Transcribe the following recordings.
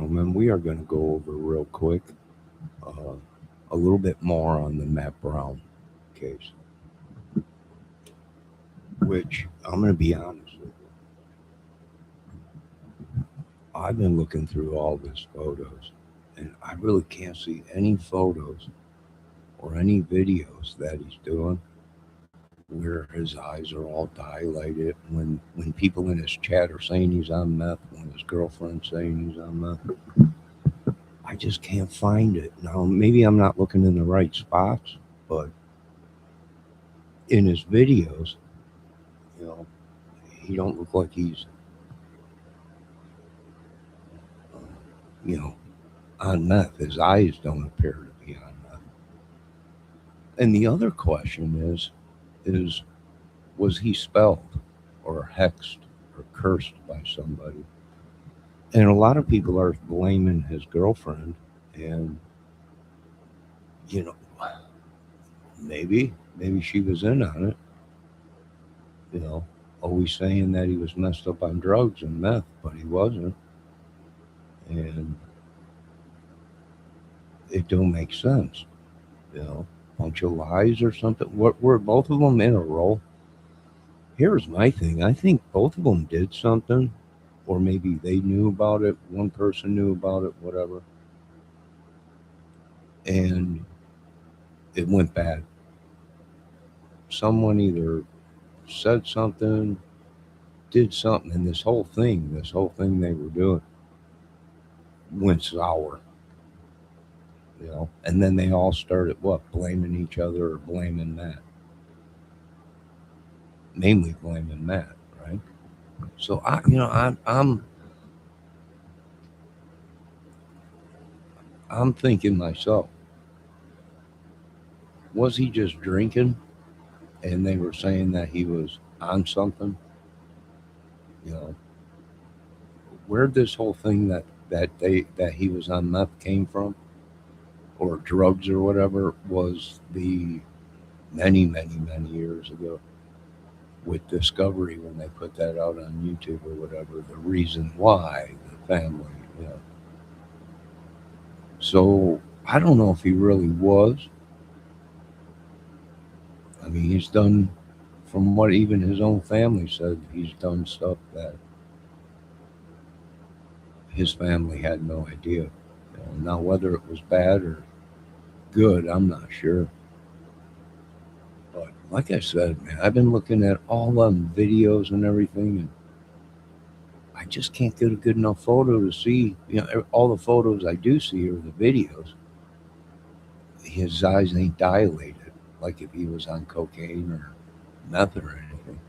gentlemen, we are going to go over real quick a little bit more on the Matt Brown case, which I'm going to be honest with you. I've been looking through all his photos, and I really can't see any photos or any videos that he's doing where his eyes are all dilated. When people in his chat are saying he's on meth, when his girlfriend's saying he's on meth, I just can't find it. Now, maybe I'm not looking in the right spots, but in his videos, you know, he don't look like he's, you know, on meth. His eyes don't appear to be on meth. And the other question is was he spelled or hexed or cursed by somebody? And a lot of people are blaming his girlfriend, and you know, maybe she was in on it. You know, always saying that he was messed up on drugs and meth, but he wasn't, and it don't make sense. You know, bunch of lies or something. What were both of them in a row? Here's my thing. I think both of them did something, or maybe they knew about it. One person knew about it, whatever, and it went bad. Someone either said something, did something, and this whole thing they were doing went sour. You know, and then they all started blaming each other or blaming Matt, mainly blaming Matt, right? So I'm thinking myself, was he just drinking, and they were saying that he was on something? You know, where this whole thing that he was on meth came from, or drugs or whatever, was the many years ago with Discovery when they put that out on YouTube or whatever. The reason why the family, you know. So I don't know if he really was. I mean, he's done, from what even his own family said, he's done stuff that his family had no idea. You know, now, whether it was bad or good, I'm not sure. But like I said, man, I've been looking at all them videos and everything, and I just can't get a good enough photo to see. You know, all the photos I do see are the videos. His eyes ain't dilated like if he was on cocaine or meth or anything.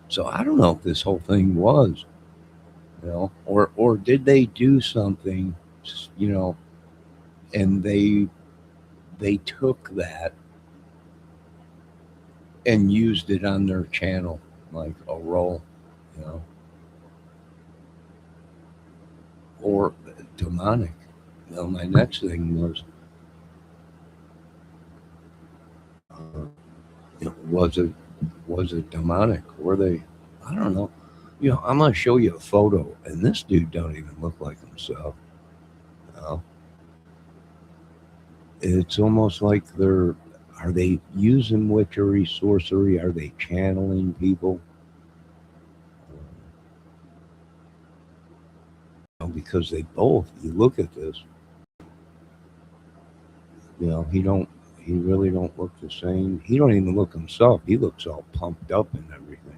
So I don't know if this whole thing was, you know, or did they do something, you know, and they took that and used it on their channel like a role, you know, or demonic. You know, my next thing was, you know, was it demonic? Were they? I don't know. You know, I'm gonna show you a photo, and this dude don't even look like himself. You know? It's almost like are they using witchery, sorcery? Are they channeling people? You know, because they both. You look at this. You know, he really don't look the same. He don't even look himself. He looks all pumped up and everything.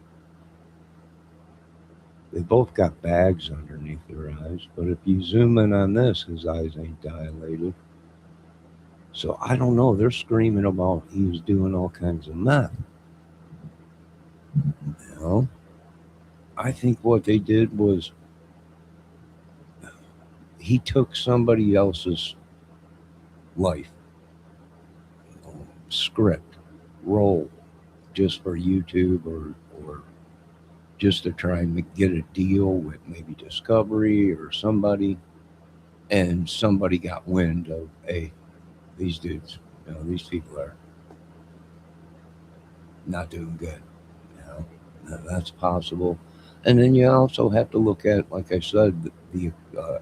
They both got bags underneath their eyes, but if you zoom in on this, his eyes ain't dilated. So I don't know. They're screaming about he was doing all kinds of meth. You know, I think what they did was he took somebody else's life, script, role, just for YouTube, or just to try and get a deal with maybe Discovery or somebody, and somebody got wind of, hey, these dudes, you know, these people are not doing good. You know, that's possible. And then you also have to look at, like I said, the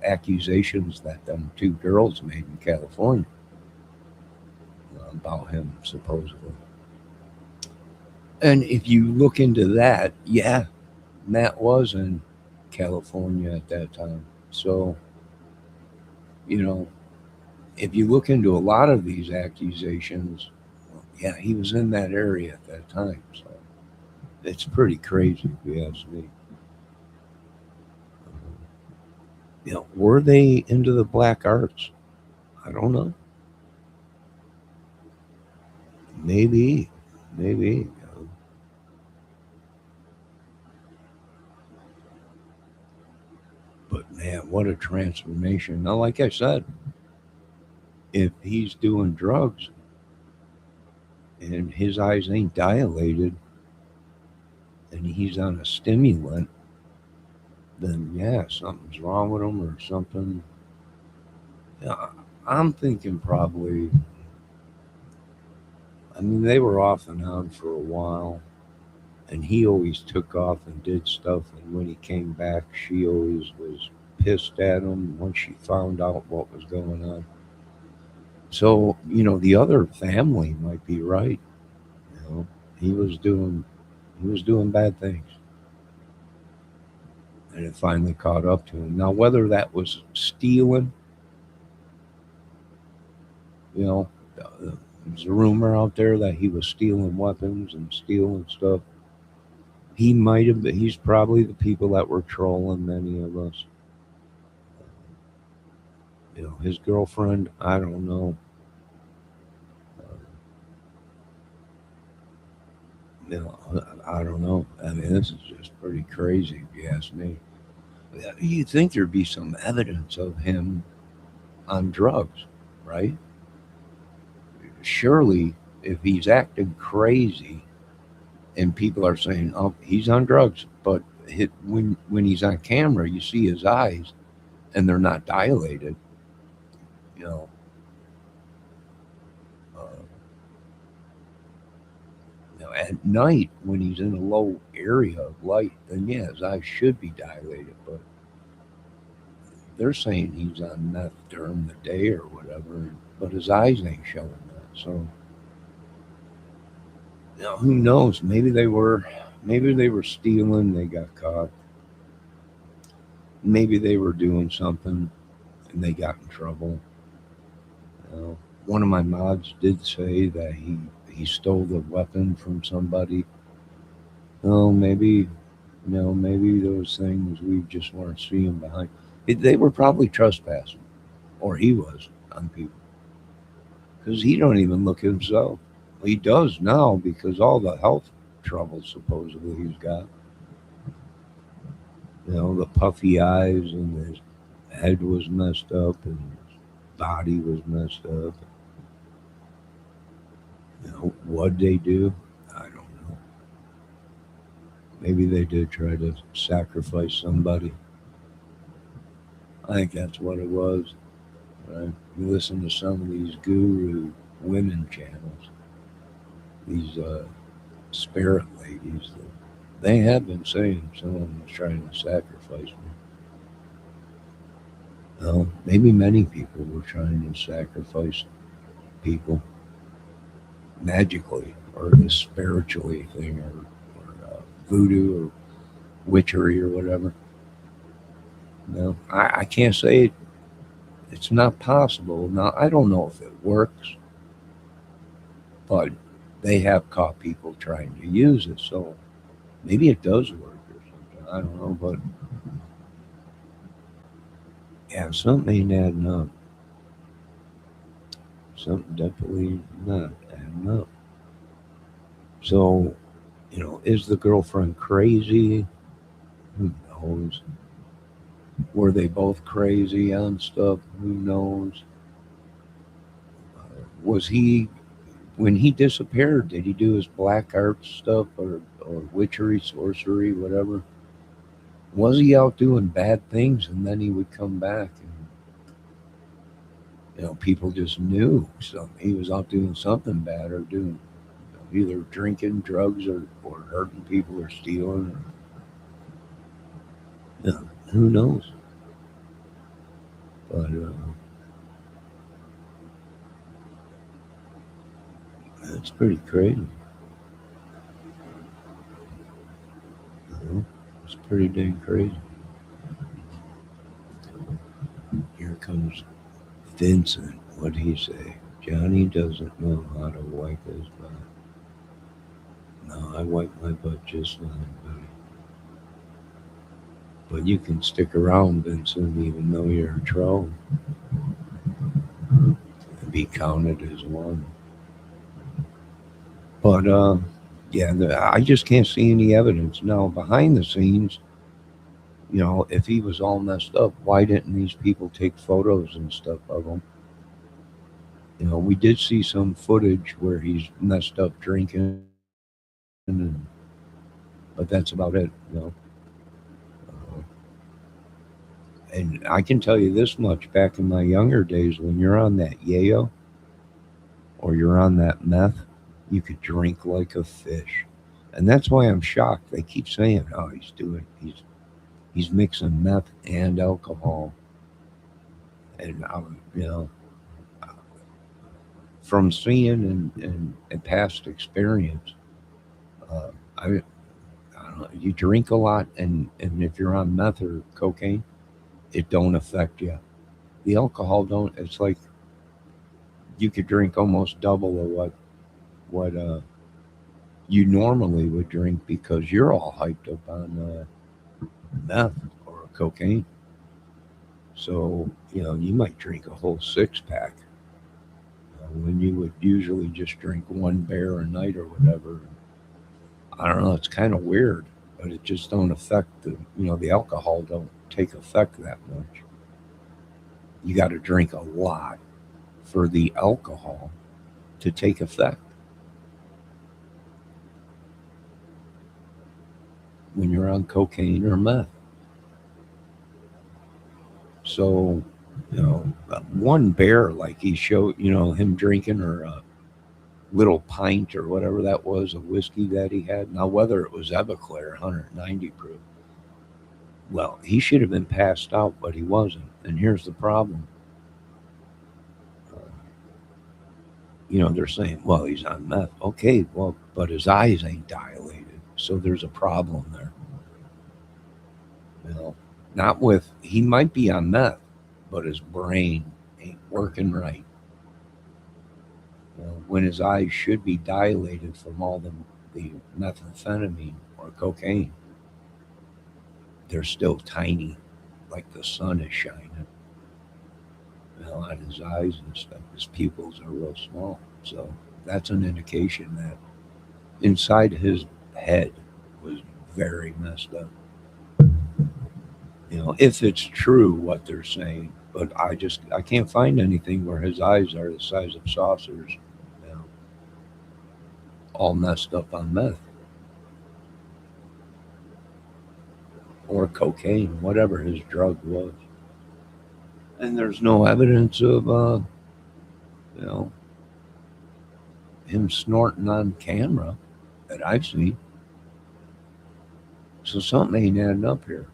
accusations that them two girls made in California about him, supposedly. And if you look into that, yeah, Matt was in California at that time. So, you know, if you look into a lot of these accusations, well, yeah, he was in that area at that time. So it's pretty crazy, if you ask me. Were they into the black arts? I don't know. Maybe, maybe. But man, what a transformation. Now, like I said, if he's doing drugs and his eyes ain't dilated and he's on a stimulant, then yeah, something's wrong with him or something. Yeah, I'm thinking probably, I mean, they were off and on for a while, and he always took off and did stuff. And when he came back, she always was pissed at him once she found out what was going on. So, the other family might be right. You know, he was doing he was doing bad things, and it finally caught up to him. Now, whether that was stealing, you know, there's a rumor out there that he was stealing weapons and stealing stuff. He might have been. He's probably the people that were trolling many of us. His girlfriend. I don't know. I don't know. I mean, this is just pretty crazy, if you ask me. You'd think there'd be some evidence of him on drugs, right? Surely, if he's acting crazy and people are saying, "Oh, he's on drugs," but when he's on camera, you see his eyes and they're not dilated. You know, uh, at night when he's in a low area of light, then yeah, his eyes should be dilated. But they're saying he's on meth during the day or whatever, but his eyes ain't showing that. So, who knows? Maybe they were stealing. They got caught. Maybe they were doing something and they got in trouble. One of my mods did say that he stole the weapon from somebody. Oh, maybe those things we just weren't seeing behind. They were probably trespassing, or he was on people, because he don't even look himself. He does now because all the health troubles supposedly he's got. The puffy eyes and his head was messed up and his body was messed up. What they do, I don't know. Maybe they did try to sacrifice somebody. I think that's what it was. Right? You listen to some of these guru women channels, these spirit ladies. They have been saying someone was trying to sacrifice me. Well, maybe many people were trying to sacrifice people magically or this spiritually thing or voodoo or witchery or whatever. No, I can't say it's not possible. Now, I don't know if it works, but they have caught people trying to use it. So maybe it does work or something. I don't know. But yeah, something ain't adding up. Something definitely not adding up. So, is the girlfriend crazy? Who knows? Were they both crazy on stuff? Who knows? Was he, when he disappeared, did he do his black art stuff or witchery, sorcery, whatever? Was he out doing bad things and then he would come back and, people just knew something. He was out doing something bad or doing either drinking drugs or hurting people or stealing. Yeah, who knows? But it's pretty crazy. You know? It's pretty dang crazy. Here comes Vincent. What'd he say? Johnny doesn't know how to wipe his butt. No, I wipe my butt just fine, buddy. But you can stick around, Vincent, even though you're a troll, and be counted as one. But yeah, I just can't see any evidence. Now, behind the scenes, if he was all messed up, why didn't these people take photos and stuff of him? We did see some footage where he's messed up drinking, but that's about it. Uh, and I can tell you this much: back in my younger days, when you're on that yayo or you're on that meth, you could drink like a fish, and that's why I'm shocked. They keep saying, "Oh, he's mixing meth and alcohol," and from seeing and past experience, uh, I don't know, you drink a lot, and if you're on meth or cocaine, it don't affect you. The alcohol don't. It's like you could drink almost double of what you normally would drink because you're all hyped up on meth or cocaine. So you might drink a whole six pack when you would usually just drink one beer a night or whatever. I don't know. It's kind of weird, but it just don't affect the alcohol don't take effect that much. You got to drink a lot for the alcohol to take effect when you're on cocaine or meth. So, one bear, like he showed, him drinking or a little pint or whatever that was of whiskey that he had. Now, whether it was Everclear 190 proof, well, he should have been passed out, but he wasn't. And here's the problem. Uh, they're saying, well, he's on meth. Okay, well, but his eyes ain't dilated. So there's a problem there. You know, not with, he might be on meth, but his brain ain't working right. When his eyes should be dilated from all the methamphetamine or cocaine, they're still tiny, like the sun is shining on his eyes and stuff. His pupils are real small. So that's an indication that inside his head was very messed up. If it's true what they're saying, but I can't find anything where his eyes are the size of saucers, you know, all messed up on meth or cocaine, whatever his drug was. And there's no evidence of you know him snorting on camera that I've seen. So something ain't adding up here.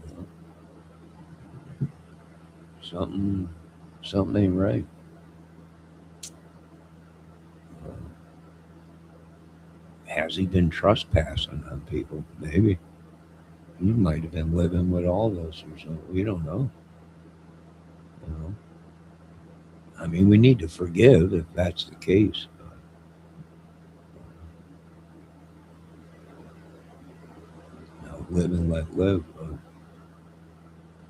You know, something something ain't right. Uh, has he been trespassing on people? Maybe he might have been living with all this or something. We don't know. You know, I mean, we need to forgive if that's the case. Live and let live. But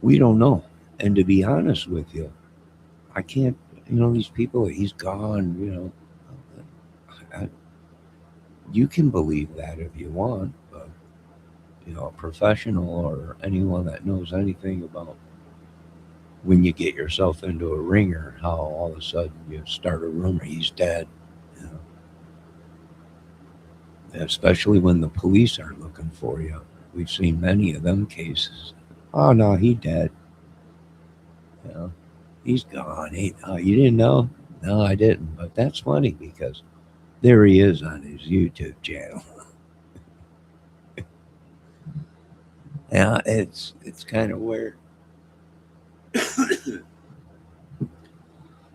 we don't know. And to be honest with you, I can't. These people. He's gone. I, you can believe that if you want, but a professional or anyone that knows anything about when you get yourself into a ringer, how all of a sudden you start a rumor he's dead. You know, especially when the police are looking for you. We've seen many of them cases. Oh no, he dead. You know, he's gone. You didn't know? No, I didn't. But that's funny because there he is on his YouTube channel. Yeah, it's kind of weird.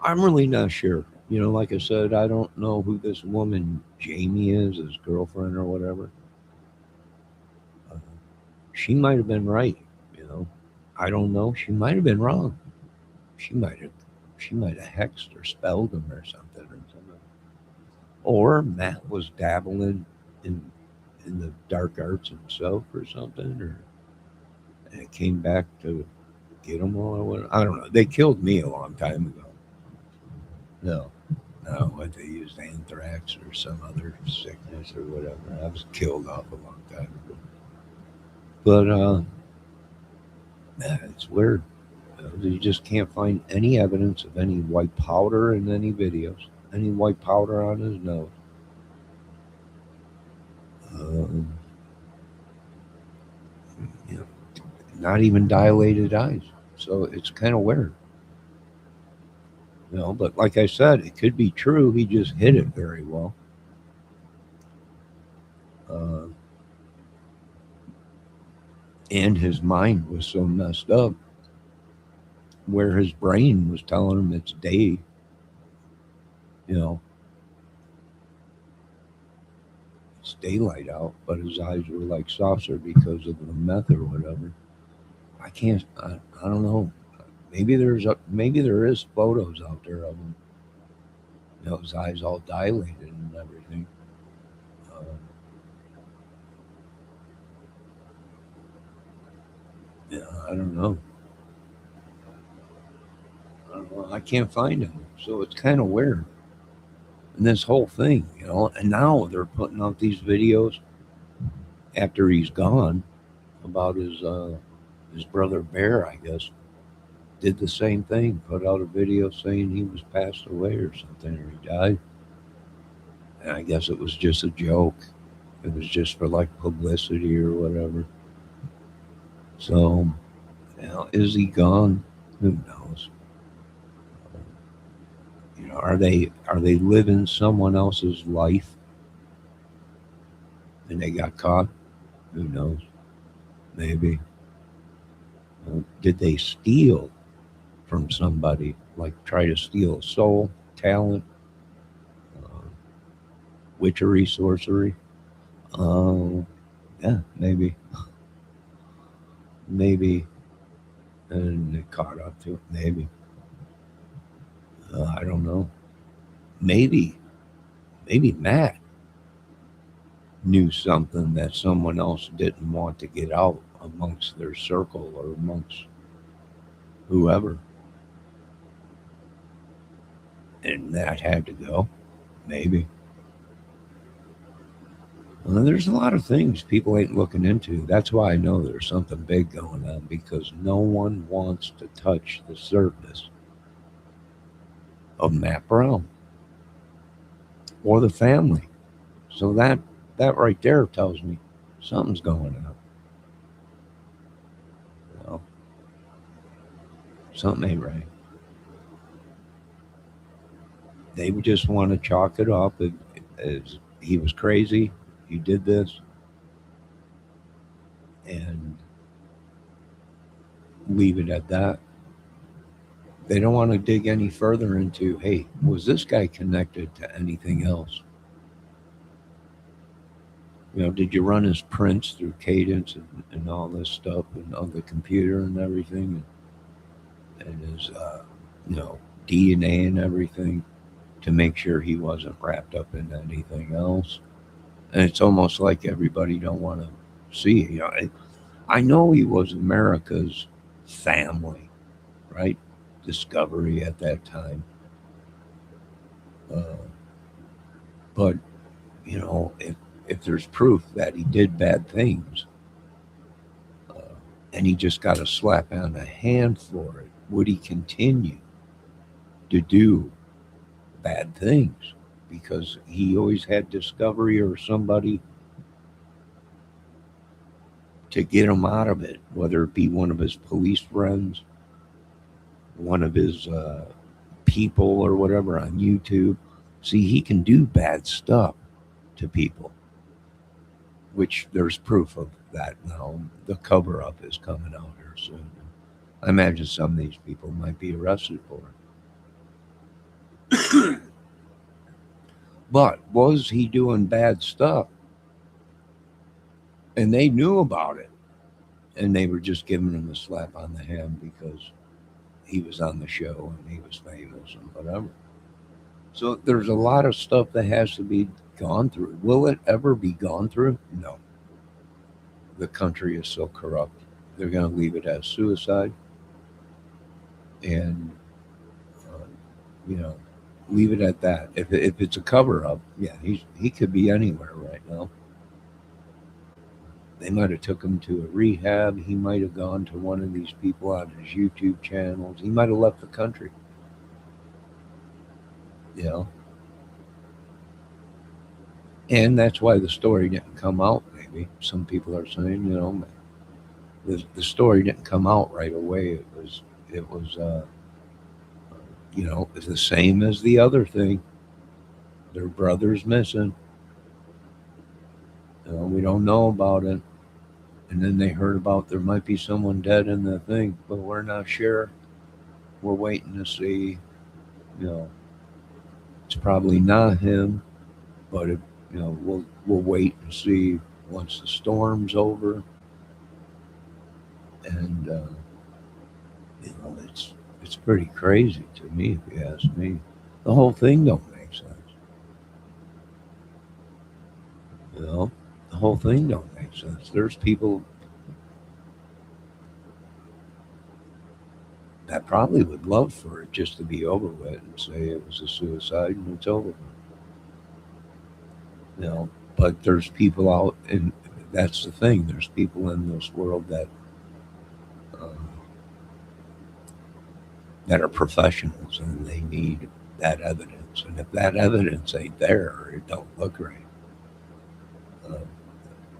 I'm really not sure. You know, like I said, I don't know who this woman Jamie is, his girlfriend or whatever. Uh, she might have been right. You know, I don't know. She might have been wrong. She might have, she might have hexed or spelled him or something. Or Matt was dabbling in in the dark arts himself or something, or and it came back to get them all or whatever. I don't know. They killed me a long time ago. No, no, what they used anthrax or some other sickness or whatever. I was killed off a long time ago. But yeah, it's weird. You just can't find any evidence of any white powder in any videos. Any white powder on his nose. Um, you know, not even dilated eyes. So it's kind of weird. You know, but like I said, it could be true. He just hit it very well. Uh, and his mind was so messed up where his brain was telling him it's day, you know, it's daylight out, but his eyes were like saucer because of the meth or whatever. I can't, I don't know. Maybe there is photos out there of him, you know, his eyes all dilated and everything. Uh, yeah, I don't know. I don't know. I can't find him, so it's kind of weird. And this whole thing, you know, and now they're putting out these videos after he's gone about his brother Bear, I guess, did the same thing. Put out a video saying he was passed away or something, or he died. And I guess it was just a joke. It was just for like publicity or whatever. So, you know, is he gone? Who knows? You know, are they living someone else's life and they got caught? Who knows? Maybe. Did they steal from somebody? Like try to steal soul, talent, uh, witchery, sorcery? Um, yeah, maybe, maybe, and it caught up to it. Maybe, I don't know. Maybe, maybe Matt knew something that someone else didn't want to get out amongst their circle or amongst whoever, and that had to go. Maybe. Well, there's a lot of things people ain't looking into. That's why I know there's something big going on because no one wants to touch the surface of Matt Brown or the family. So that right there tells me something's going on. You know, something ain't right. They would just want to chalk it up as he was crazy. He did this, and leave it at that. They don't want to dig any further into, hey, was this guy connected to anything else? You know, did you run his prints through Cadence and all this stuff and on the computer and everything, and his, you know, DNA and everything to make sure he wasn't wrapped up in anything else? And it's almost like everybody don't want to see it. You know, I know he was America's family, right? Discovery at that time. Uh, but you know, if there's proof that he did bad things, and he just got a slap on the hand for it, would he continue to do bad things? Because he always had Discovery or somebody to get him out of it, whether it be one of his police friends, one of his people, or whatever on YouTube. See, he can do bad stuff to people, which there's proof of that now the cover up is coming out here soon. I imagine some of these people might be arrested for it. But was he doing bad stuff? And they knew about it. And they were just giving him a slap on the hand because he was on the show and he was famous and whatever. So there's a lot of stuff that has to be gone through. Will it ever be gone through? No. The country is so corrupt. They're going to leave it as suicide and, uh, you know, leave it at that. If it's a cover up, yeah, he could be anywhere right now. They might have took him to a rehab. He might have gone to one of these people on his YouTube channels. He might have left the country. You know, and that's why the story didn't come out. Maybe some people are saying, you know, the story didn't come out right away. It was you know, it's the same as the other thing. Their brother's missing. You know, we don't know about it. And then they heard about there might be someone dead in the thing, but we're not sure. We're waiting to see. You know, it's probably not him, but it, you know, we'll wait and see once the storm's over. And you know, it's pretty crazy to me, if you ask me. The whole thing don't make sense. You know, the whole thing don't make sense. There's people that probably would love for it just to be over with and say it was a suicide and it's over. You know, but there's people out, and that's the thing. There's people in this world um, that are professionals and they need that evidence. And if that evidence ain't there or it don't look right, uh,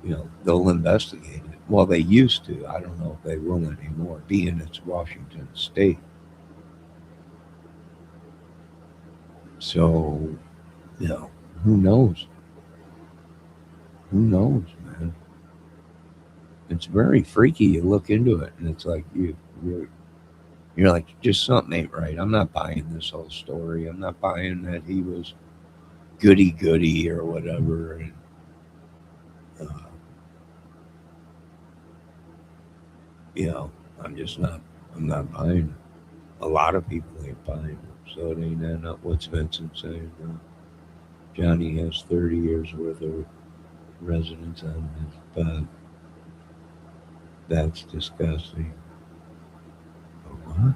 you know, they'll investigate it. Well, they used to. I don't know if they will anymore, being it's Washington State. So, you know, who knows? Who knows, man? It's very freaky. You look into it, and it's like you're like, just something ain't right. I'm not buying this whole story. I'm not buying that he was goody goody or whatever. And uh, you know, I'm just not. I'm not buying it. A lot of people ain't buying it. So it ain't that up. What's Vincent saying? Johnny has 30 years worth of residence on his bed. That's disgusting. A what?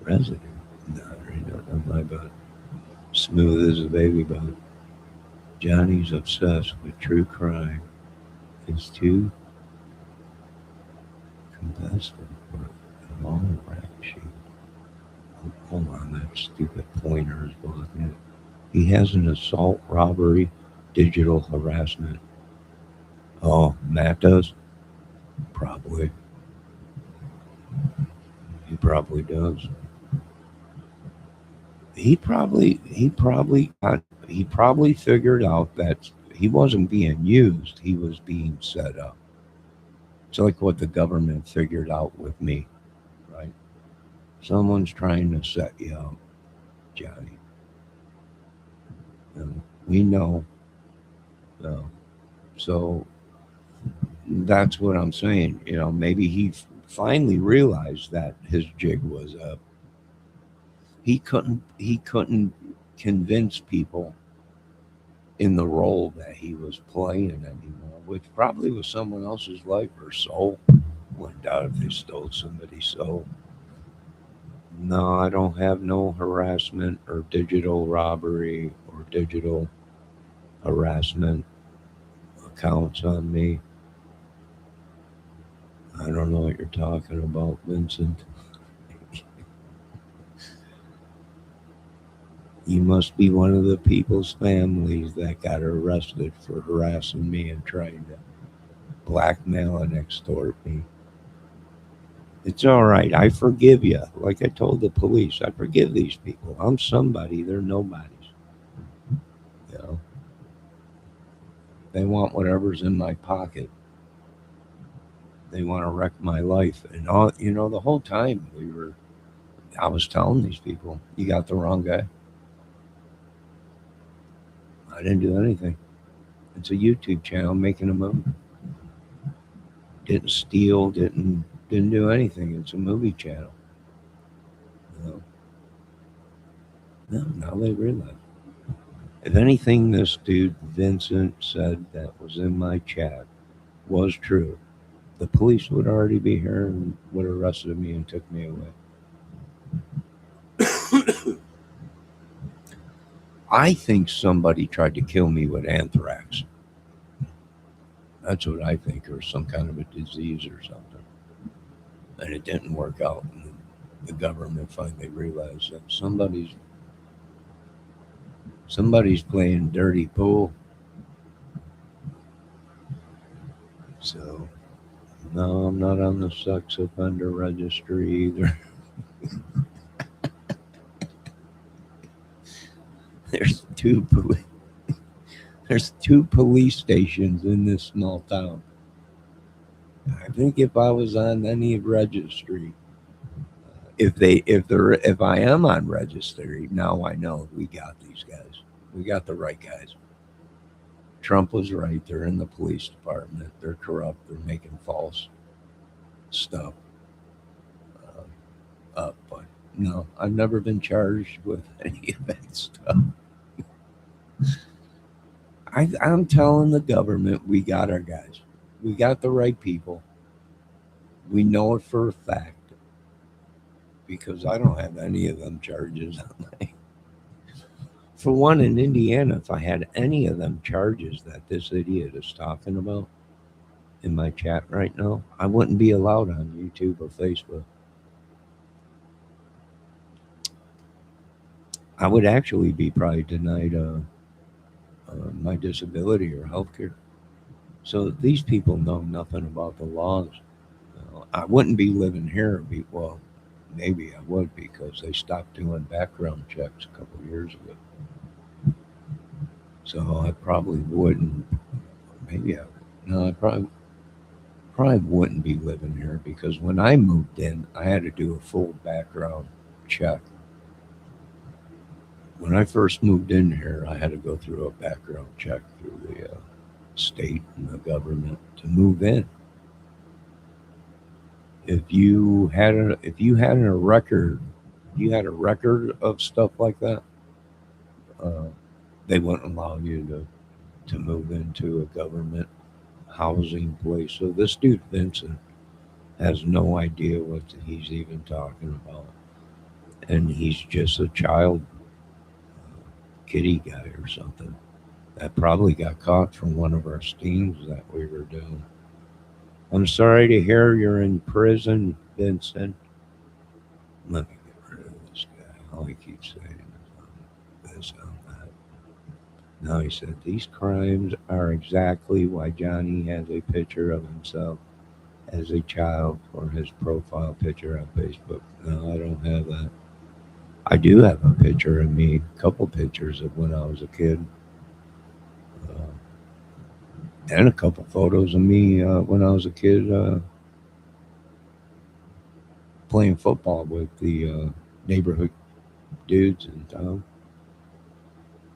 Resident? Not right now. On my butt. Smooth as a baby butt. Johnny's obsessed with true crime. Is too competitive for a long rap sheet. Oh, hold on, that stupid pointer is blocking it. He has an assault, robbery, digital harassment. Oh, Matt does? Probably. He probably does. He probably figured out that he wasn't being used, he was being set up. It's like what the government figured out with me, right? Someone's trying to set you up, Johnny. We know. Uh, so that's what I'm saying. You know, maybe he finally realized that his jig was up. He couldn't convince people in the role that he was playing anymore, which probably was someone else's life or soul. Wouldn't doubt if they stole somebody's soul. No, I don't have no harassment or digital robbery or digital harassment accounts on me. I don't know what you're talking about, Vincent. You must be one of the people's families that got arrested for harassing me and trying to blackmail and extort me. It's all right. I forgive you. Like I told the police, I forgive these people. I'm somebody. They're nobodies. You know, they want whatever's in my pocket. They want to wreck my life. And all, the whole time I was telling these people, you got the wrong guy. I didn't do anything. It's a YouTube channel making a movie. Didn't steal, didn't do anything. It's a movie channel. You know? No, now they realize. If anything this dude Vincent said that was in my chat was true, the police would already be here and would have arrested me and took me away. I think somebody tried to kill me with anthrax. That's what I think, or some kind of a disease or something. And it didn't work out. And the government finally realized that somebody's playing dirty pool. So, no, I'm not on the sex offender registry either. There's two police stations in this small town. I think if I was on any registry, if I am on registry, now I know we got these guys. We got the right guys. Trump was right. They're in the police department. They're corrupt. They're making false stuff up. But no, I've never been charged with any of that stuff. I'm telling the government we got our guys. We got the right people. We know it for a fact because I don't have any of them charges on my. For one, in Indiana, if I had any of them charges that this idiot is talking about in my chat right now, I wouldn't be allowed on YouTube or Facebook. I would actually be probably denied my disability or health care. So these people know nothing about the laws. I wouldn't be living here. Well, maybe I would because they stopped doing background checks a couple of years ago. So I probably wouldn't. Maybe I probably wouldn't be living here because when I moved in, I had to do a full background check. When I first moved in here, I had to go through a background check through the state and the government to move in. If you had a record, you had a record of stuff like that, they wouldn't allow you to move into a government housing place. So this dude Vincent has no idea what he's even talking about, and he's just a child kitty guy or something that probably got caught from one of our stings that we were doing. I'm sorry to hear you're in prison, Vincent. Let me get rid of this guy. All he keeps saying is this on that. Now he said, these crimes are exactly why Johnny has a picture of himself as a child for his profile picture on Facebook. No, I don't have that. I do have a picture of me, a couple pictures of when I was a kid. And a couple photos of me when I was a kid playing football with the neighborhood dudes in town.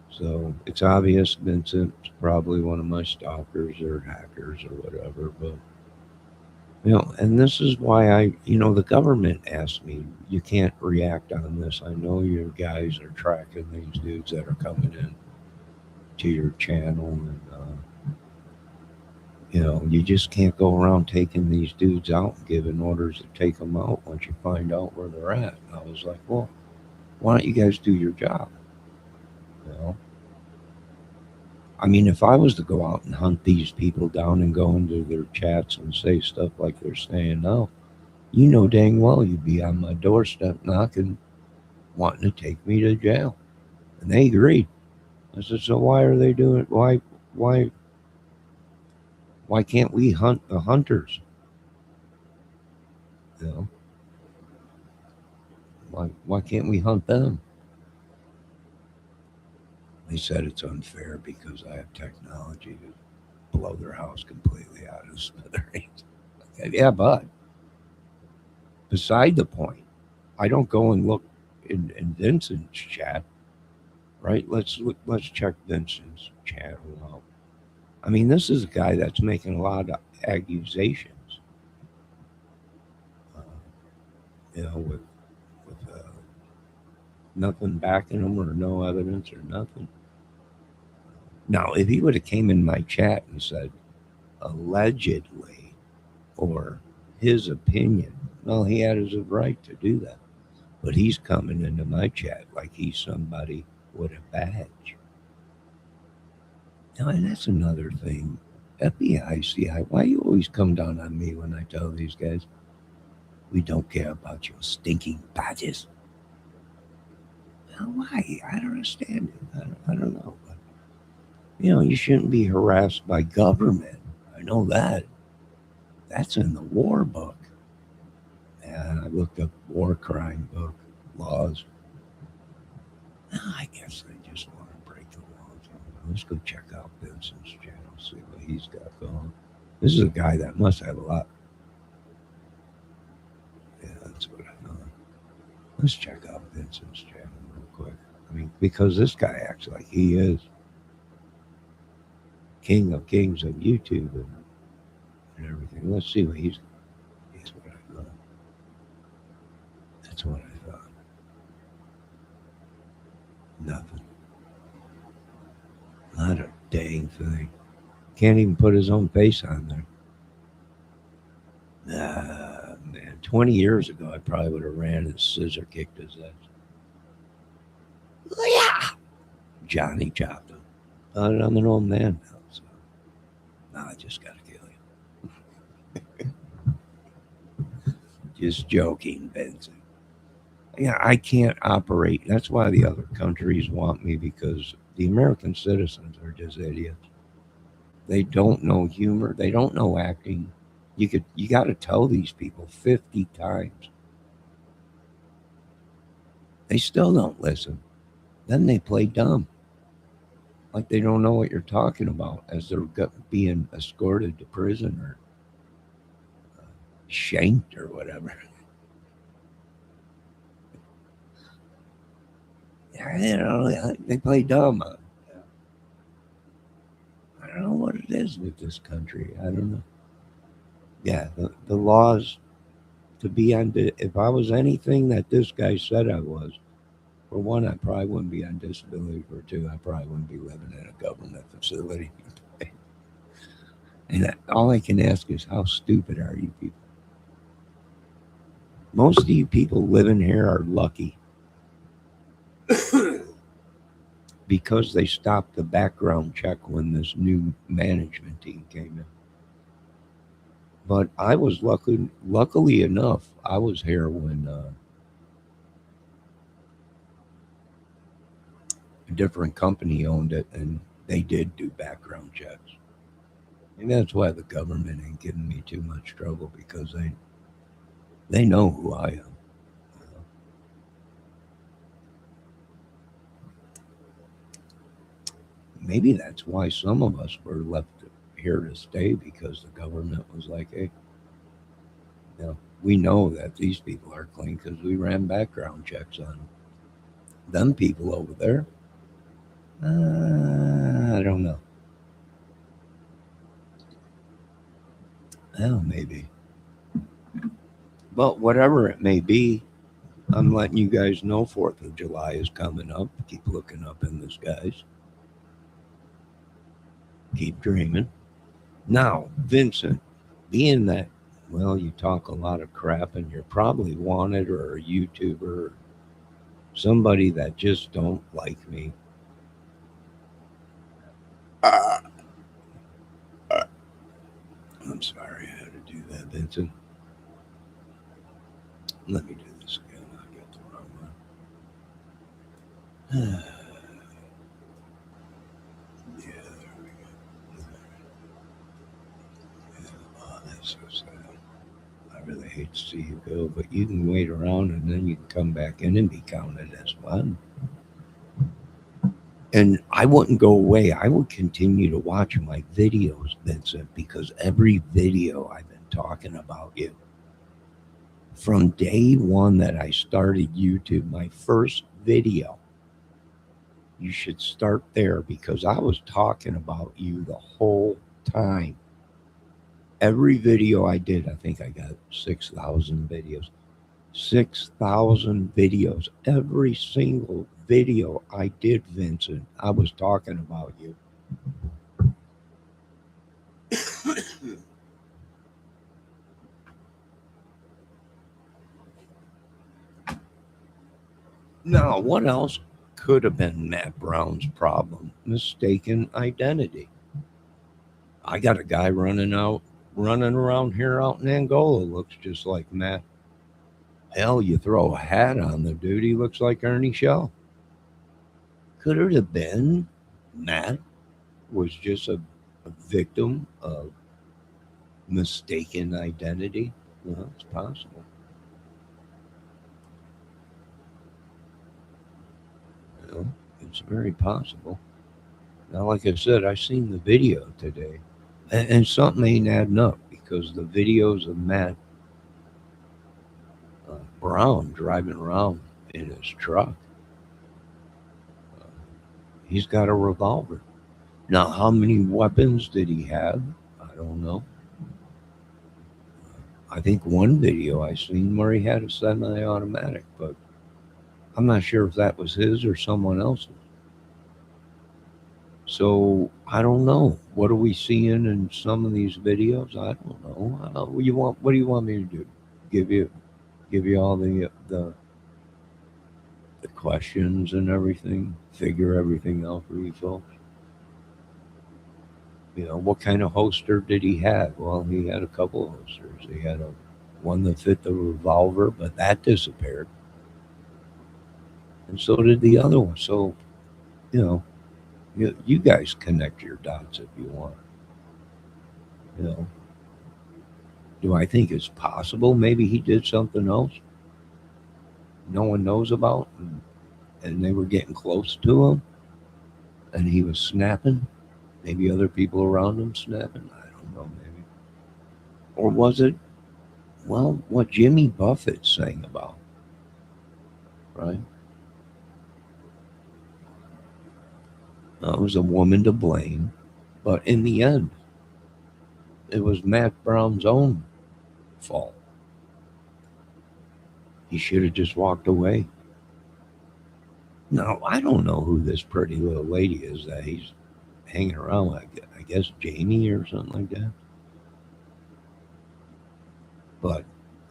So it's obvious Vincent's probably one of my stalkers or hackers or whatever. But, and this is why the government asked me, you can't react on this. I know you guys are tracking these dudes that are coming in to your channel and you just can't go around taking these dudes out and giving orders to take them out once you find out where they're at. And I was like, well, why don't you guys do your job? I mean, if I was to go out and hunt these people down and go into their chats and say stuff like they're saying now, you know dang well you'd be on my doorstep knocking, wanting to take me to jail. And they agreed. I said, so why are they doing it? Why can't we hunt the hunters? Why can't we hunt them? They said it's unfair because I have technology to blow their house completely out of smithereens. Yeah, but beside the point, I don't go and look in Vincent's chat, right? Let's check Vincent's chat out. I mean, this is a guy that's making a lot of accusations, uh, with nothing backing him or no evidence or nothing. Now, if he would have came in my chat and said allegedly or his opinion, well, he had his right to do that. But he's coming into my chat like he's somebody with a badge. Now, and that's another thing. FBI, CI, why you always come down on me when I tell these guys, we don't care about your stinking badges? Now, why? I don't understand it. I don't know. But, you shouldn't be harassed by government. I know that. That's in the war book. And I looked up war crime book laws. I guess they just want to break the laws. Let's go check out Vincent's channel, see what he's got going. This is a guy that must have a lot. Yeah, that's what I know. Let's check out Vincent's channel real quick. I mean, because this guy acts like he is king of kings of YouTube and everything. Let's see what he's what I know. That's what I thought. Nothing. Not a dang thing. Can't even put his own face on there. Man, 20 years ago, I probably would have ran and scissor kicked his ass. Yeah! Johnny chopped him. I'm an old man now, so now I just got to kill you. Just joking, Vincent. Yeah, I can't operate. That's why the other countries want me, because the American citizens are just idiots. They don't know humor. They don't know acting. You got to tell these people 50 times. They still don't listen. Then they play dumb. Like they don't know what you're talking about as they're being escorted to prison or shanked or whatever. Yeah, they play dumb. I don't know what it is with this country. I don't know. Yeah, the laws to be on. If I was anything that this guy said I was, for one, I probably wouldn't be on disability. For two, I probably wouldn't be living in a government facility. And all I can ask is, how stupid are you people? Most of you people living here are lucky because they stopped the background check when this new management team came in. But I was luckily enough, I was here when a different company owned it, and they did do background checks. And that's why the government ain't giving me too much trouble, because they know who I am. Maybe that's why some of us were left here to stay, because the government was like, hey, we know that these people are clean because we ran background checks on them people over there. I don't know. Well, maybe. But whatever it may be, I'm letting you guys know 4th of July is coming up. Keep looking up in the skies. Keep dreaming. Now, Vincent, being that, well, you talk a lot of crap and you're probably wanted, or a YouTuber, or somebody that just don't like me. I'm sorry I had to do that, Vincent. Let me do this again. I got the wrong one. Yeah, there we go. Yeah, oh, that's so sad. I really hate to see you go, but you can wait around and then you can come back in and be counted as one. And I wouldn't go away. I would continue to watch my videos, Vincent, because every video I've been talking about you. From day one that I started YouTube, my first video, you should start there because I was talking about you the whole time. Every video I did, I think I got 6,000 videos. 6,000 videos. Every single video I did, Vincent, I was talking about you. Now, what else could have been Matt Brown's problem? Mistaken identity. I got a guy running around here out in Angola, looks just like Matt. Hell, you throw a hat on the dude, he looks like Ernie Shell. Could it have been Matt was just a victim of mistaken identity? Well, it's possible. You know, it's very possible. Now, like I said, I seen the video today, and something ain't adding up because the videos of Matt Brown driving around in his truck, uh, he's got a revolver. Now, how many weapons did he have? I don't know. I think one video I seen where he had a semi-automatic, but I'm not sure if that was his or someone else's. So I don't know. What are we seeing in some of these videos? I don't know. What do you want me to do? Give you all the questions and everything. Figure everything out for you folks. You know, what kind of holster did he have? Well, he had a couple of holsters. He had one that fit the revolver, but that disappeared, and so did the other one. So, you know, you guys connect your dots if you want. You know, do I think it's possible? Maybe he did something else no one knows about, and they were getting close to him, and he was snapping. Maybe other people around him snapping. I don't know. Maybe, or was it? Well, what Jimmy Buffett sang about, right? It was a woman to blame, but in the end, it was Matt Brown's own fault. He should have just walked away. Now, I don't know who this pretty little lady is that he's hanging around with. I guess Jamie or something like that. But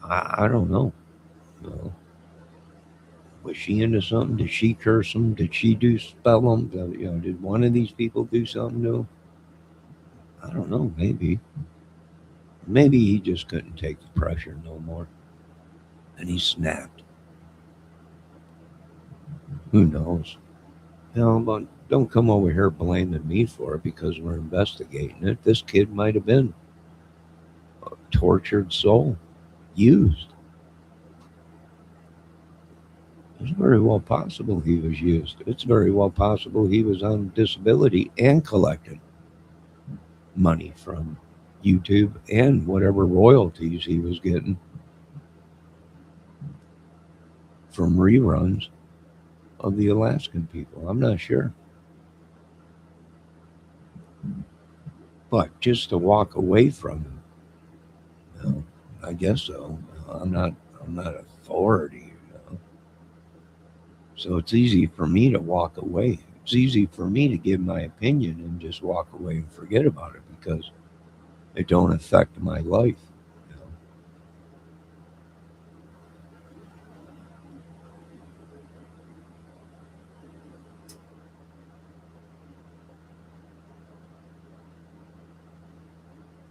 I don't know. No. Was she into something? Did she curse him? Did she do spell him? Did one of these people do something to him? I don't know. Maybe he just couldn't take the pressure no more, and he snapped. Who knows? But don't come over here blaming me for it because we're investigating it. This kid might have been a tortured soul, used. It's very well possible he was used. It's very well possible he was on disability and collected money from YouTube and whatever royalties he was getting from reruns of the Alaskan people. I'm not sure. But just to walk away from him, I guess so. I'm not authority. So it's easy for me to walk away. It's easy for me to give my opinion and just walk away and forget about it because it don't affect my life. you know.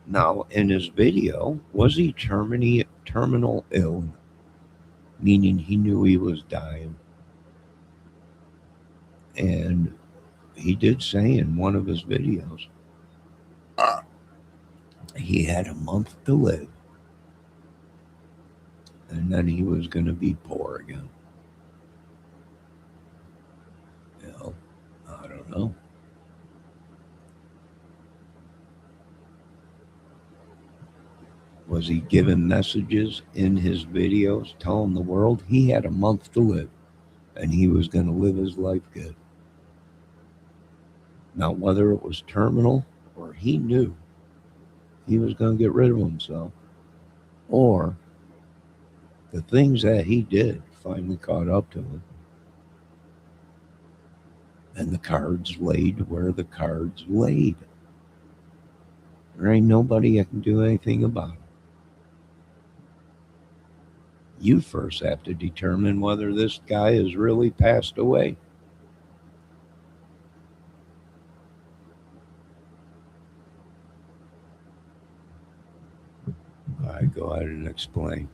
Now, in his video, was he terminal ill, meaning he knew he was dying? And he did say in one of his videos he had a month to live and then he was going to be poor again. You know, I don't know. Was he giving messages in his videos telling the world he had a month to live and he was going to live his life good? Now, whether it was terminal or he knew he was going to get rid of himself, or the things that he did finally caught up to him, and the cards laid where the cards laid. There ain't nobody that can do anything about it. You first have to determine whether this guy has really passed away. All right, go ahead and explain.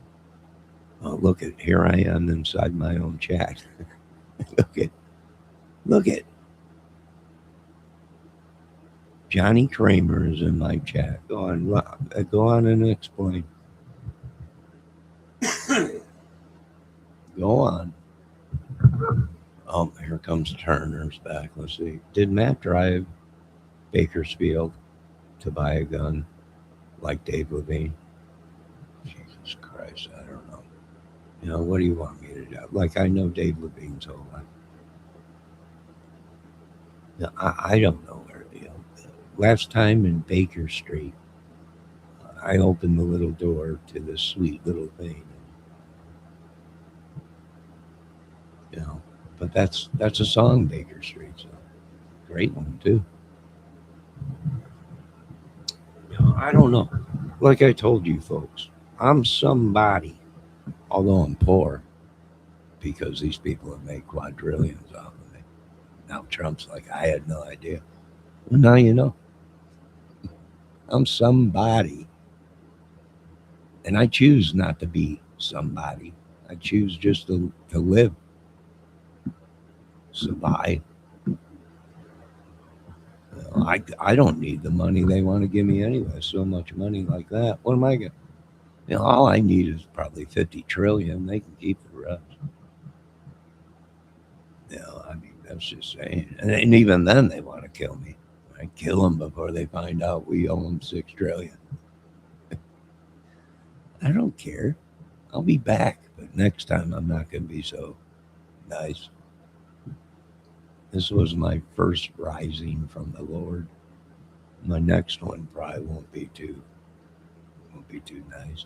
Oh, look at, here I am inside my own chat. Look at. Johnny Kramer is in my chat. Go on and explain. Go on. Oh, here comes Turner's back. Let's see. Did Matt drive Bakersfield to buy a gun like Dave Levine? Jesus Christ, I don't know. You know, what do you want me to do? Like, I know Dave Levine's whole life. No, I don't know where the last time in Baker Street, I opened the little door to this sweet little thing. You know, but that's a song, Baker Street, so great one too. You know, I don't know. Like I told you folks, I'm somebody, although I'm poor, because these people have made quadrillions off of me. Now Trump's like, I had no idea. Well, now you know. I'm somebody. And I choose not to be somebody. I choose just to live, survive. I don't need the money they want to give me anyway. So much money like that. What am I going to? You know, all I need is probably 50 trillion. They can keep the rest. You know, I mean, that's just saying. And even then, they want to kill me. I kill them before they find out we owe them 6 trillion. I don't care. I'll be back, but next time I'm not going to be so nice. This was my first rising from the Lord. My next one probably won't be too nice.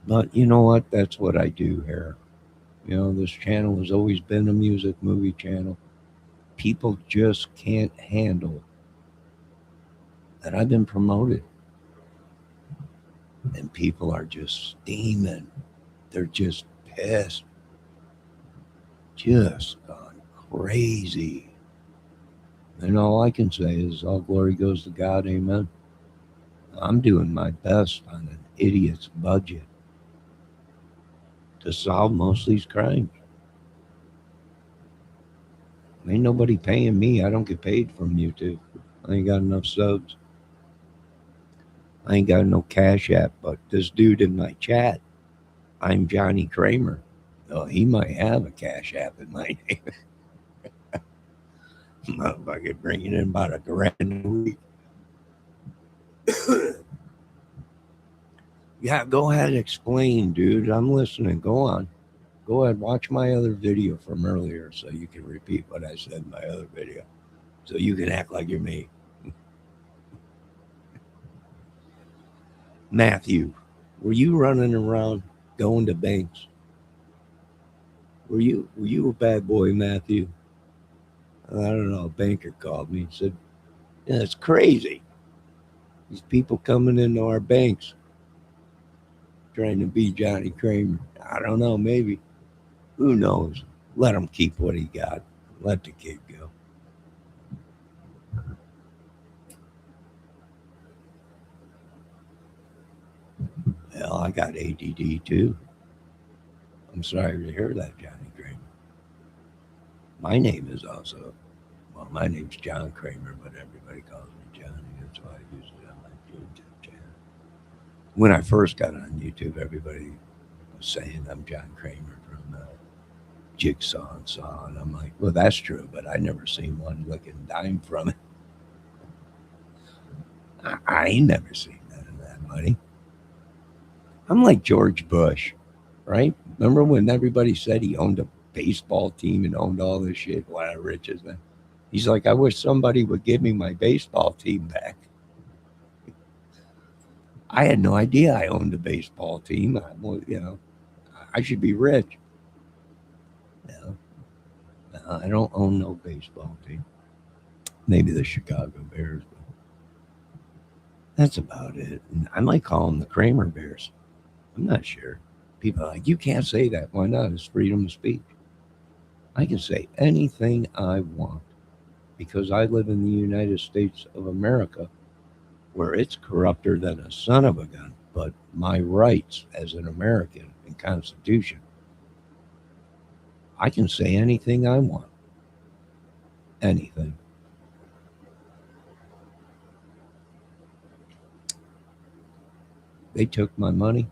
But you know what? That's what I do here. You know, this channel has always been a music movie channel. People just can't handle that I've been promoted. And people are just steaming. They're just pissed. Just gone crazy. And all I can say is all glory goes to God, amen. I'm doing my best on an idiot's budget to solve most of these crimes. Ain't nobody paying me. I don't get paid from YouTube. I ain't got enough subs. I ain't got no Cash App, but this dude in my chat, I'm Johnny Kramer. Oh, he might have a Cash App in my name. Motherfucker bringing in about $1,000 a week. Yeah, go ahead and explain, dude. I'm listening. Go on. Go ahead, watch my other video from earlier so you can repeat what I said in my other video. So you can act like you're me. Matthew, were you running around going to banks? Were you a bad boy, Matthew? I don't know. A banker called me and said, yeah, it's crazy. These people coming into our banks trying to be Johnny Kramer. I don't know, maybe. Who knows? Let him keep what he got. Let the kid go. Hell, I got ADD too. I'm sorry to hear that, Johnny Kramer. My name is also, well, my name's John Kramer, but everybody calls me Johnny. That's why I use it on my YouTube channel. When I first got on YouTube, everybody was saying I'm John Kramer from Jigsaw and Saw, and I'm like, well, that's true, but I never seen one licking dime from it. I ain't never seen none of that money. I'm like George Bush, right? Remember when everybody said he owned a baseball team and owned all this shit? What a riches, man. He's like, I wish somebody would give me my baseball team back. I had no idea I owned a baseball team. I should be rich. No, no, I don't own no baseball team. Maybe the Chicago Bears, but that's about it. And I might call them the Kramer Bears. I'm not sure. People are like, you can't say that. Why not? It's freedom of speech. I can say anything I want because I live in the United States of America where it's corrupter than a son of a gun. But my rights as an American and Constitution, I can say anything I want. Anything. They took my money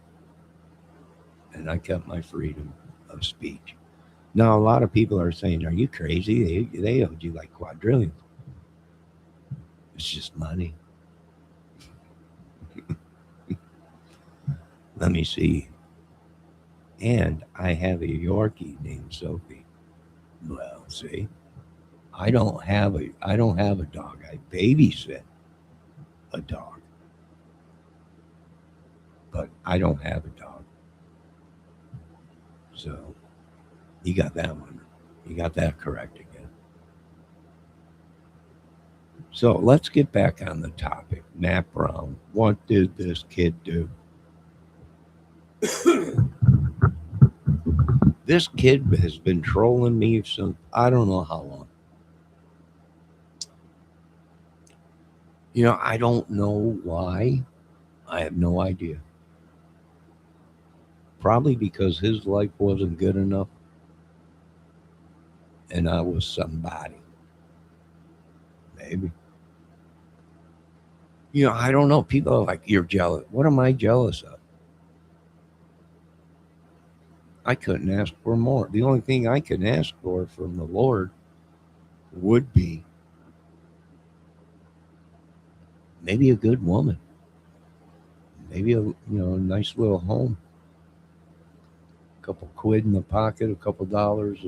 and I kept my freedom of speech. Now, a lot of people are saying, are you crazy? They owed you like quadrillions. It's just money. Let me see. And I have a Yorkie named Sophie. Well, see, I don't have a dog. I babysit a dog. But I don't have a dog. So you got that one. You got that correct again. So let's get back on the topic. Matt Brown. What did this kid do? This kid has been trolling me since I don't know how long. I don't know why. I have no idea. Probably because his life wasn't good enough and I was somebody. Maybe. I don't know. People are like, you're jealous. What am I jealous of? I couldn't ask for more. The only thing I can ask for from the Lord would be maybe a good woman, maybe a nice little home, a couple quid in the pocket, a couple dollars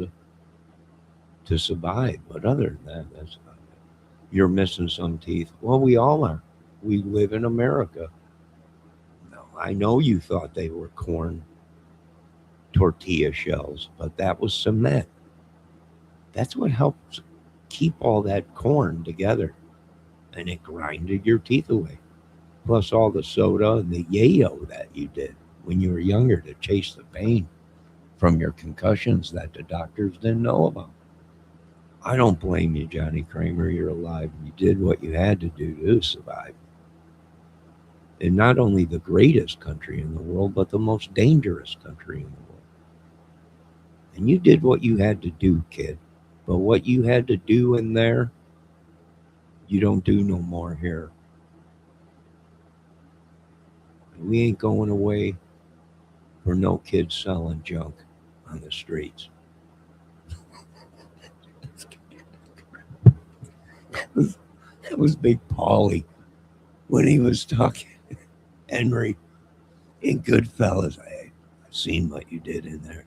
to survive. But other than that, that's about it. You're missing some teeth. Well, we all are. We live in America. No, I know you thought they were corn tortilla shells, but that was cement. That's what helps keep all that corn together, and it grinded your teeth away. Plus all the soda and the yayo that you did when you were younger to chase the pain from your concussions that the doctors didn't know about. I don't blame you, Johnny Kramer. You're alive. You did what you had to do to survive. In not only the greatest country in the world, but the most dangerous country in the world. And you did what you had to do, kid. But what you had to do in there, you don't do no more here. We ain't going away for no kids selling junk on the streets. That was Big Paulie when he was talking. Henry in Goodfellas. I've seen what you did in there.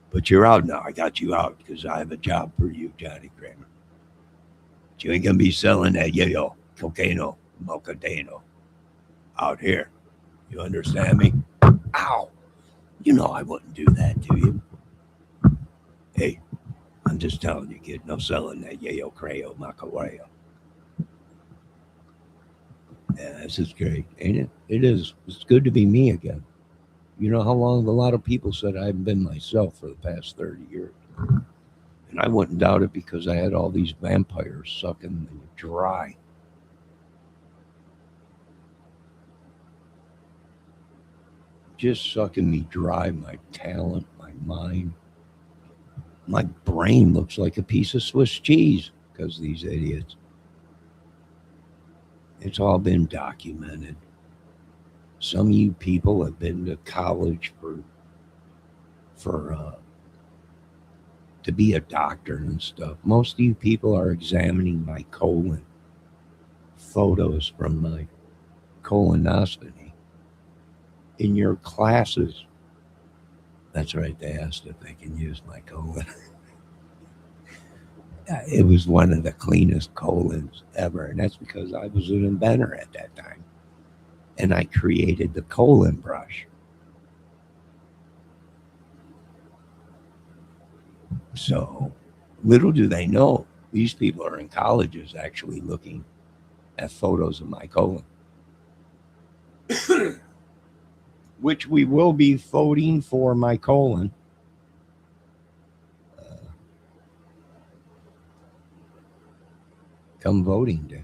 But you're out now. I got you out because I have a job for you, Johnny Kramer. But you ain't going to be selling that yayo, cocaino, mocadeno out here. You understand me? Ow! I wouldn't do that to you. Hey, I'm just telling you, kid, no selling that yayo, crayo, macareo. Yeah, this is great, ain't it? It is. It's good to be me again. You know how long a lot of people said I haven't been myself for the past 30 years. And I wouldn't doubt it because I had all these vampires sucking me dry. Just sucking me dry, my talent, my mind. My brain looks like a piece of Swiss cheese because these idiots. It's all been documented. Some of you people have been to college for to be a doctor and stuff. Most of you people are examining my colon, photos from my colonoscopy. in your classes. That's right. They asked if they can use my colon. It was one of the cleanest colons ever. And that's because I was an inventor at that time. And I created the colon brush. So little do they know, these people are in colleges actually looking at photos of my colon, which we will be voting for my colon. Come voting day.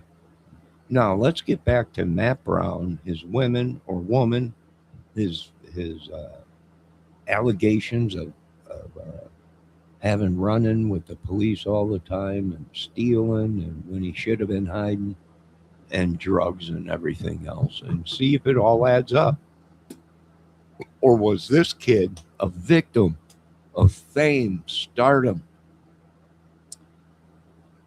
Now let's get back to Matt Brown, his woman, his allegations of having run-in with the police all the time and stealing, and when he should have been hiding, and drugs and everything else, and see if it all adds up. Or was this kid a victim of fame, stardom,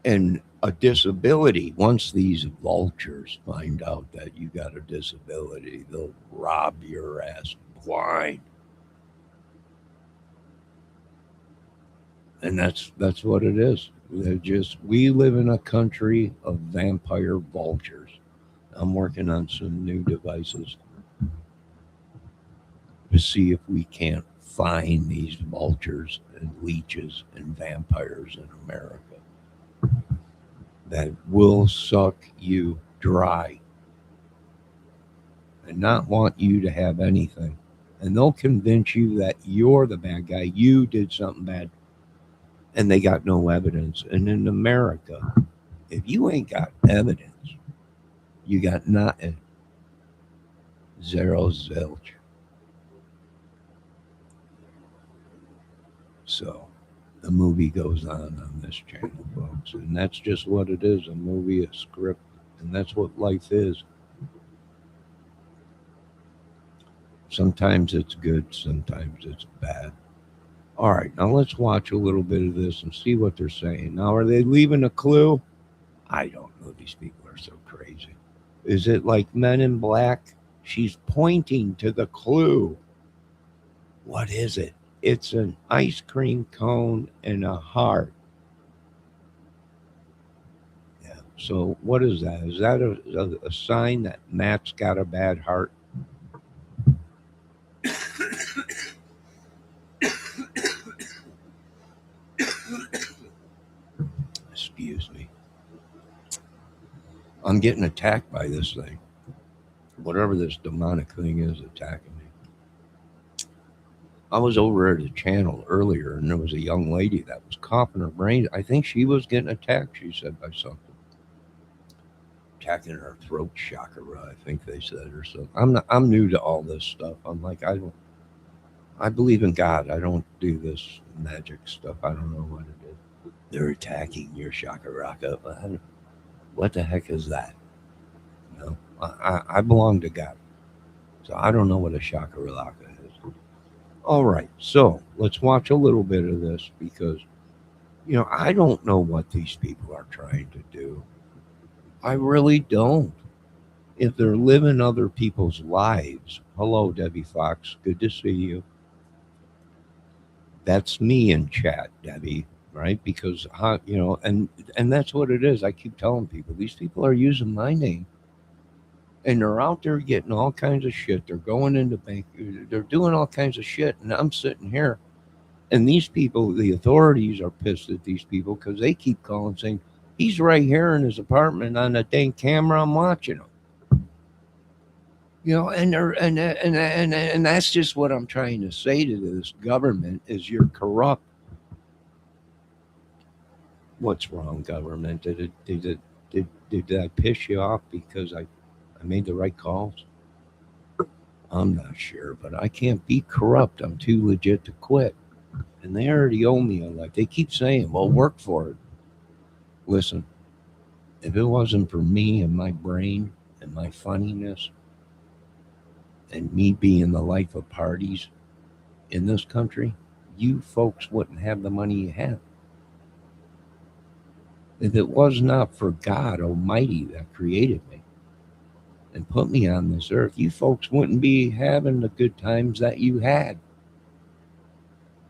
and a disability? Once these vultures find out that you got a disability, they'll rob your ass blind. And that's what it is. We live in a country of vampire vultures. I'm working on some new devices to see if we can't find these vultures and leeches and vampires in America that will suck you dry and not want you to have anything. And they'll convince you that you're the bad guy, you did something bad, and they got no evidence. And in America, if you ain't got evidence, you got nothing. Zero zilch. So the movie goes on this channel, folks. And that's just what it is, a movie, a script. And that's what life is. Sometimes it's good, sometimes it's bad. All right, now let's watch a little bit of this and see what they're saying. Now, are they leaving a clue? I don't know. These people are so crazy. Is it like Men in Black? She's pointing to the clue. What is it? It's an ice cream cone and a heart. Yeah. So what is that? Is that a sign that Matt's got a bad heart? Excuse me. I'm getting attacked by this thing. Whatever this demonic thing is attacking me. I was over at a channel earlier and there was a young lady that was coughing her brains. I think she was getting attacked, she said, by something. Attacking her throat chakra, I think they said, or something. I'm new to all this stuff. I'm like, I believe in God. I don't do this magic stuff. I don't know what it is. They're attacking your chakra. What the heck is that? You know, I belong to God. So I don't know what a chakra is. All right, so let's watch a little bit of this because, I don't know what these people are trying to do. I really don't. If they're living other people's lives, hello, Debbie Fox, good to see you. That's me in chat, Debbie, right? Because, and that's what it is. I keep telling people, these people are using my name. And they're out there getting all kinds of shit. They're going into bank. They're doing all kinds of shit. And I'm sitting here. And these people, the authorities are pissed at these people because they keep calling saying, he's right here in his apartment on the dang camera. I'm watching him. And that's just what I'm trying to say to this government is you're corrupt. What's wrong, government? Did I piss you off because I made the right calls? I'm not sure, but I can't be corrupt. I'm too legit to quit. And they already owe me a life. They keep saying, well, work for it. Listen, if it wasn't for me and my brain and my funniness and me being the life of parties in this country, you folks wouldn't have the money you have. If it was not for God Almighty that created me, and put me on this earth, you folks wouldn't be having the good times that you had.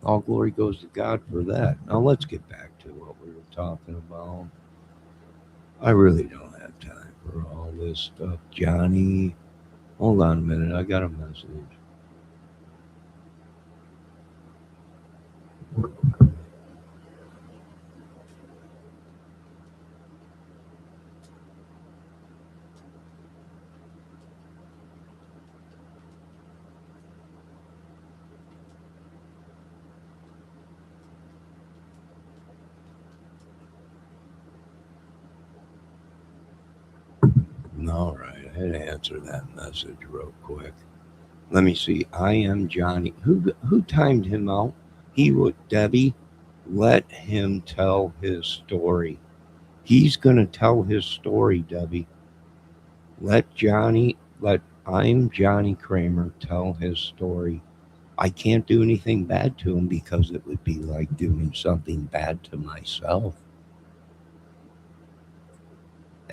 All glory goes to God for that. Now let's get back to what we were talking about. I really don't have time for all this stuff. Johnny, hold on a minute. I got a message. All right, I had to answer that message real quick. Let me see. I am Johnny. Who timed him out? He would. Debbie, let him tell his story. He's gonna tell his story, Debbie. Let I'm Johnny Kramer tell his story. I can't do anything bad to him because it would be like doing something bad to myself.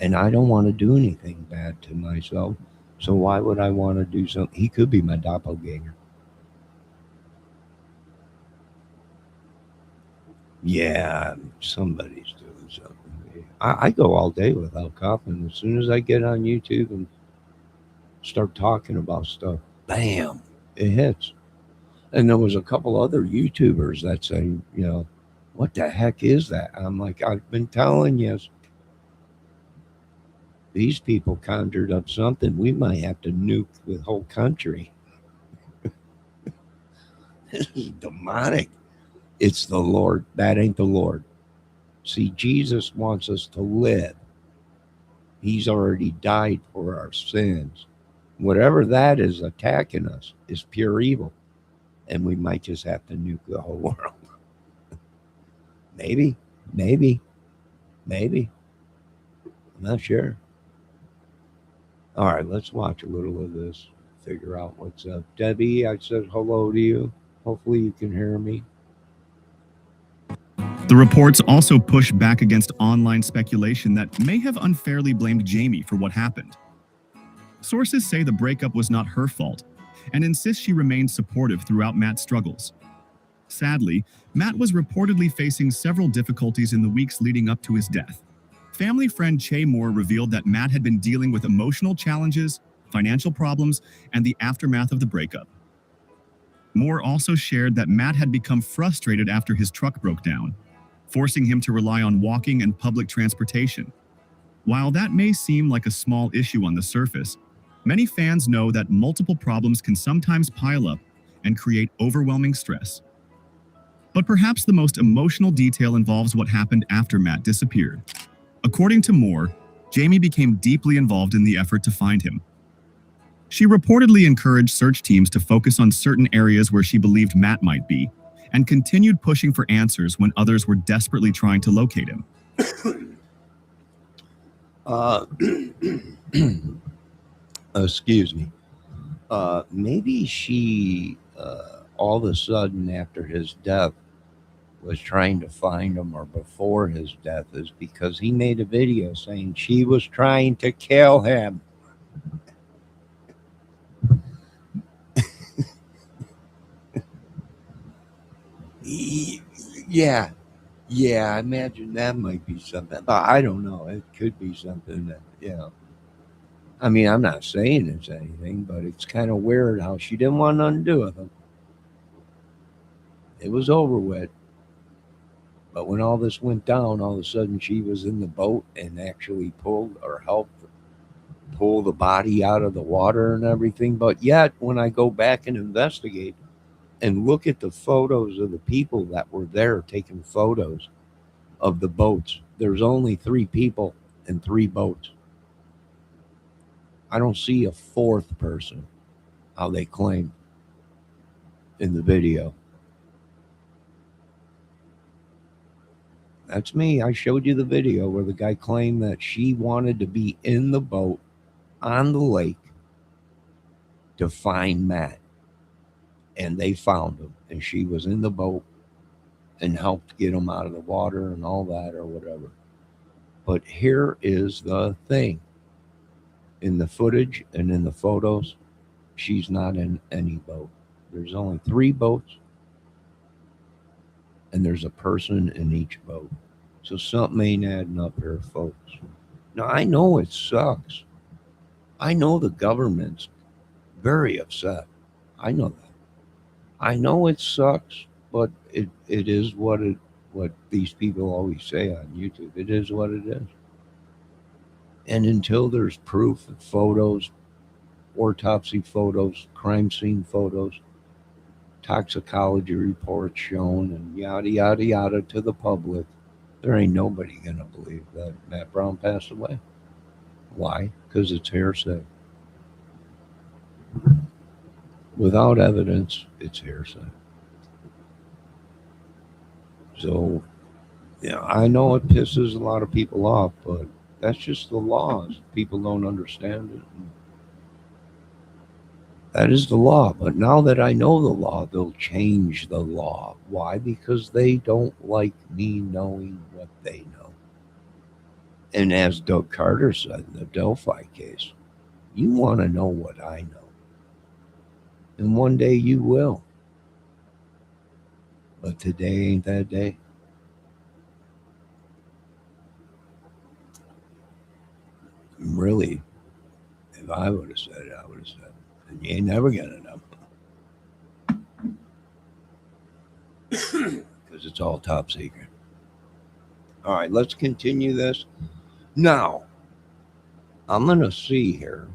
And I don't want to do anything bad to myself. So why would I want to do something? He could be my doppelganger. Yeah, somebody's doing something. I go all day without coughing. As soon as I get on YouTube and start talking about stuff, bam, it hits. And there was a couple other YouTubers that say, what the heck is that? I'm like, I've been telling you, these people conjured up something. We might have to nuke the whole country. This is demonic. It's the Lord. That ain't the Lord. See, Jesus wants us to live. He's already died for our sins. Whatever that is attacking us is pure evil. And we might just have to nuke the whole world. Maybe, maybe, maybe. I'm not sure. All right, let's watch a little of this, figure out what's up. Debbie, I said hello to you. Hopefully you can hear me. The reports also push back against online speculation that may have unfairly blamed Jamie for what happened. Sources say the breakup was not her fault and insist she remained supportive throughout Matt's struggles. Sadly, Matt was reportedly facing several difficulties in the weeks leading up to his death. Family friend Che Moore revealed that Matt had been dealing with emotional challenges, financial problems, and the aftermath of the breakup. Moore also shared that Matt had become frustrated after his truck broke down, forcing him to rely on walking and public transportation. While that may seem like a small issue on the surface, many fans know that multiple problems can sometimes pile up and create overwhelming stress. But perhaps the most emotional detail involves what happened after Matt disappeared. According to Moore, Jamie became deeply involved in the effort to find him. She reportedly encouraged search teams to focus on certain areas where she believed Matt might be, and continued pushing for answers when others were desperately trying to locate him. Excuse me. Maybe she, all of a sudden after his death, was trying to find him, or before his death, is because he made a video saying she was trying to kill him. Yeah, I imagine that might be something. But I don't know. It could be something that, I mean, I'm not saying it's anything, but it's kind of weird how she didn't want nothing to do with him. It was over with. But when all this went down, all of a sudden she was in the boat and actually pulled or helped pull the body out of the water and everything. But yet, when I go back and investigate and look at the photos of the people that were there taking photos of the boats, there's only 3 people and 3 boats. I don't see a 4th person, how they claim in the video. That's me. I showed you the video where the guy claimed that she wanted to be in the boat on the lake to find Matt. And they found him. And she was in the boat and helped get him out of the water and all that or whatever. But here is the thing. In the footage and in the photos, she's not in any boat. There's only 3 boats, and there's a person in each boat. So something ain't adding up here, folks. Now, I know it sucks. I know the government's very upset. I know that. I know it sucks, but it is what these people always say on YouTube. It is what it is. And until there's proof, photos, autopsy photos, crime scene photos, toxicology reports shown, and yada yada yada to the public, there ain't nobody gonna believe that Matt Brown passed away. Why? Because it's hearsay. Without evidence, it's hearsay. So, yeah, I know it pisses a lot of people off, but that's just the laws. People don't understand it. That is the law. But now that I know the law, they'll change the law. Why? Because they don't like me knowing what they know. And as Doug Carter said in the Delphi case, you want to know what I know. And one day you will. But today ain't that day. Really, if I would have said it, I would have said it. And you ain't never gonna know. Because it's all top secret. All right, let's continue this. Now, I'm going to see here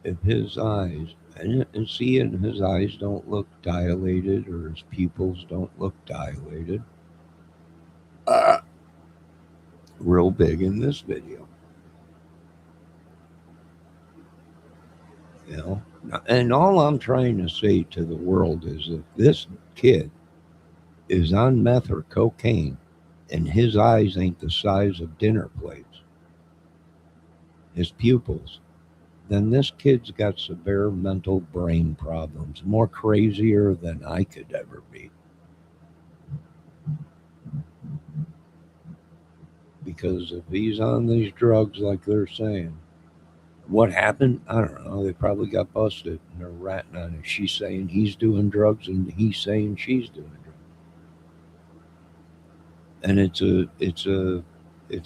if his eyes, and see it, his eyes don't look dilated or his pupils don't look dilated. Real big in this video. You know, and all I'm trying to say to the world is if this kid is on meth or cocaine and his eyes ain't the size of dinner plates, his pupils, then this kid's got severe mental brain problems, more crazier than I could ever be. Because if he's on these drugs like they're saying, what happened? I don't know. They probably got busted and they're ratting on it. She's saying he's doing drugs and he's saying she's doing drugs. And it's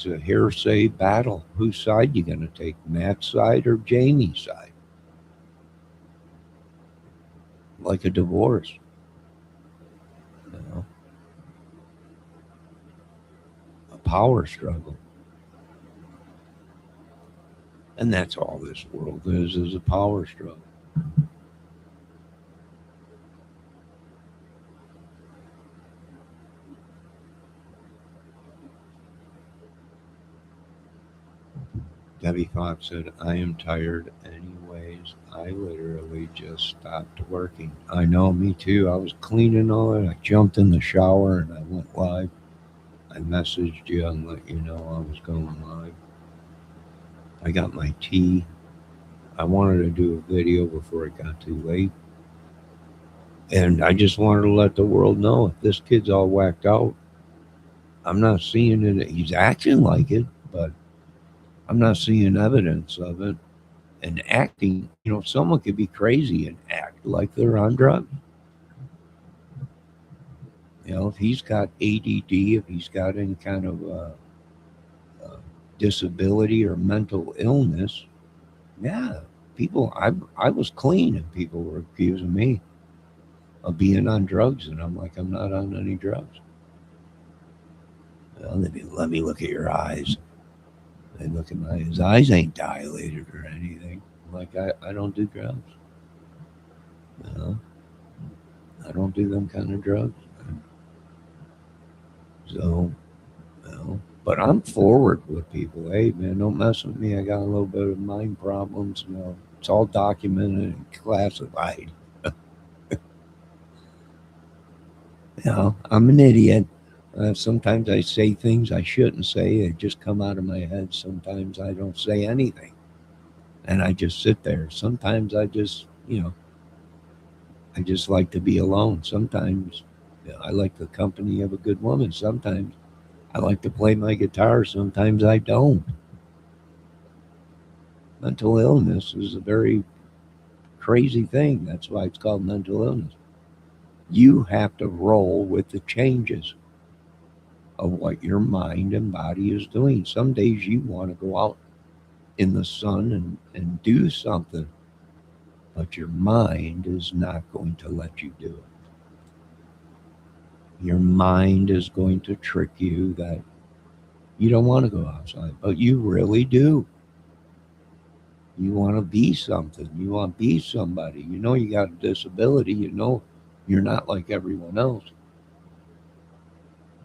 a hearsay battle. Whose side you gonna take? Matt's side or Jamie's side? Like a divorce. You know? A power struggle. And that's all this world is a power struggle. Debbie Fox said, I am tired anyways. I literally just stopped working. I know, me too. I was cleaning all it. I jumped in the shower and I went live. I messaged you and let you know I was going live. I got my tea. I wanted to do a video before it got too late. And I just wanted to let the world know if this kid's all whacked out, I'm not seeing it. He's acting like it, but I'm not seeing evidence of it. And acting, someone could be crazy and act like they're on drugs. If he's got ADD, if he's got any kind of disability or mental illness, yeah, people, I was clean and people were accusing me of being on drugs. And I'm like, I'm not on any drugs. Well, let me look at your eyes. They look at his eyes ain't dilated or anything. Like I don't do drugs. I don't do them kind of drugs. So, but I'm forward with people. Hey man, don't mess with me. I got a little bit of mind problems. It's all documented and classified. I'm an idiot. Sometimes I say things I shouldn't say. They just come out of my head. Sometimes I don't say anything. And I just sit there. Sometimes I just like to be alone. Sometimes I like the company of a good woman. Sometimes I like to play my guitar. Sometimes I don't. Mental illness is a very crazy thing. That's why it's called mental illness. You have to roll with the changes of what your mind and body is doing. Some days you want to go out in the sun and do something, but your mind is not going to let you do it. Your mind is going to trick you that you don't want to go outside, but you really do. You want to be something. You want to be somebody. You know you got a disability. You know you're not like everyone else.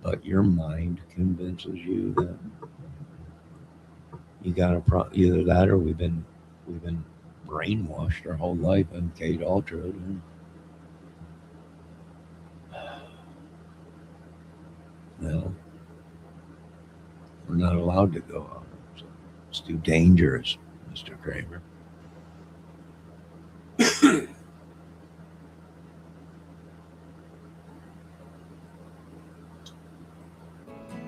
But your mind convinces you that you got a either that or we've been brainwashed our whole life and Kate Ultra. And, well, we're not allowed to go out. So it's too dangerous, Mr. Kramer.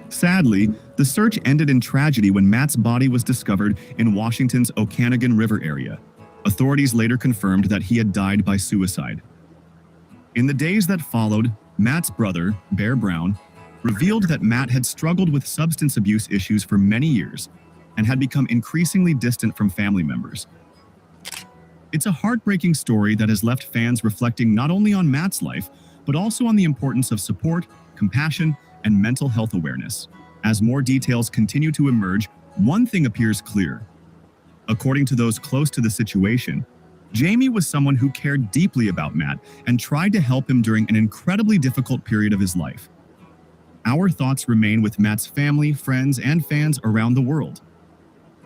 Sadly, the search ended in tragedy when Matt's body was discovered in Washington's Okanagan River area. Authorities later confirmed that he had died by suicide. In the days that followed, Matt's brother, Bear Brown, revealed that Matt had struggled with substance abuse issues for many years and had become increasingly distant from family members. It's a heartbreaking story that has left fans reflecting not only on Matt's life, but also on the importance of support, compassion, and mental health awareness. As more details continue to emerge, one thing appears clear. According to those close to the situation, Jamie was someone who cared deeply about Matt and tried to help him during an incredibly difficult period of his life. Our thoughts remain with Matt's family, friends, and fans around the world.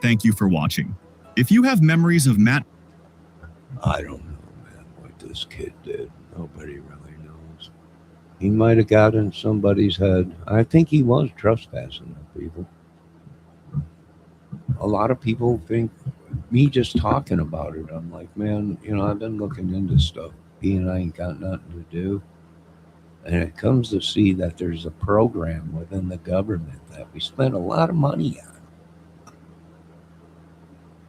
Thank you for watching. If you have memories of Matt, I don't know, man, what this kid did. Nobody really knows. He might have got in somebody's head. I think he was trespassing on people. A lot of people think, me just talking about it, I'm like, man, I've been looking into stuff. He and I ain't got nothing to do. And it comes to see that there's a program within the government that we spend a lot of money on.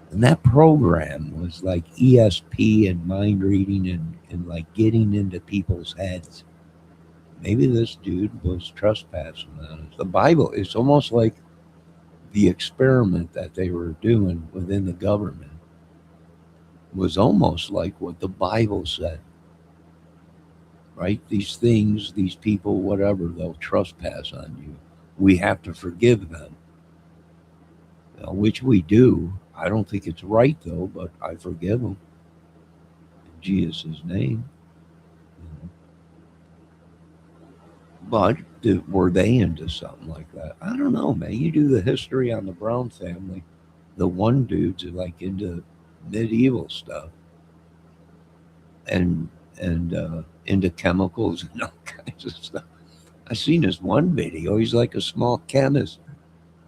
And that program was like ESP and mind reading and like getting into people's heads. Maybe this dude was trespassing on us. The Bible is almost like the experiment that they were doing within the government was almost like what the Bible said. Right? These things, these people, whatever, they'll trespass on you. We have to forgive them. Which we do. I don't think it's right though, but I forgive them in Jesus' name. But were they into something like that? I don't know, man. You do the history on the Brown family. The one dude's like into medieval stuff and into chemicals and all kinds of stuff. I seen this one video. He's like a small chemist,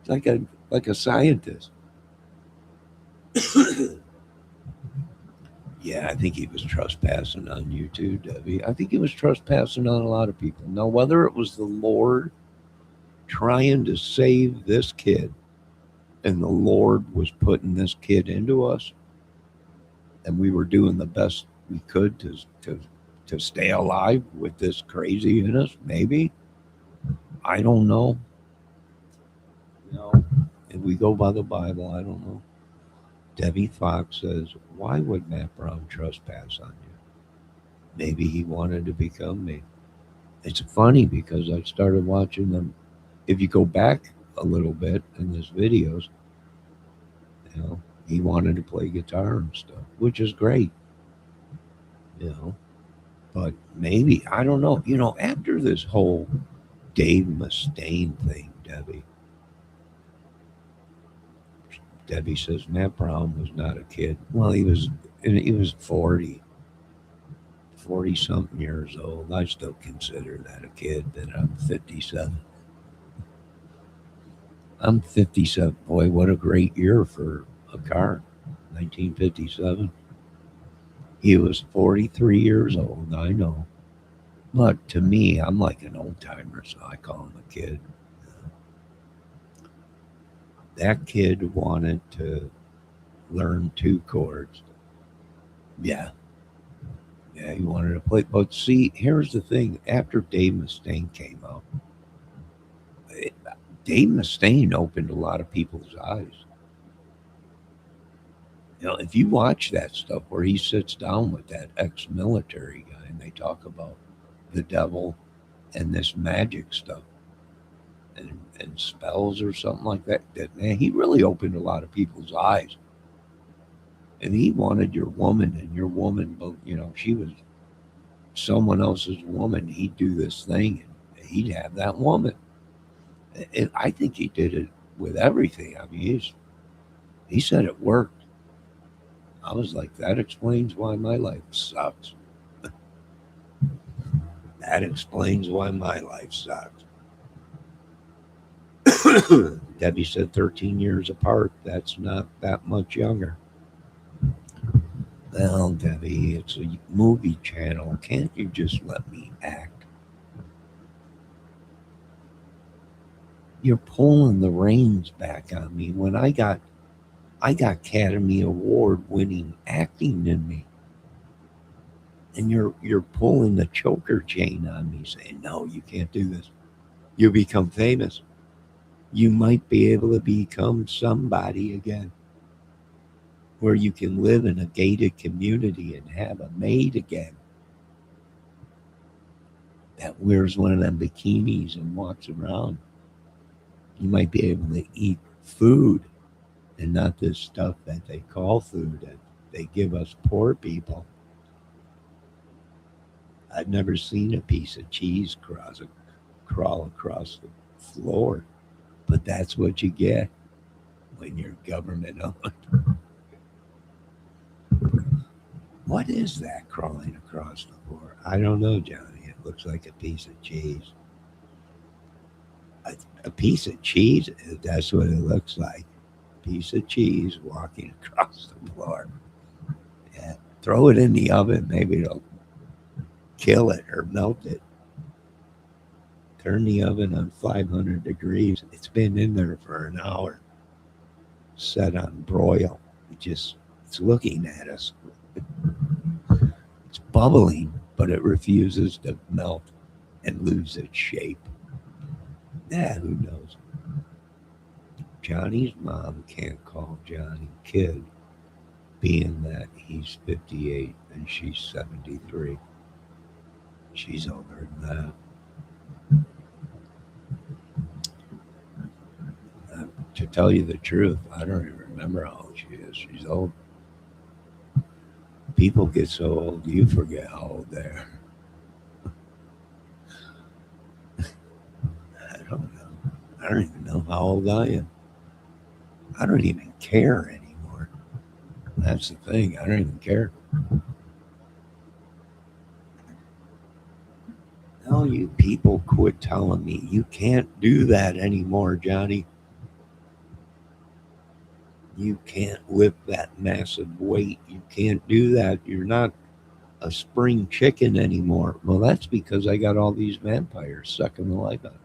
like a scientist. Yeah, I think he was trespassing on you too, Debbie. I think he was trespassing on a lot of people. Now, whether it was the Lord trying to save this kid and the Lord was putting this kid into us and we were doing the best we could to stay alive with this crazy in us, maybe. I don't know. If we go by the Bible, I don't know. Debbie Fox says, why would Matt Brown trespass on you? Maybe he wanted to become me. It's funny because I started watching them. If you go back a little bit in his videos, he wanted to play guitar and stuff, which is great. But maybe, I don't know. After this whole Dave Mustaine thing, Debbie says Matt Brown was not a kid. Well, he was 40 something years old. I still consider that a kid, but I'm 57. I'm 57. Boy, what a great year for a car. 1957. He was 43 years old, I know. But to me, I'm like an old timer, so I call him a kid. That kid wanted to learn 2 chords. Yeah. Yeah, he wanted to play. But see, here's the thing. After Dave Mustaine came out, it, Dave Mustaine opened a lot of people's eyes. You know, if you watch that stuff where he sits down with that ex-military guy and they talk about the devil and this magic stuff and spells or something like that, that man, he really opened a lot of people's eyes. And he wanted your woman, and your woman, you know, she was someone else's woman. He'd do this thing and he'd have that woman. And I think he did it with everything. I mean, he said it worked. I was like, that explains why my life sucks. That explains why my life sucks. Debbie said 13 years apart. That's not that much younger. Well, Debbie, it's a movie channel. Can't you just let me act? You're pulling the reins back on me when I got Academy Award winning acting in me. And you're pulling the choker chain on me saying, no, you can't do this. You become famous. You might be able to become somebody again where you can live in a gated community and have a maid again that wears one of them bikinis and walks around. You might be able to eat food and not this stuff that they call food that they give us poor people. I've never seen a piece of cheese crawl across the floor, but that's what you get when you're government owned. What is that crawling across the floor? I don't know, Johnny. It looks like a piece of cheese. A piece of cheese? That's what it looks like. A piece of cheese walking across the floor. Yeah. Throw it in the oven. Maybe it'll kill it or melt it. Turn the oven on 500 degrees. It's been in there for an hour. Set on broil. It's looking at us. It's bubbling, but it refuses to melt and lose its shape. Yeah, who knows? Johnny's mom can't call Johnny kid, being that he's 58 and she's 73. She's older than that. To tell you the truth, I don't even remember how old she is. She's old. People get so old, you forget how old they are. I don't know. I don't even know how old I am. I don't even care anymore. That's the thing. I don't even care. No, you people quit telling me you can't do that anymore, Johnny. You can't lift that massive weight. You can't do that. You're not a spring chicken anymore. Well, that's because I got all these vampires sucking the life out.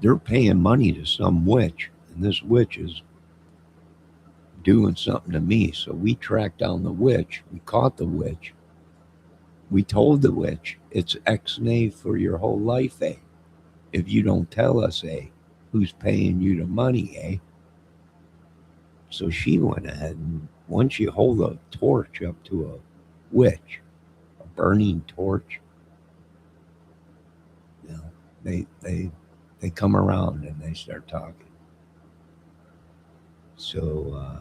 They're paying money to some witch, and this witch is doing something to me. So we tracked down the witch. We caught the witch. We told the witch, it's X-nay for your whole life, eh? If you don't tell us, eh? Who's paying you the money, eh? So she went ahead, and once you hold a torch up to a witch, a burning torch, you know, they come around and they start talking. So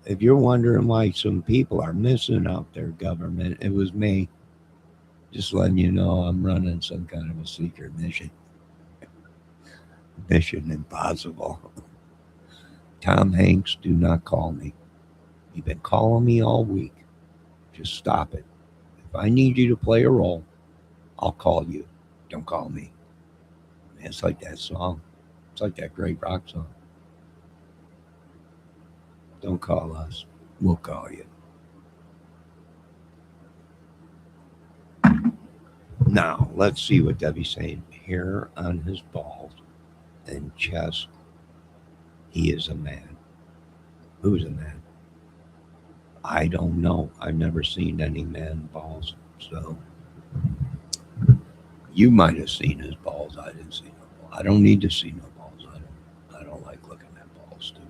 if you're wondering why some people are missing out there, government, it was me. Just letting you know I'm running some kind of a secret mission. Mission impossible. Tom Hanks, do not call me. You've been calling me all week. Just stop it. If I need you to play a role, I'll call you. Don't call me. It's like that song. It's like that great rock song. Don't call us. We'll call you. Now, let's see what Debbie's saying. Hair on his balls and chest. He is a man. Who's a man? I don't know. I've never seen any man balls. So you might have seen his balls. I didn't see no balls. I don't need to see no balls. I don't like looking at balls too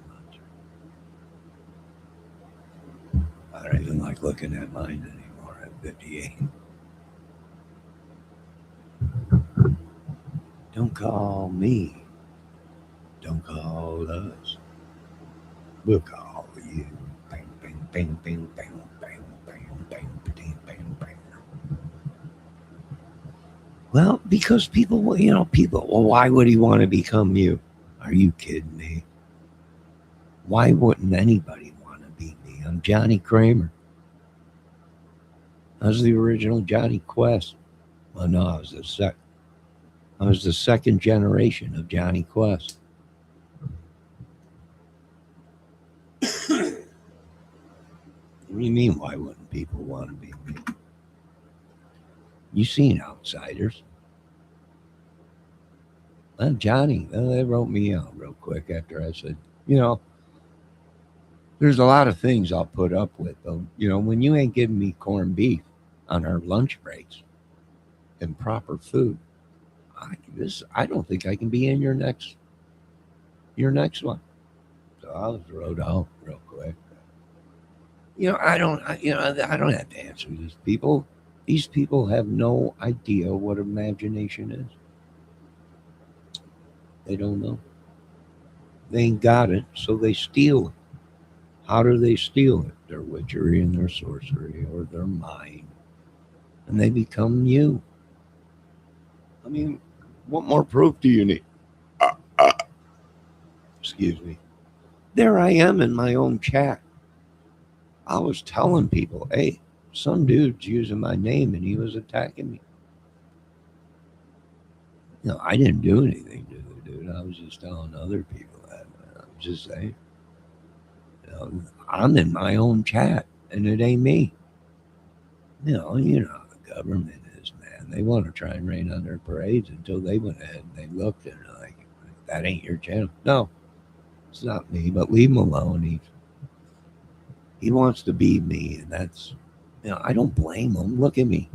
much. I don't even like looking at mine anymore at 58. Don't call me. Don't call us. We'll call you. Bang, bang, bang, bang, bang, bang, bang, bang, bang, bang, bang. Well, because people, well, why would he want to become you? Are you kidding me? Why wouldn't anybody want to be me? I'm Johnny Kramer. I was the original Johnny Quest. Well, no, I was the second generation of Johnny Quest. What do you mean, why wouldn't people want to be me? You seen Outsiders. Well, Johnny, they wrote me out real quick after I said, there's a lot of things I'll put up with, though. When you ain't giving me corned beef on our lunch breaks and proper food, I don't think I can be in your next one. So I was wrote out real quick. I don't have to answer these people. These people have no idea what imagination is. They don't know. They ain't got it, so they steal it. How do they steal it? Their witchery and their sorcery or their mind. And they become you. I mean, what more proof do you need? Excuse me. There I am in my own chat. I was telling people, hey, some dude's using my name and he was attacking me. I didn't do anything to the dude. I was just telling other people that. I was just saying, I'm in my own chat and it ain't me. You know how the government is, man. They want to try and rain on their parades until they went ahead and they looked and they're like, that ain't your channel. No, it's not me, but leave him alone. He wants to be me, and that's, I don't blame him. Look at me.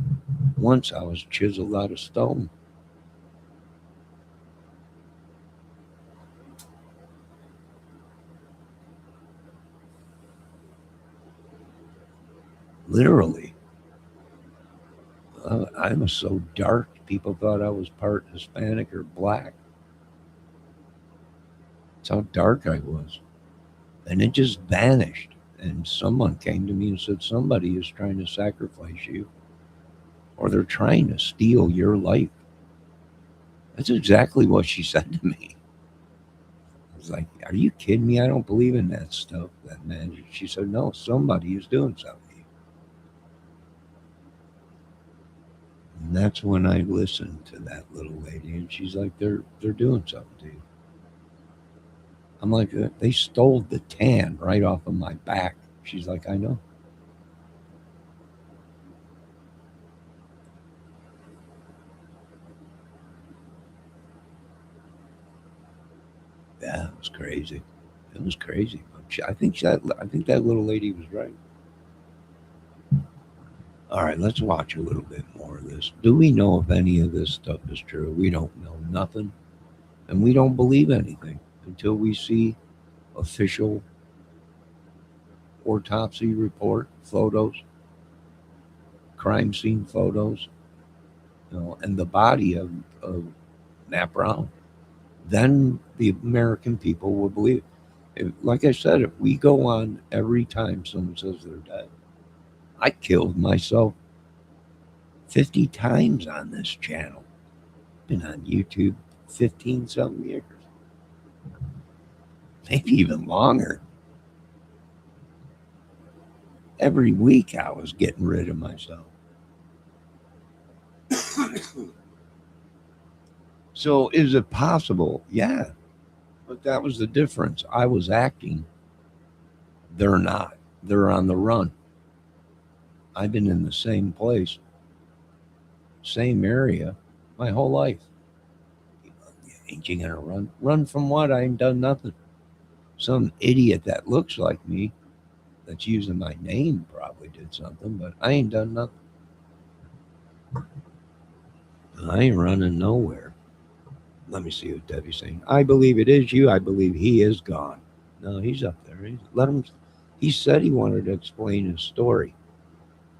Once I was chiseled out of stone. Literally. I was so dark, people thought I was part Hispanic or black. That's how dark I was. And it just vanished. And someone came to me and said, somebody is trying to sacrifice you, or they're trying to steal your life. That's exactly what she said to me. I was like, are you kidding me? I don't believe in that stuff, that magic. She said, no, somebody is doing something. And that's when I listened to that little lady, and she's like, they're doing something to you. I'm like, they stole the tan right off of my back. She's like, I know. Yeah, it was crazy. It was crazy. I think that little lady was right. All right, let's watch a little bit more of this. Do we know if any of this stuff is true? We don't know nothing, and we don't believe anything until we see official autopsy report, photos, crime scene photos, and the body of Nat Brown. Then the American people will believe it. Like I said, if we go on every time someone says they're dead, I killed myself 50 times on this channel. Been on YouTube 15 something years, maybe even longer. Every week I was getting rid of myself. So is it possible? Yeah. But that was the difference. I was acting. They're not. They're on the run. I've been in the same place, same area, my whole life. Ain't you gonna run? Run from what? I ain't done nothing. some idiot that looks like me that's using my name probably did something, but I ain't done nothing. I ain't running nowhere. Let me see what Debbie's saying. I believe it is you. I believe he is gone. No, he's up there. Let him. He said he wanted to explain his story.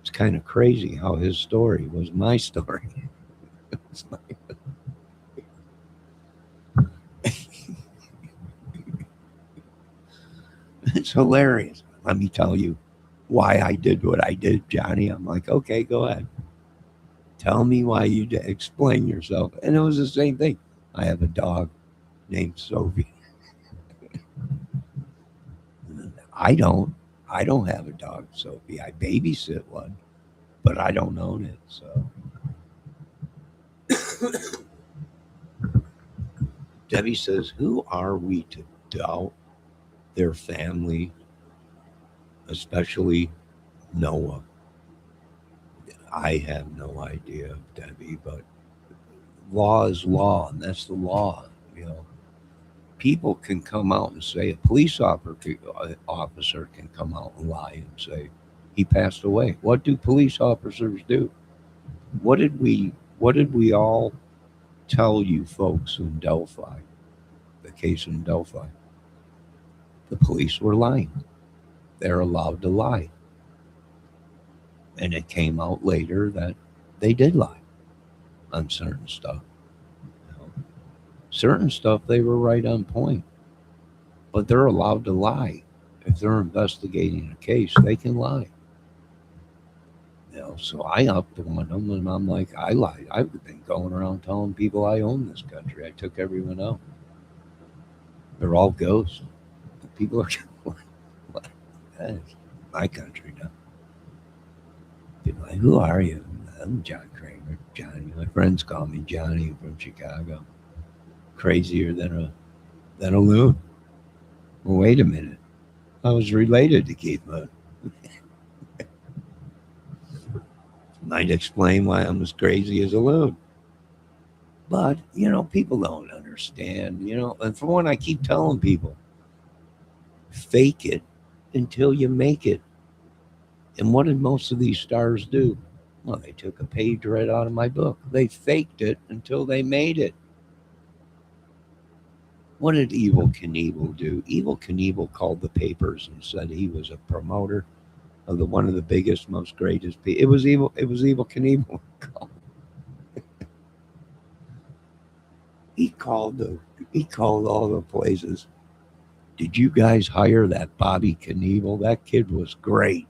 It's kind of crazy how his story was my story. It's like- it's hilarious. Let me tell you why I did what I did, Johnny. I'm like, okay, go ahead. Tell me why you did. Explain yourself. And it was the same thing. I have a dog named Sophie. I don't. I don't have a dog, Sophie. I babysit one, but I don't own it. So Debbie says, who are we to doubt their family, especially Noah? I have no idea, Debbie, but law is law, and that's the law. You know, people can come out and say, a police officer can come out and lie and say he passed away. What do police officers do? What did we all tell you folks in Delphi, the case in Delphi? The police were lying. They're allowed to lie. And it came out later that they did lie on certain stuff. You know, certain stuff they were right on point, but they're allowed to lie. If they're investigating a case, they can lie. You know, so I upped one of them, and I'm like, I lied. I've been going around telling people I own this country. I took everyone out. They're all ghosts. People are like, that is my country now. People are like, who are you? I'm John Kramer. Johnny. My friends call me Johnny from Chicago. Crazier than a loon. Well, wait a minute. I was related to Keith Moon. Might explain why I'm as crazy as a loon. But, people don't understand, and for one, I keep telling people, fake it until you make it. And what did most of these stars do? Well, they took a page right out of my book. They faked it until they made it. What did Evil Knievel do? Evil Knievel called the papers and said he was a promoter of one of the biggest, most greatest people. It was evil. It was Evil Knievel. He called all the places. Did you guys hire that Bobby Knievel? That kid was great.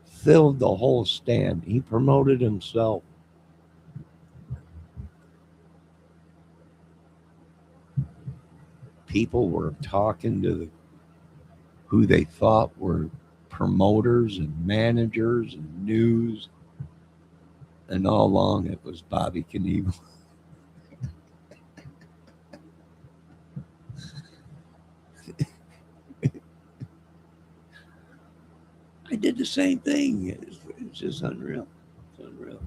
Filled the whole stand. He promoted himself. People were talking to who they thought were promoters and managers and news, and all along it was Bobby Knievel. I did the same thing. It's just unreal. It's unreal.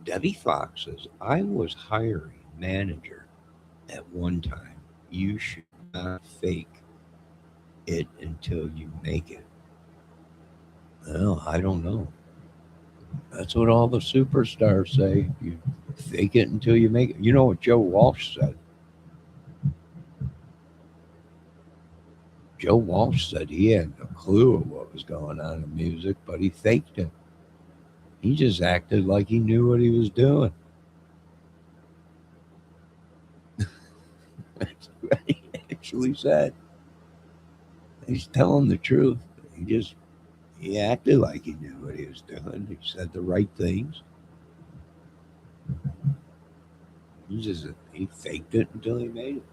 Debbie Fox says, I was hiring manager at one time. You should not fake it until you make it. Well, I don't know. That's what all the superstars say. You fake it until you make it. You know what Joe Walsh said? Joe Walsh said he had no clue of what was going on in music, but he faked it. He just acted like he knew what he was doing. That's what he actually said. He's telling the truth. He acted like he knew what he was doing. He said the right things. He faked it until he made it.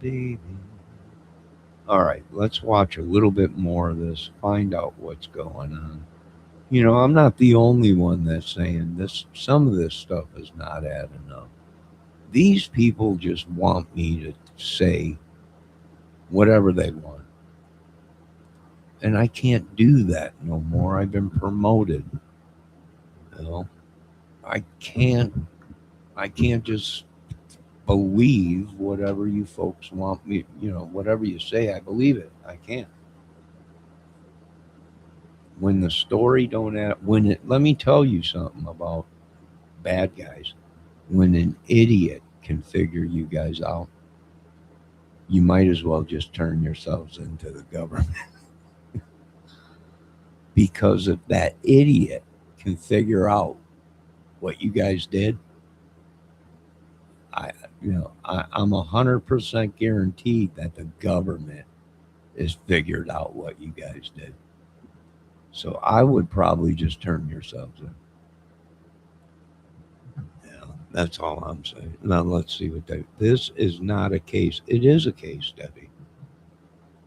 David. All right, let's watch a little bit more of this, find out what's going on. You know, I'm not the only one that's saying this. Some of this stuff is not adding up. These people just want me to say whatever they want. And I can't do that no more. I've been promoted. You know, I can't just believe whatever you folks want me, you know, whatever you say, I believe it. I can't. When the story don't add, when it, let me tell you something about bad guys. When an idiot can figure you guys out, you might as well just turn yourselves into the government. Because if that idiot can figure out what you guys did, I'm 100% guaranteed that the government is figured out what you guys did. So I would probably just turn yourselves in. Yeah, that's all I'm saying. Now let's see what they. This is not a case. It is a case, Debbie,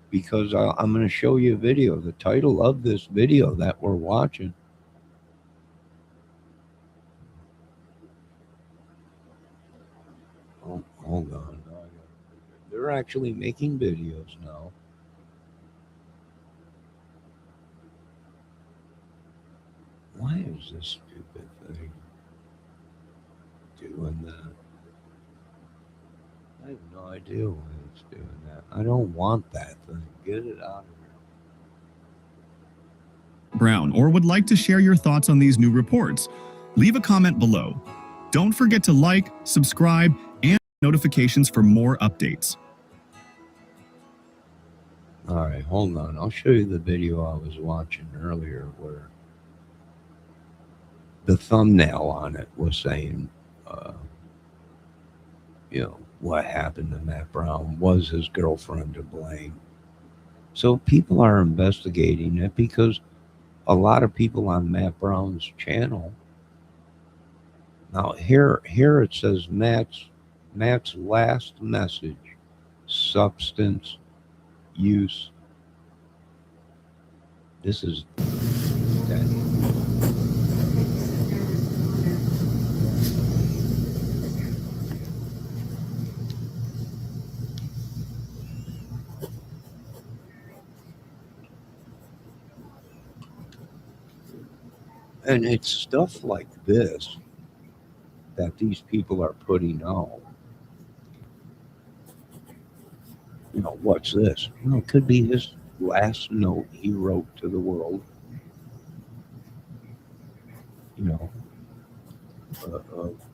because I'm going to show you a video. The title of this video that we're watching. Oh, hold on. They're actually making videos now. Why is this stupid thing doing that? I have no idea why it's doing that. I don't want that thing. Get it out of here. Brown, or would like to share your thoughts on these new reports? Leave a comment below. Don't forget to like, subscribe, and notifications for more updates. All right, hold on. I'll show you the video I was watching earlier where the thumbnail on it was saying, what happened to Matt Brown? Was his girlfriend to blame? So people are investigating it because a lot of people on Matt Brown's channel. Now here it says Matt's last message, substance use. This is Danny. And it's stuff like this that these people are putting out. What's this? It could be his last note he wrote to the world.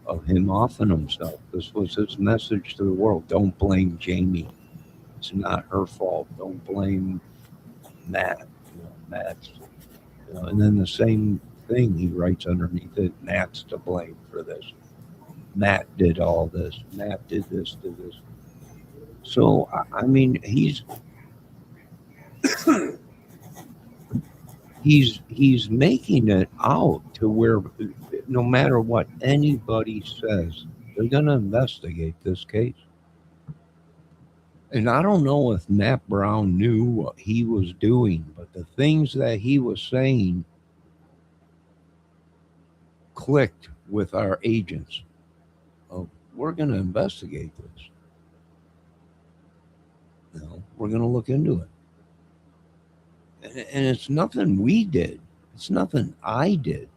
Of him offing himself. This was his message to the world. Don't blame Jamie. It's not her fault. Don't blame Matt. Matt's. And then the same thing he writes underneath it. Matt's to blame for this. Matt did all this. Matt did this. So I mean, he's making it out to where no matter what anybody says, they're going to investigate this case. And I don't know if Matt Brown knew what he was doing, but the things that he was saying clicked with our agents. We're going to investigate this. We're going to look into it. And it's nothing we did. It's nothing I did.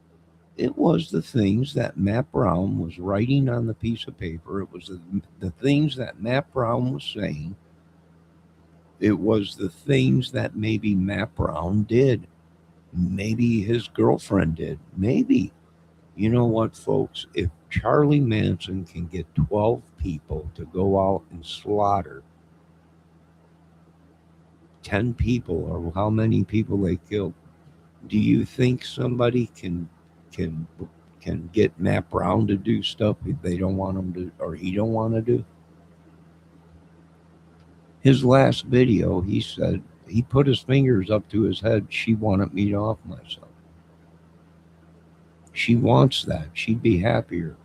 It was the things that Matt Brown was writing on the piece of paper. It was the things that Matt Brown was saying. It was the things that maybe Matt Brown did. Maybe his girlfriend did. Maybe. You know what, folks? If Charlie Manson can get 12 people to go out and slaughter 10 people, or how many people they killed, do you think somebody can get Matt Brown to do stuff if they don't want him to, or he don't want to do? His last video, he said, he put his fingers up to his head. She wanted me to off myself. She wants that. She'd be happier.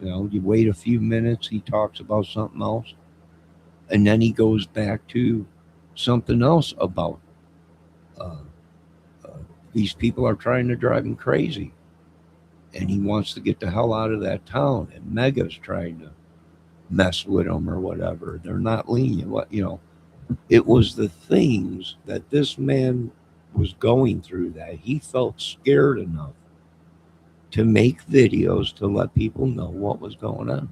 You wait a few minutes, he talks about something else. And then he goes back to something else about uh, uh, these people are trying to drive him crazy. And he wants to get the hell out of that town. And Mega's trying to mess with him or whatever. They're not lenient. It was the things that this man was going through that he felt scared enough to make videos to let people know what was going on.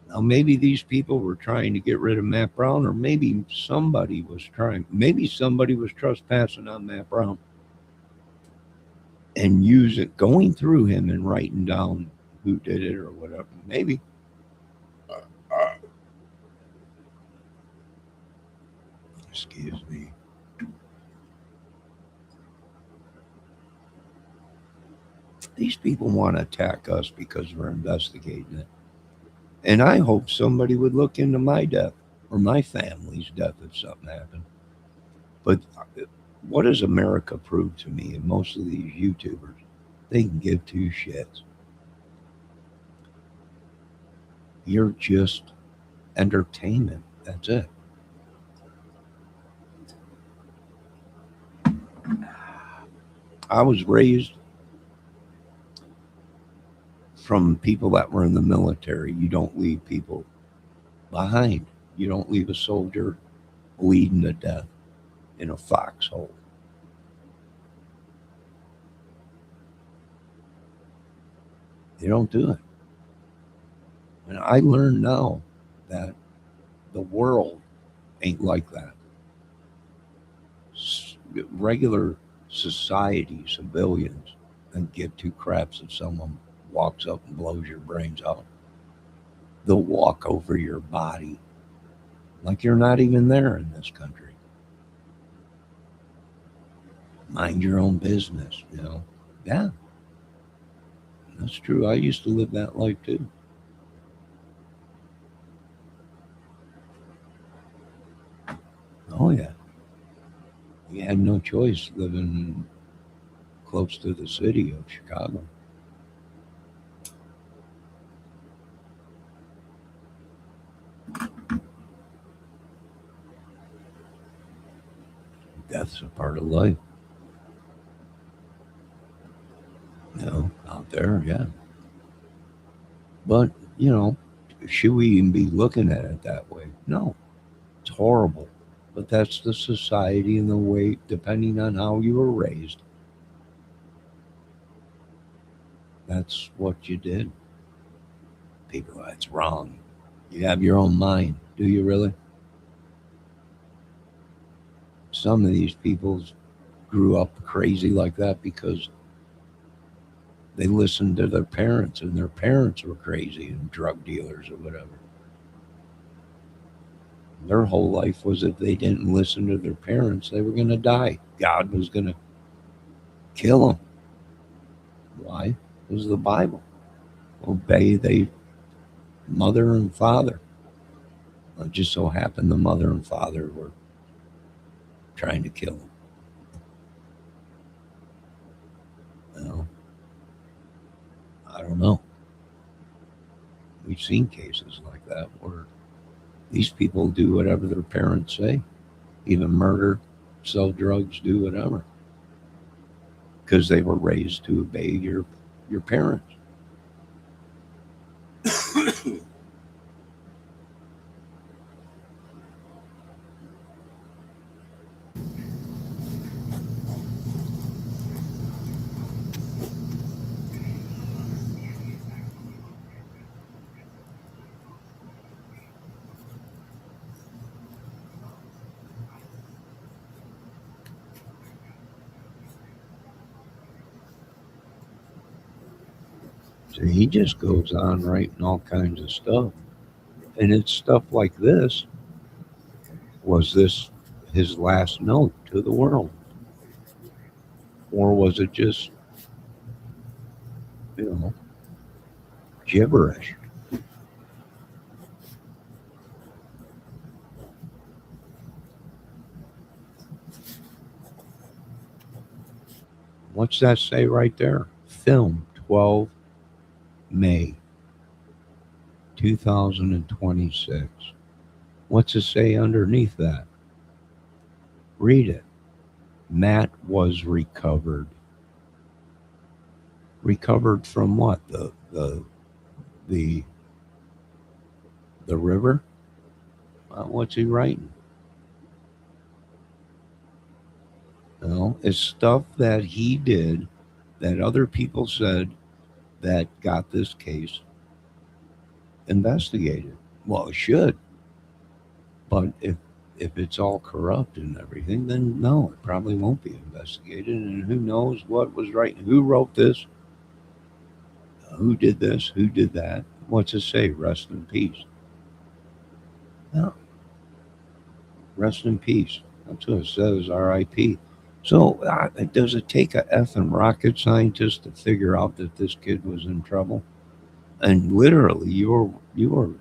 Now, maybe these people were trying to get rid of Matt Brown, or maybe somebody was trespassing on Matt Brown and going through him and writing down who did it or whatever. Maybe. Excuse me. These people want to attack us because we're investigating it. And I hope somebody would look into my death or my family's death if something happened. But what does America prove to me and most of these YouTubers? They can give two shits. You're just entertainment. That's it. I was raised from people that were in the military. You don't leave people behind. You don't leave a soldier bleeding to death in a foxhole. You don't do it. And I learned now that the world ain't like that. Regular society, civilians, and give two craps if someone walks up and blows your brains out. They'll walk over your body like you're not even there in this country. Mind your own business, Yeah, that's true. I used to live that life too. Oh, yeah. We had no choice living close to the city of Chicago. Death's a part of life, out there, yeah. But, should we even be looking at it that way? No, it's horrible. But that's the society and the way, depending on how you were raised, that's what you did. People, that's wrong. You have your own mind. Do you really? Some of these people grew up crazy like that because they listened to their parents and their parents were crazy and drug dealers or whatever. Their whole life was if they didn't listen to their parents, they were going to die. God was going to kill them. Why? It was the Bible. Obey the mother and father. It just so happened the mother and father were trying to kill them. I don't know. We've seen cases like that where these people do whatever their parents say, even murder, sell drugs, do whatever, because they were raised to obey your parents. So he just goes on writing all kinds of stuff. And it's stuff like this. Was this his last note to the world? Or was it just, you know, gibberish? What's that say right there? Film 12 May 2026. What's it say underneath that? Read it. Matt was recovered. Recovered from what? The river? What's he writing? No, it's stuff that he did that other people said that got this case investigated. Well, it should, but if it's all corrupt and everything, then no, it probably won't be investigated. And who knows what was right? Who wrote this? Who did this? Who did that? What's it say? Rest in peace. No, rest in peace. That's what it says. R.I.P. So does it take a effing rocket scientist to figure out that this kid was in trouble? And literally, you were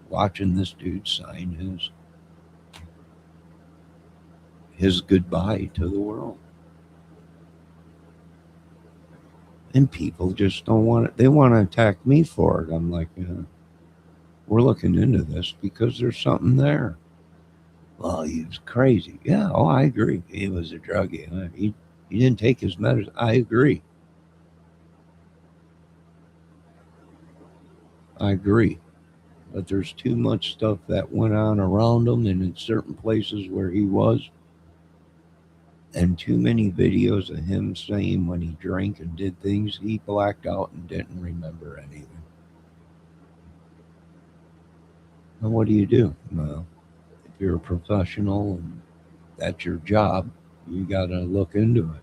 watching this dude sign his goodbye to the world, and people just don't want it. They want to attack me for it. I'm like, we're looking into this because there's something there. Well, he was crazy. Yeah, oh, I agree. He was a druggie. He didn't take his medicine. I agree. I agree. But there's too much stuff that went on around him and in certain places where he was, and too many videos of him saying when he drank and did things, he blacked out and didn't remember anything. And what do? Well, if you're a professional and that's your job, you got to look into it.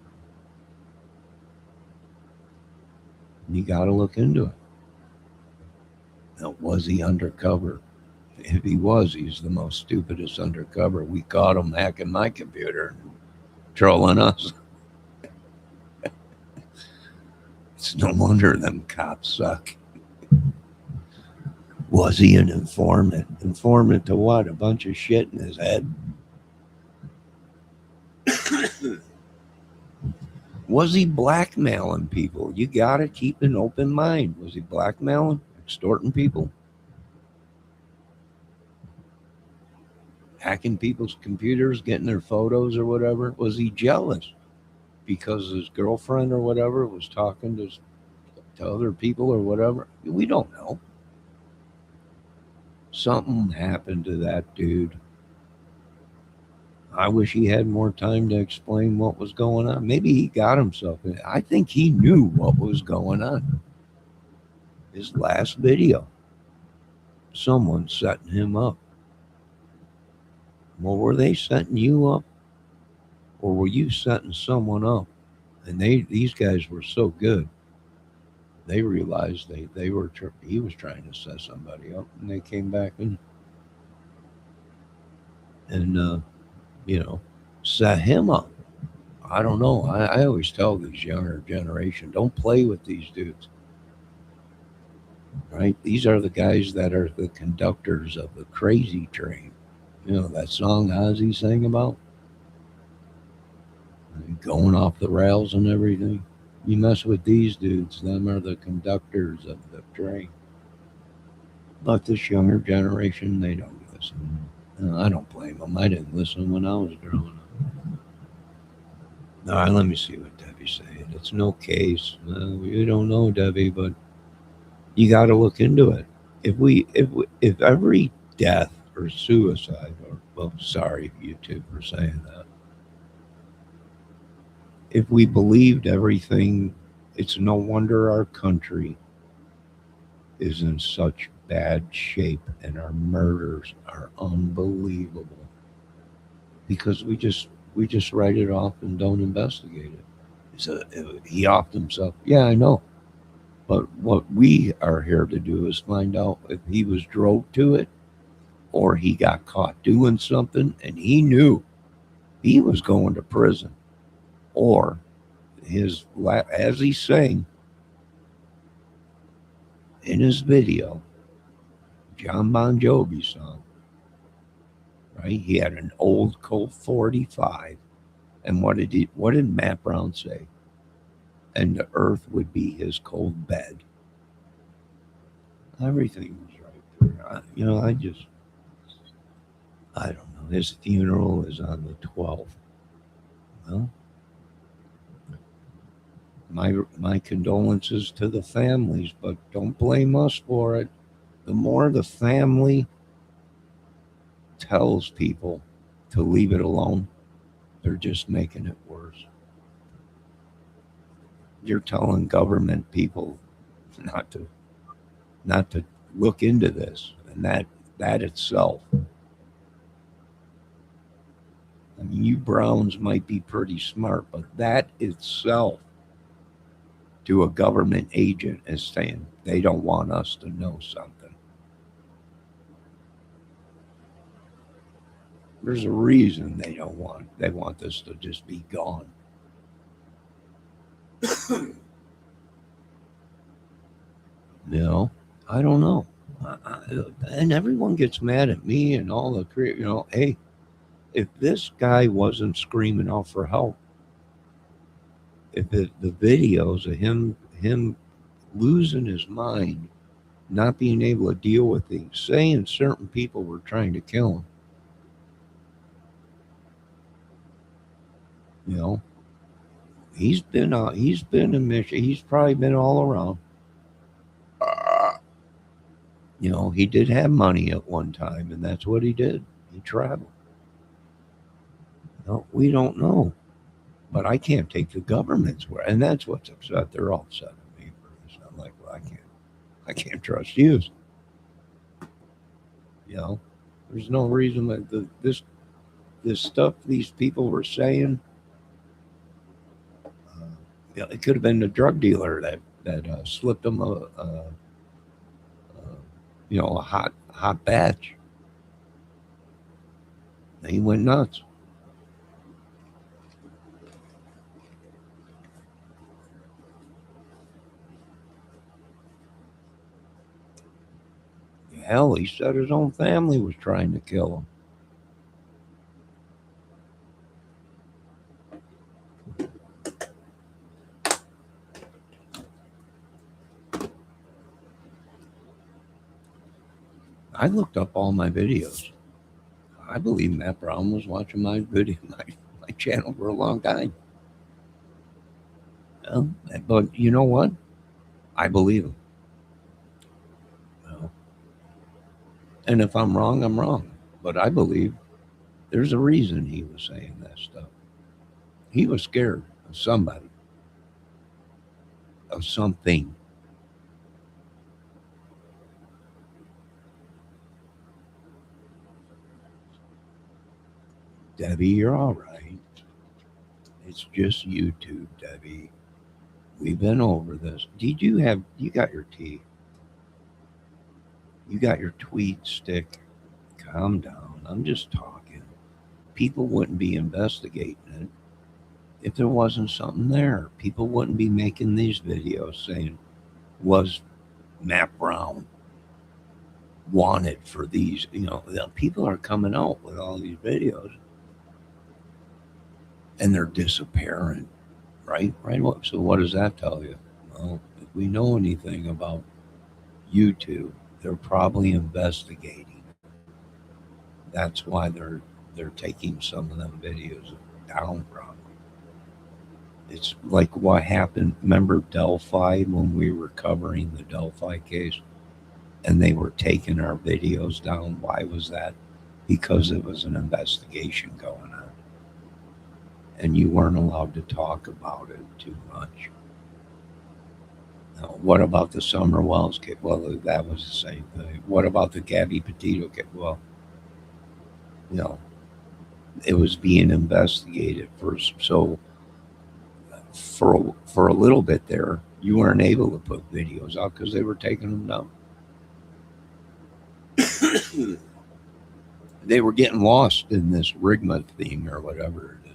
You got to look into it. Now, was he undercover? If he was, he's the most stupidest undercover. We caught him hacking my computer, trolling us. It's no wonder them cops suck. Was he an informant? Informant to what? A bunch of shit in his head? Was he blackmailing people? You got to keep an open mind. Was he blackmailing? Extorting people? Hacking people's computers, getting their photos or whatever? Was he jealous because his girlfriend or whatever was talking to other people or whatever? We don't know. Something happened to that dude. I wish he had more time to explain what was going on. Maybe he got himself in. I think he knew what was going on. His last video, someone setting him up. Well, were they setting you up, or were you setting someone up? And these guys were so good, they realized he was trying to set somebody up, and they came back and set him up. I don't know. I always tell these younger generation, don't play with these dudes. Right? These are the guys that are the conductors of the crazy train. You know, that song Ozzy sang about? Going off the rails and everything. You mess with these dudes, them are the conductors of the train. But this younger generation, they don't listen. I don't blame them. I didn't listen when I was growing up. All right, let me see what Debbie's saying. It's no case. You don't know, Debbie, but you got to look into it. If every death or suicide, or well, sorry, YouTube for saying that. If we believed everything, it's no wonder our country is in such bad shape and our murders are unbelievable. Because we just write it off and don't investigate it. So he offed himself. Yeah, I know. But what we are here to do is find out if he was drove to it or he got caught doing something and he knew he was going to prison, or as he's saying in his video, John Bon Jovi song, right? He had an old Colt 45, and what did Matt Brown say? and the earth would be his cold bed. Everything was right there. I don't know. His funeral is on the 12th. Well, my condolences to the families, but don't blame us for it. The more the family tells people to leave it alone, they're just making it worse. You're telling government people not to look into this, and that itself. I mean, you Browns might be pretty smart, but that itself to a government agent is saying they don't want us to know something. There's a reason they want this to just be gone. I don't know. And everyone gets mad at me and all the hey, if this guy wasn't screaming out for help, if the videos of him losing his mind, not being able to deal with things, saying certain people were trying to kill him, you know, he's been in mission. He's probably been all around. He did have money at one time, and that's what he did. He traveled. We don't know, but I can't take the government's word, and that's what's upset. They're all upset at me for this. I'm like, well, I can't trust you. There's no reason that this stuff these people were saying. It could have been the drug dealer that slipped them a hot batch. He went nuts. Hell, he said his own family was trying to kill him. I looked up all my videos. I believe Matt Brown was watching my video, my channel for a long time. But you know what? I believe him. And if I'm wrong, I'm wrong. But I believe there's a reason he was saying that stuff. He was scared of somebody, of something. Debbie, you're all right. It's just YouTube, Debbie. We've been over this. You got your tea? You got your tweet stick? Calm down. I'm just talking. People wouldn't be investigating it if there wasn't something there. People wouldn't be making these videos saying, was Matt Brown wanted for these? People are coming out with all these videos and they're disappearing. Right? So what does that tell you? Well, if we know anything about YouTube, they're probably investigating. That's why they're taking some of them videos down from. It's like what happened. Remember Delphi when we were covering the Delphi case, and they were taking our videos down. Why was that? Because it was an investigation going on, and you weren't allowed to talk about it too much. Now, what about the Summer Wells case? Well, that was the same thing. What about the Gabby Petito case? Well, it was being investigated first. So for a little bit there, you weren't able to put videos out because they were taking them down. They were getting lost in this Rigma thing or whatever it is.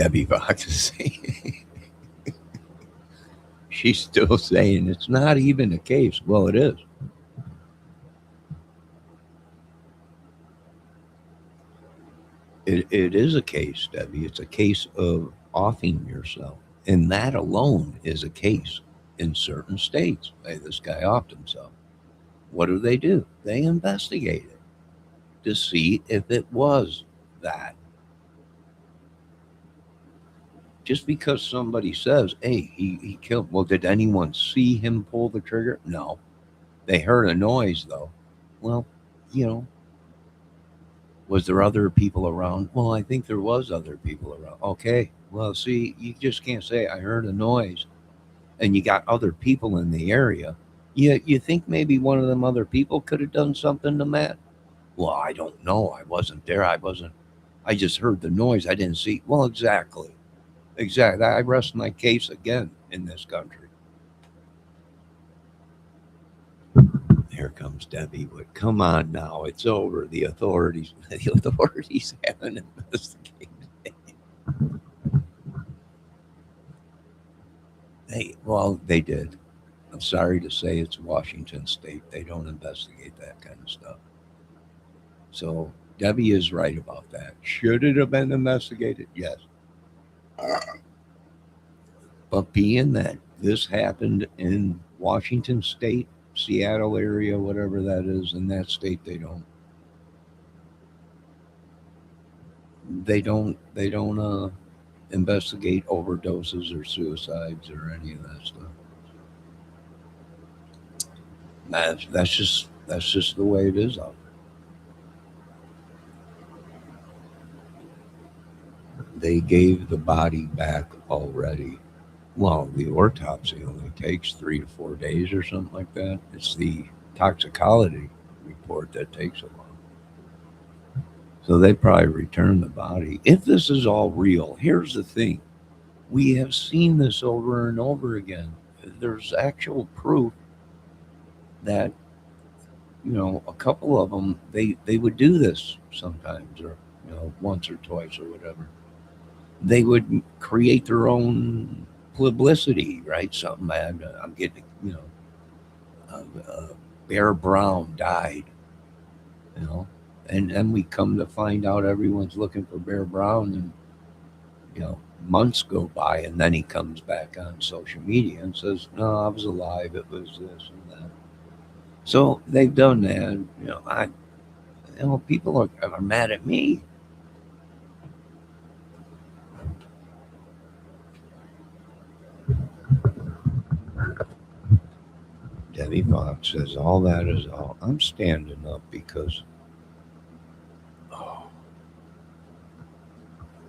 Debbie Fox is saying. She's still saying it's not even a case. Well, it is. It is a case, Debbie. It's a case of offing yourself. And that alone is a case in certain states. Hey, this guy offed himself. What do? They investigate it to see if it was that. Just because somebody says, hey, he killed, well, did anyone see him pull the trigger? No. They heard a noise, though. Well, you know, was there other people around? Well, I think there was other people around. Okay. Well, see, you just can't say I heard a noise and you got other people in the area. You think maybe one of them other people could have done something to Matt? Well, I don't know. I wasn't there. I just heard the noise. I didn't see. Well, exactly. Exactly. I rest my case again in this country. Here comes Debbie. But come on now, it's over. The authorities haven't investigated. They did. I'm sorry to say it's Washington State. They don't investigate that kind of stuff. So Debbie is right about that. Should it have been investigated? Yes. But being that this happened in Washington State, Seattle area, whatever that is, in that state, they don't investigate overdoses or suicides or any of that stuff. That's just the way it is out there. They gave the body back already. Well, the autopsy only takes 3 to 4 days or something like that. It's the toxicology report that takes a while. So they probably return the body. If this is all real, here's the thing. We have seen this over and over again. There's actual proof that, a couple of them, they would do this sometimes, or, once or twice or whatever. They would create their own publicity, right? Something I'm getting, Bear Brown died, and then we come to find out everyone's looking for Bear Brown, and months go by, and then he comes back on social media and says, "No, I was alive. It was this and that." So they've done that. People are mad at me. Debbie Fox says all that is all. I'm standing up because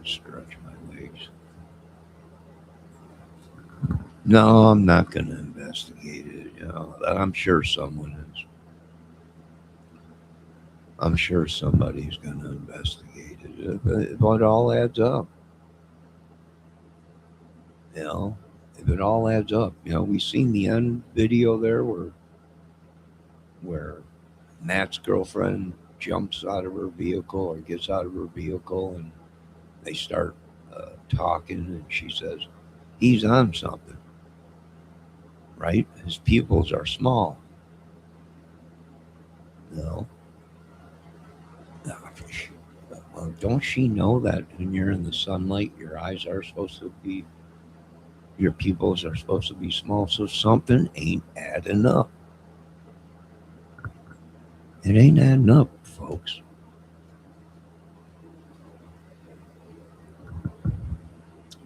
stretch my legs. No, I'm not going to investigate it. I'm sure someone is. I'm sure somebody's going to investigate it. But it all adds up. If it all adds up, we've seen the end video there where Matt's girlfriend jumps out of her vehicle or gets out of her vehicle, and they start talking, and she says, he's on something, right? His pupils are small. No. Well, don't she know that when you're in the sunlight, your eyes are supposed to be, your pupils are supposed to be small, so something ain't adding up. It ain't adding up, folks.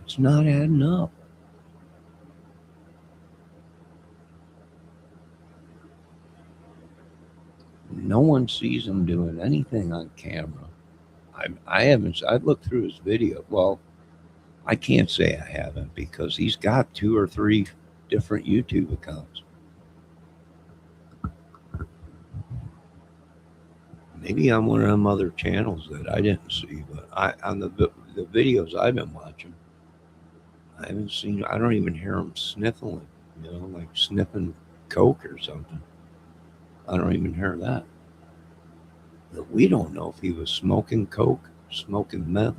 It's not adding up. No one sees him doing anything on camera. I haven't. I've looked through his video. Well, I can't say I haven't because he's got 2 or 3 different YouTube accounts. Maybe on one of them other channels that I didn't see, but on the videos I've been watching, I haven't seen. I don't even hear him sniffling. Like sniffing coke or something. I don't even hear that. But we don't know if he was smoking coke, smoking meth,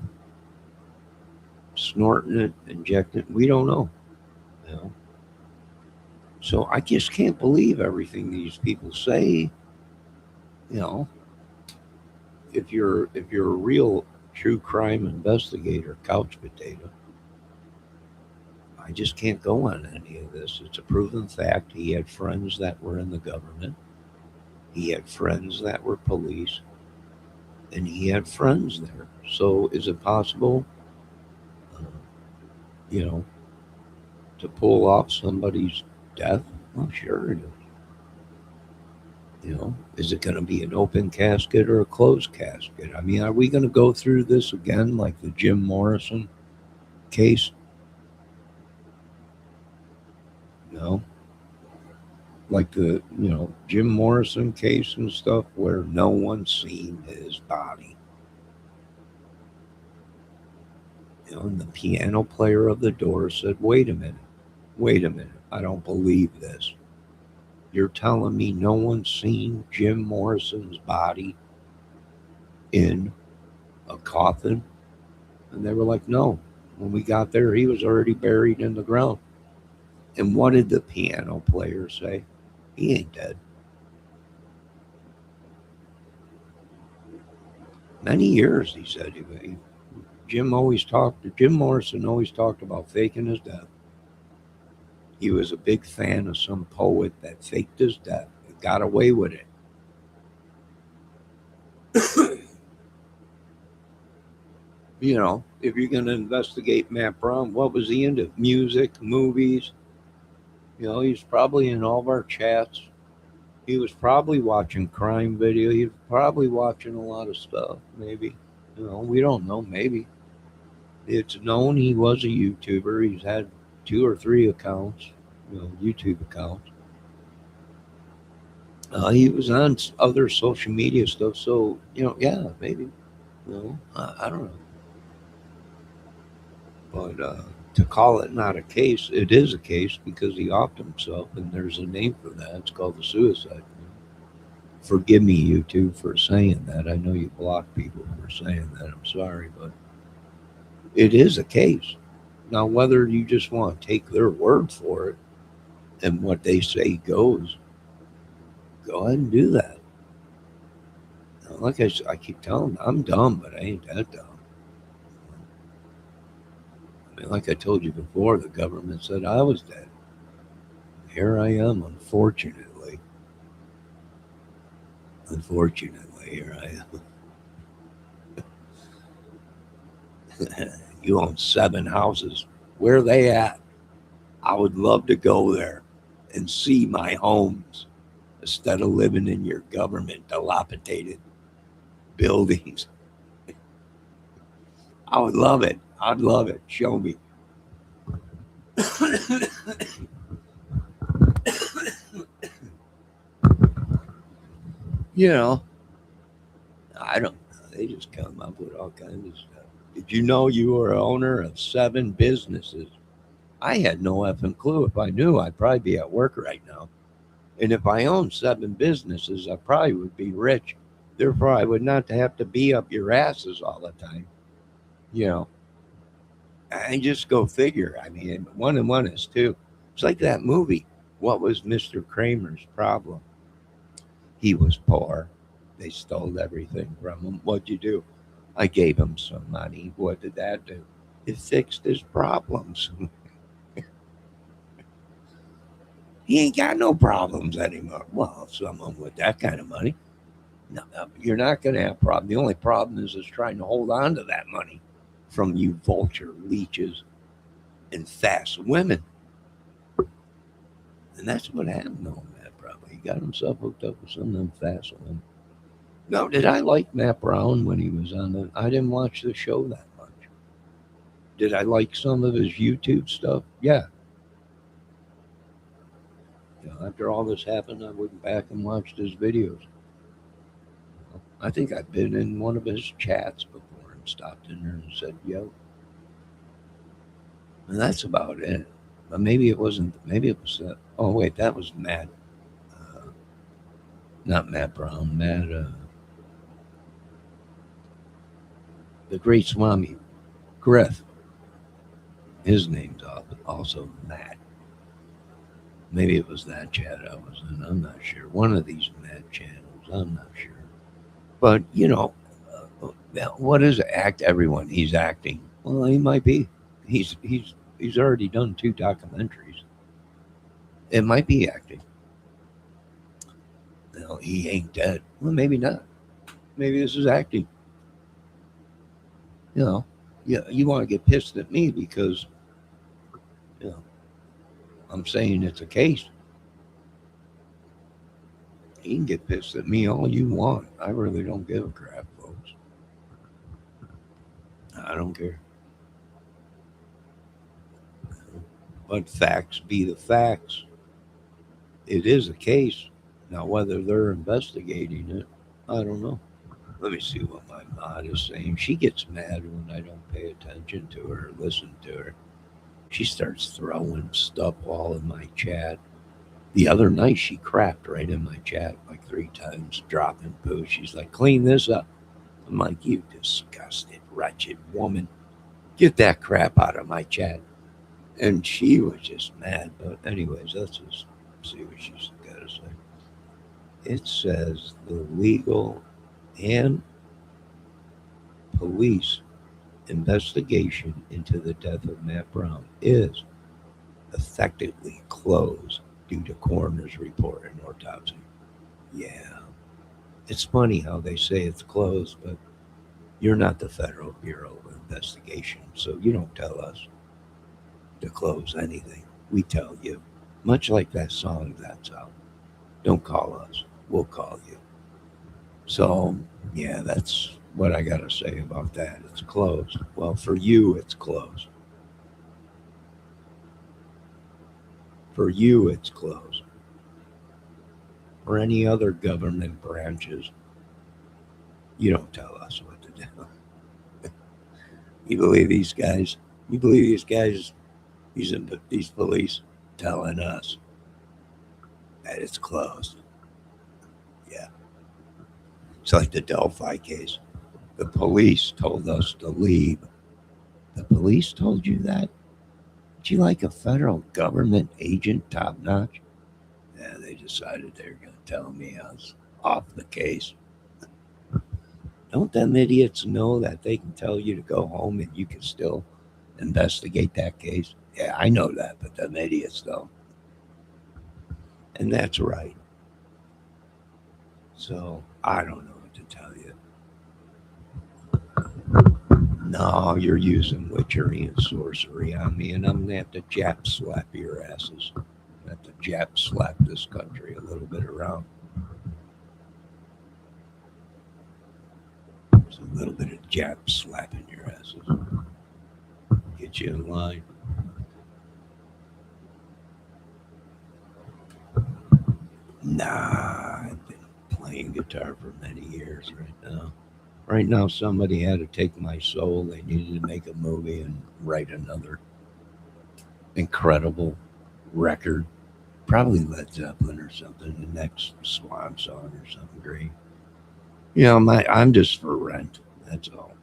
snorting it, injecting it. We don't know. You know? So I just can't believe everything these people say. You know, if you're a real true crime investigator, couch potato, I just can't go on any of this. It's a proven fact. He had friends that were in the government. He had friends that were police, and he had friends there. So is it possible, uh, you know, to pull off somebody's death? Well, sure it is. You know, is it going to be an open casket or a closed casket? I mean, are we going to go through this again like the Jim Morrison case? No, like the Jim Morrison case and stuff where no one's seen his body. You know, and the piano player of the Doors said, wait a minute, I don't believe this. You're telling me no one's seen Jim Morrison's body in a coffin? And they were like, no. When we got there, he was already buried in the ground. And what did the piano player say? He ain't dead. Many years, he said. Jim Morrison always talked about faking his death. He was a big fan of some poet that faked his death and got away with it. You know, if you're going to investigate Matt Brown, what was he into? Music, movies. You know, he's probably in all of our chats. He was probably watching crime video. He was probably watching a lot of stuff, maybe. You know, we don't know, maybe. It's known he was a YouTuber. He's had 2 or 3 accounts, YouTube accounts. He was on other social media stuff, so, yeah, maybe. I don't know. But to call it not a case, it is a case because he offed himself, and there's a name for that. It's called the suicide. Forgive me, YouTube, for saying that. I know you block people for saying that. I'm sorry, but it is a case. Now, whether you just want to take their word for it and what they say goes, go ahead and do that. Now, like I keep telling them, I'm dumb, but I ain't that dumb. I mean, like I told you before, the government said I was dead. Here I am, unfortunately. Unfortunately, here I am. You own 7 houses. Where are they at? I would love to go there and see my homes instead of living in your government dilapidated buildings. I would love it. I'd love it. Show me. you know, I don't know. They just come up with all kinds of stuff. Did you know you were owner of 7 businesses? I had no effing clue. If I knew, I'd probably be at work right now. And if I owned 7 businesses, I probably would be rich. Therefore, I would not have to be up your asses all the time. You know, I just go figure. I mean, 1 and 1 is 2. It's like that movie. What was Mr. Kramer's problem? He was poor. They stole everything from him. What'd you do? I gave him some money. What did that do? It fixed his problems. He ain't got no problems anymore. Well, someone with that kind of money. No, you're not going to have a problem. The only problem is trying to hold on to that money from you vulture leeches and fast women. And that's what happened to Matt probably. He got himself hooked up with some of them fast women. No, did I like Matt Brown when he was on the... I didn't watch the show that much. Did I like some of his YouTube stuff? Yeah. After all this happened, I went back and watched his videos. I think I've been in one of his chats before and stopped in there and said, yo. And that's about it. But maybe it wasn't, maybe it was, oh wait, that was Matt, not Matt Brown, Matt, the Great Swami, Griff. His name's also Matt. Maybe it was that chat I was in. I'm not sure. One of these Matt channels. I'm not sure. But what is act? Everyone he's acting. Well, he might be. He's already done 2 documentaries. It might be acting. He ain't dead. Well, maybe not. Maybe this is acting. You want to get pissed at me because I'm saying it's a case. You can get pissed at me all you want. I really don't give a crap, folks. I don't care. But facts be the facts. It is a case. Now, whether they're investigating it, I don't know. Let me see what my mod is saying. She gets mad when I don't pay attention to her, listen to her. She starts throwing stuff all in my chat. The other night, she crapped right in my chat like 3 times, dropping poo. She's like, clean this up. I'm like, you disgusted, wretched woman. Get that crap out of my chat. And she was just mad. But anyways, let's just see what she's got to say. It says the legal and police investigation into the death of Matt Brown is effectively closed due to coroner's report and autopsy. Yeah. It's funny how they say it's closed, but you're not the Federal Bureau of Investigation, so you don't tell us to close anything. We tell you. Much like that song that's out. Don't call us. We'll call you. So, yeah, that's what I got to say about that. It's closed. Well, for you, it's closed. For you, it's closed. For any other government branches, you don't tell us what to do. You believe these guys? You believe these guys, these police telling us that it's closed? Yeah. It's like the Delphi case. The police told us to leave. The police told you that? Did you like a federal government agent top notch? Yeah, they decided they were going to tell me I was off the case. Don't them idiots know that they can tell you to go home and you can still investigate that case? Yeah, I know that, but them idiots don't. And that's right. So, I don't know what to tell you. No, you're using witchery and sorcery on me, and I'm going to have to Jap slap your asses. I'm going to have to Jap slap this country a little bit around. It's a little bit of Jap slapping your asses. Get you in line. Nah, I've been playing guitar for many years right now. Right now, somebody had to take my soul. They needed to make a movie and write another incredible record. Probably Led Zeppelin or something, the next Swan song or something great. I'm just for rent. That's all.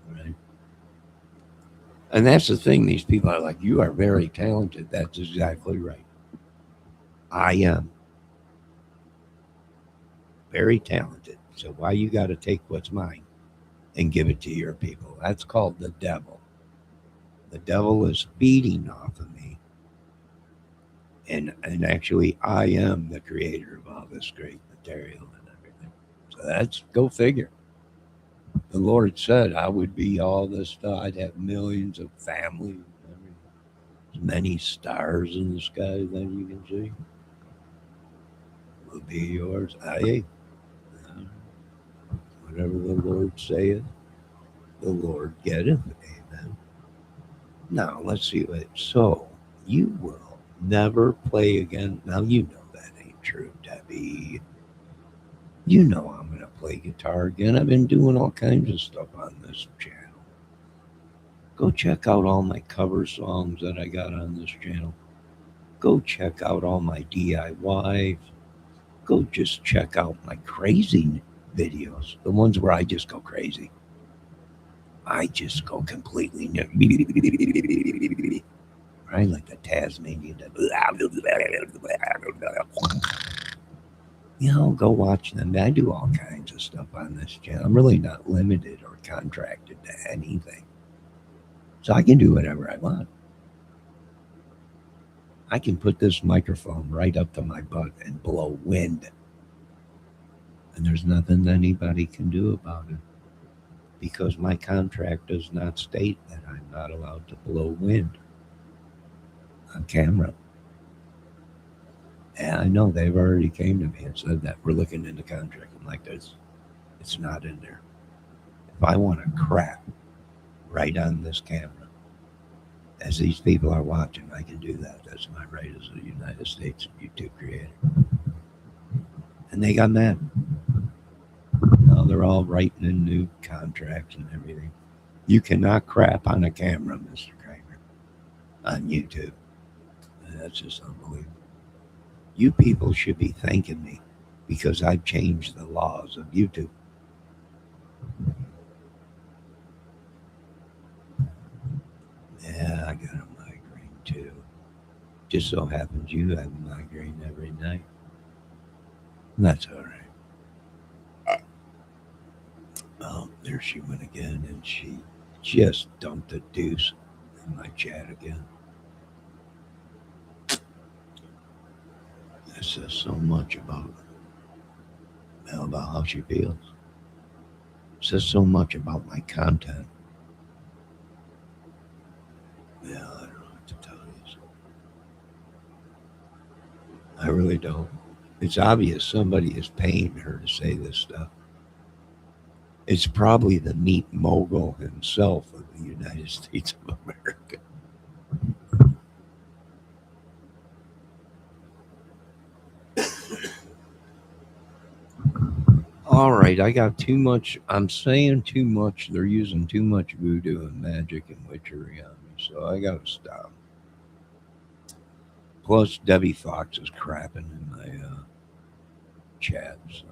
Right? And that's the thing. These people are like, you are very talented. That's exactly right. I am very talented. So why you got to take what's mine and give it to your people? That's called the devil. The devil is feeding off of me. And actually, I am the creator of all this great material and everything. So that's, go figure. The Lord said I would be all this stuff. I'd have millions of family and everything. As many stars in the sky that you can see will be yours. Whatever the Lord saith, the Lord getteth. Amen. Now, let's see what. So, you will never play again. Now, you know that ain't true, Debbie. You know I'm going to play guitar again. I've been doing all kinds of stuff on this channel. Go check out all my cover songs that I got on this channel. Go check out all my DIYs. Go just check out my crazy videos, the ones where I just go crazy. I just go completely right, like the Tasmanian. Go watch them. I do all kinds of stuff on this channel. I'm really not limited or contracted to anything. So I can do whatever I want. I can put this microphone right up to my butt and blow wind. And there's nothing anybody can do about it. Because my contract does not state that I'm not allowed to blow wind on camera. And I know they've already came to me and said that we're looking in the contract. I'm like, it's not in there. If I want to crap right on this camera, as these people are watching, I can do that. That's my right as a United States YouTube creator. And they got mad. Now they're all writing in new contracts and everything. You cannot crap on a camera, Mr. Kramer, on YouTube. And that's just unbelievable. You people should be thanking me because I've changed the laws of YouTube. Yeah, I got a migraine too. Just so happens you have a migraine every night. That's all right. Oh, there she went again, and she just dumped a deuce in my chat again. That says so much about how she feels. It says so much about my content. Yeah, I don't know what to tell you. I really don't. It's obvious somebody is paying her to say this stuff. It's probably the meat mogul himself of the United States of America. All right, I got too much. I'm saying too much. They're using too much voodoo and magic and witchery on me, so I got to stop. Plus, Debbie Fox is crapping in my chat, so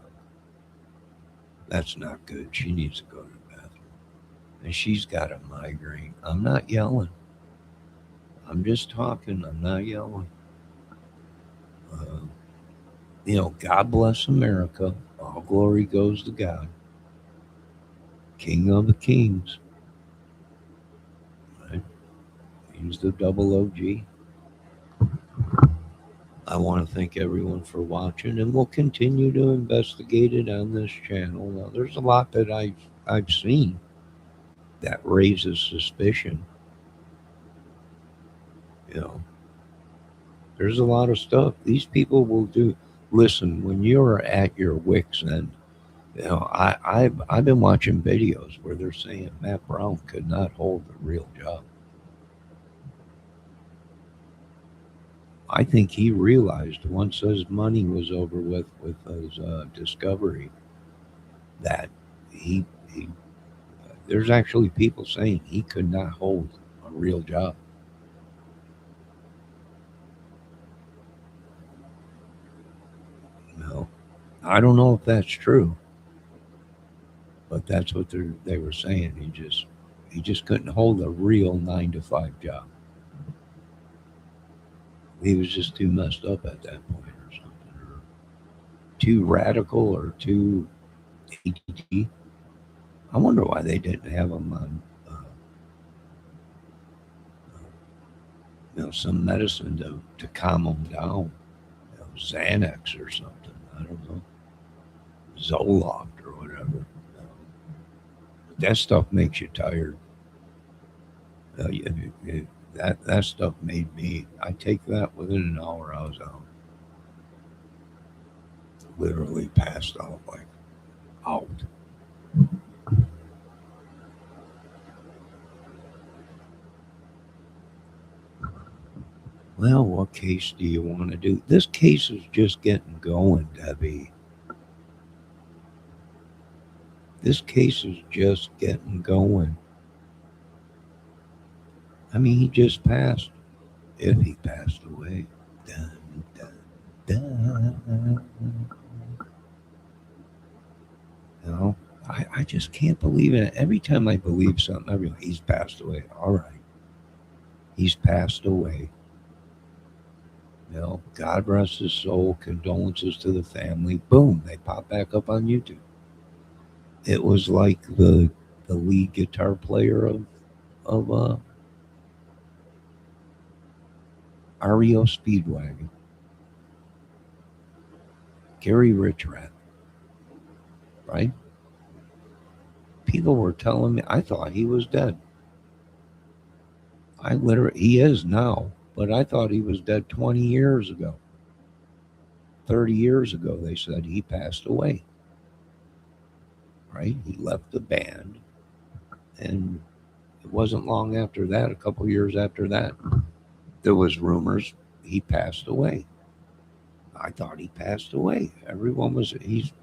that's not good. She needs to go to the bathroom. And she's got a migraine. I'm not yelling. I'm just talking. I'm not yelling. God bless America. All glory goes to God, King of the Kings. Right? He's the double OG. I want to thank everyone for watching, and we'll continue to investigate it on this channel. Now, there's a lot that I've seen that raises suspicion. There's a lot of stuff these people will do. Listen, when you're at your wits end, I've been watching videos where they're saying Matt Brown could not hold a real job. I think he realized once his money was over with his discovery that he there's actually people saying he could not hold a real job. No, I don't know if that's true, but that's what they were saying. He just couldn't hold a real 9-to-5 job. He was just too messed up at that point or something, or too radical or too ADD. I wonder why they didn't have him on some medicine to calm him down. Xanax or something. I don't know. Zoloft or whatever. That stuff makes you tired. That stuff made me. I take that within an hour. I was out. Literally passed out, like out. Well, what case do you want to do? This case is just getting going, Debbie. This case is just getting going. I mean, he just passed. If he passed away. Dun, dun, dun. I just can't believe it. Every time I believe something, I realize he's passed away. All right. He's passed away. You know, God rest his soul. Condolences to the family. Boom, they pop back up on YouTube. It was like the lead guitar player of REO Speedwagon, Gary Richrath, right? People were telling me I thought he was dead. He is now, but I thought he was dead 20 years ago. 30 years ago, they said he passed away, right? He left the band, and it wasn't long after that, a couple years after that, there was rumors he passed away. I thought he passed away. Everyone was he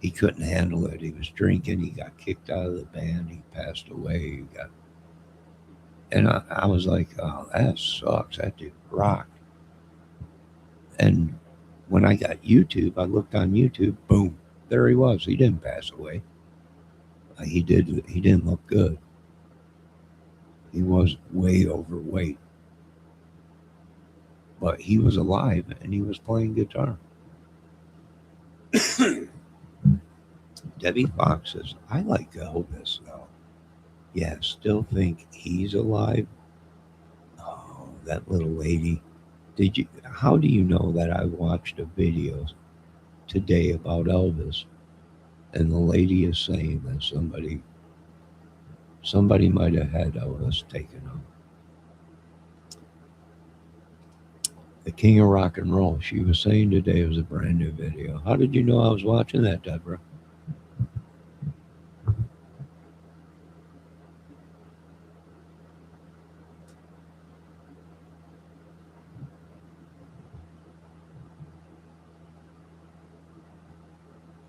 couldn't handle it. He was drinking. He got kicked out of the band. He passed away. And I was like, oh, that sucks. That dude rocked. And when I got YouTube, I looked on YouTube. Boom, there he was. He didn't pass away. He did. He didn't look good. He was way overweight, but he was alive and he was playing guitar. Debbie Fox says, I like Elvis though. Yeah, still think he's alive. Oh, that little lady. How do you know that I watched a video today about Elvis and the lady is saying that somebody might have had Elvis taken out? The King of Rock and Roll. She was saying today it was a brand new video. How did you know I was watching that, Deborah?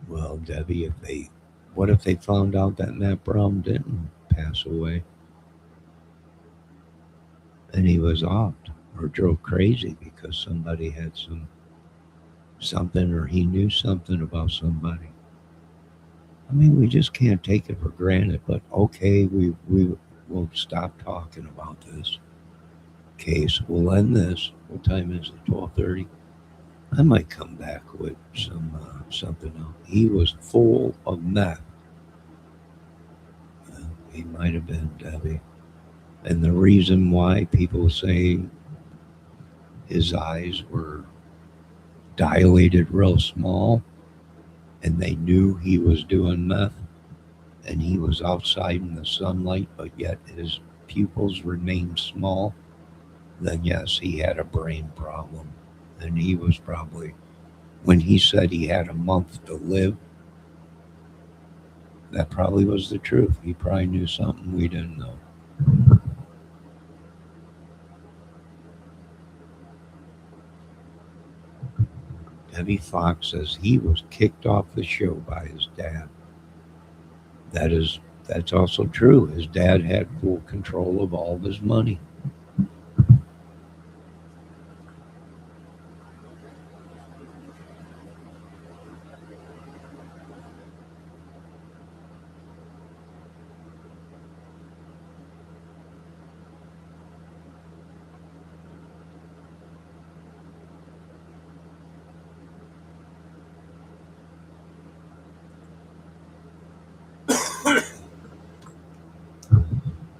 Well, Debbie, what if they found out that Matt Brown didn't pass away and he was offed or drove crazy because somebody had something or he knew something about somebody? I mean, we just can't take it for granted. But okay, we will stop talking about this case. We'll end this. What time is it? 12:30. I might come back with something else. He was full of meth. He might have been, Debbie. And the reason why people say his eyes were dilated real small and they knew he was doing meth and he was outside in the sunlight, but yet his pupils remained small, then yes, he had a brain problem. And he was probably, when he said he had a month to live, that probably was the truth. He probably knew something we didn't know. Debbie Fox says he was kicked off the show by his dad. That's also true. His dad had full control of all of his money.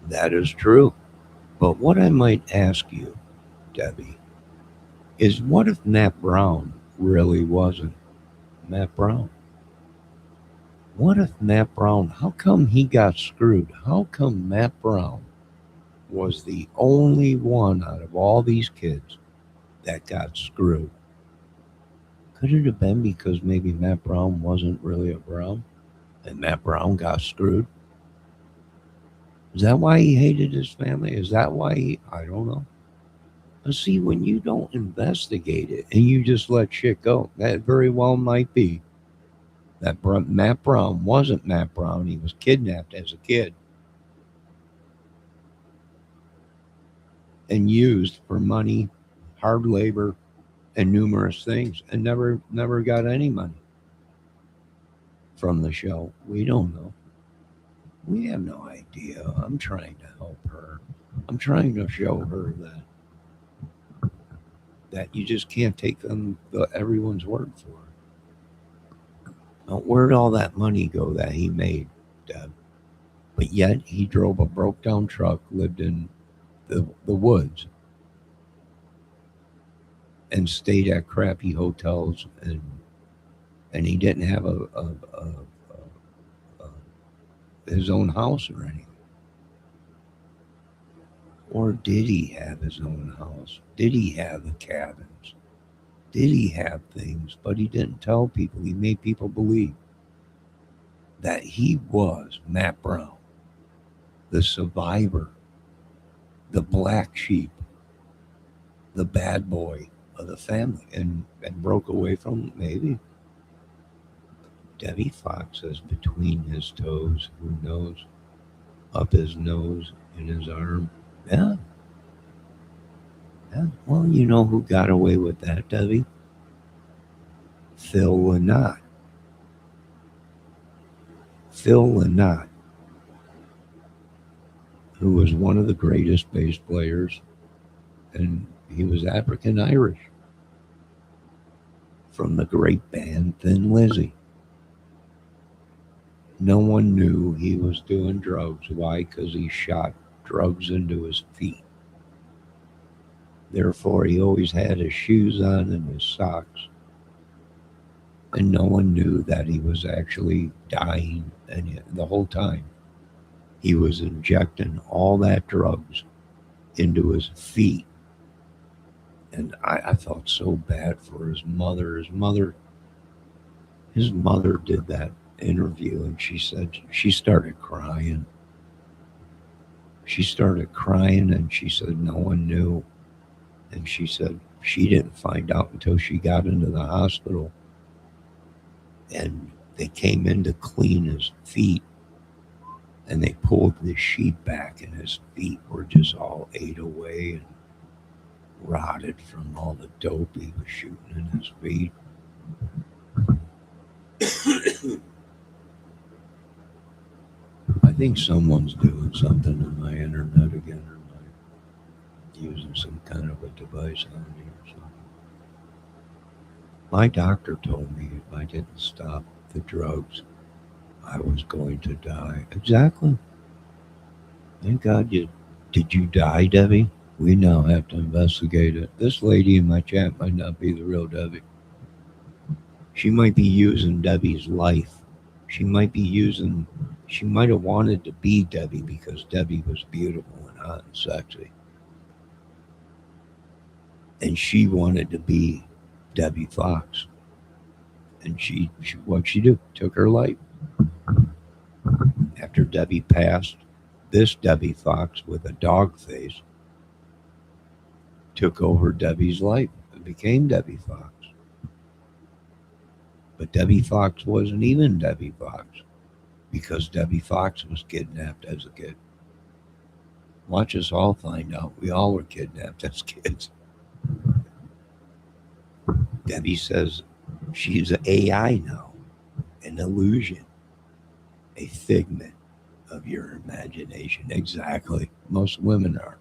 That is true. But what I might ask you, Debbie, is what if Matt Brown really wasn't Matt Brown? What if Matt Brown, how come he got screwed? How come Matt Brown was the only one out of all these kids that got screwed? Could it have been because maybe Matt Brown wasn't really a Brown and Matt Brown got screwed? Is that why he hated his family? Is that why I don't know. But see, when you don't investigate it and you just let shit go, that very well might be that Matt Brown wasn't Matt Brown. He was kidnapped as a kid and used for money, hard labor, and numerous things, and never got any money. from the show. We don't know. We have no idea. I'm trying to help her. I'm trying to show her that you just can't take everyone's word for it. Now, where'd all that money go that he made, Deb? But yet he drove a broke down truck, lived in the woods, and stayed at crappy hotels, and he didn't have his own house or anything. Or did he have his own house? Did he have the cabins? Did he have things? But he didn't tell people. He made people believe that he was Matt Brown, the survivor, the black sheep, the bad boy of the family, and broke away from it, maybe. Debbie Fox says between his toes, who knows, up his nose, in his arm. Yeah. Yeah. Well, you know who got away with that, Debbie? Phil Lynott. Phil Lynott, who was one of the greatest bass players, and he was African Irish, from the great band Thin Lizzy. No one knew he was doing drugs. Why? Because he shot drugs into his feet. Therefore, he always had his shoes on and his socks. And no one knew that he was actually dying. And the whole time, he was injecting all that drugs into his feet. And I felt so bad for his mother. His mother did that interview, and she said she started crying. She started crying, and she said no one knew. And she said she didn't find out until she got into the hospital. And they came in to clean his feet, and they pulled the sheet back, and his feet were just all ate away and rotted from all the dope he was shooting in his feet. I think someone's doing something on my internet again, or using some kind of a device on me or something. My doctor told me if I didn't stop the drugs, I was going to die. Exactly. Thank God you. Did you die, Debbie? We now have to investigate it. This lady in my chat might not be the real Debbie. She might be using Debbie's life. She might have wanted to be Debbie because Debbie was beautiful and hot and sexy. And she wanted to be Debbie Fox. And what'd she do? Took her life. After Debbie passed, this Debbie Fox with a dog face took over Debbie's life and became Debbie Fox. But Debbie Fox wasn't even Debbie Fox because Debbie Fox was kidnapped as a kid. Watch us all find out. We all were kidnapped as kids. Debbie says she's an AI now, an illusion, a figment of your imagination. Exactly. Most women are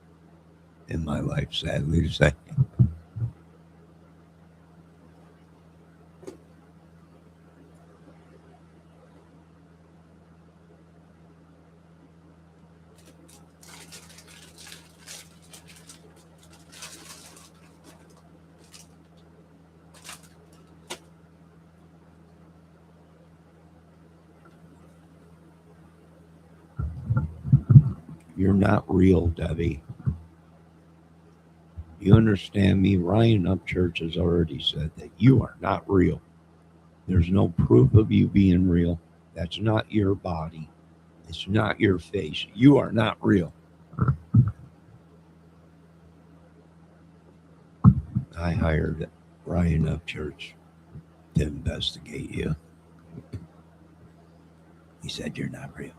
in my life, sadly to say. You're not real, Debbie. You understand me? Ryan Upchurch has already said that you are not real. There's no proof of you being real. That's not your body. It's not your face. You are not real. I hired Ryan Upchurch to investigate you. He said you're not real.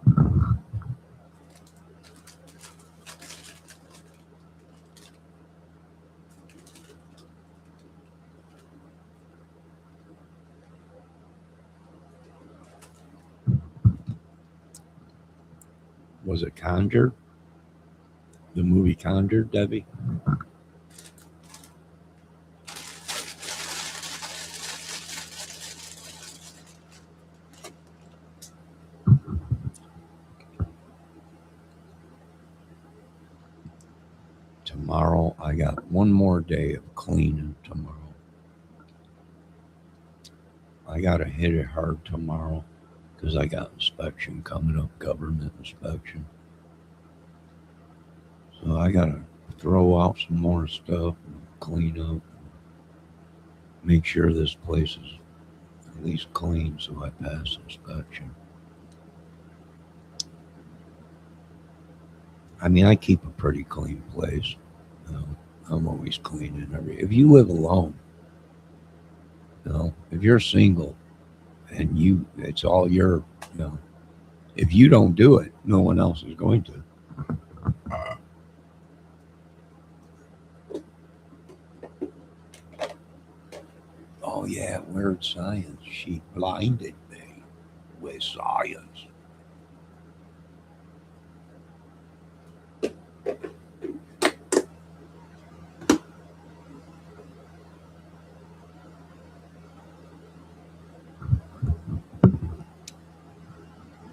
Was it Conjured? The movie Conjured, Debbie? Tomorrow, I got one more day of cleaning tomorrow. I got to hit it hard tomorrow because I got inspection coming up, government inspection. So I got to throw out some more stuff, clean up, make sure this place is at least clean so I pass inspection. I mean, I keep a pretty clean place. I'm always cleaning if you live alone, if you're single and it's all your, if you don't do it, no one else is going to. Oh yeah, weird science. She blinded me with science.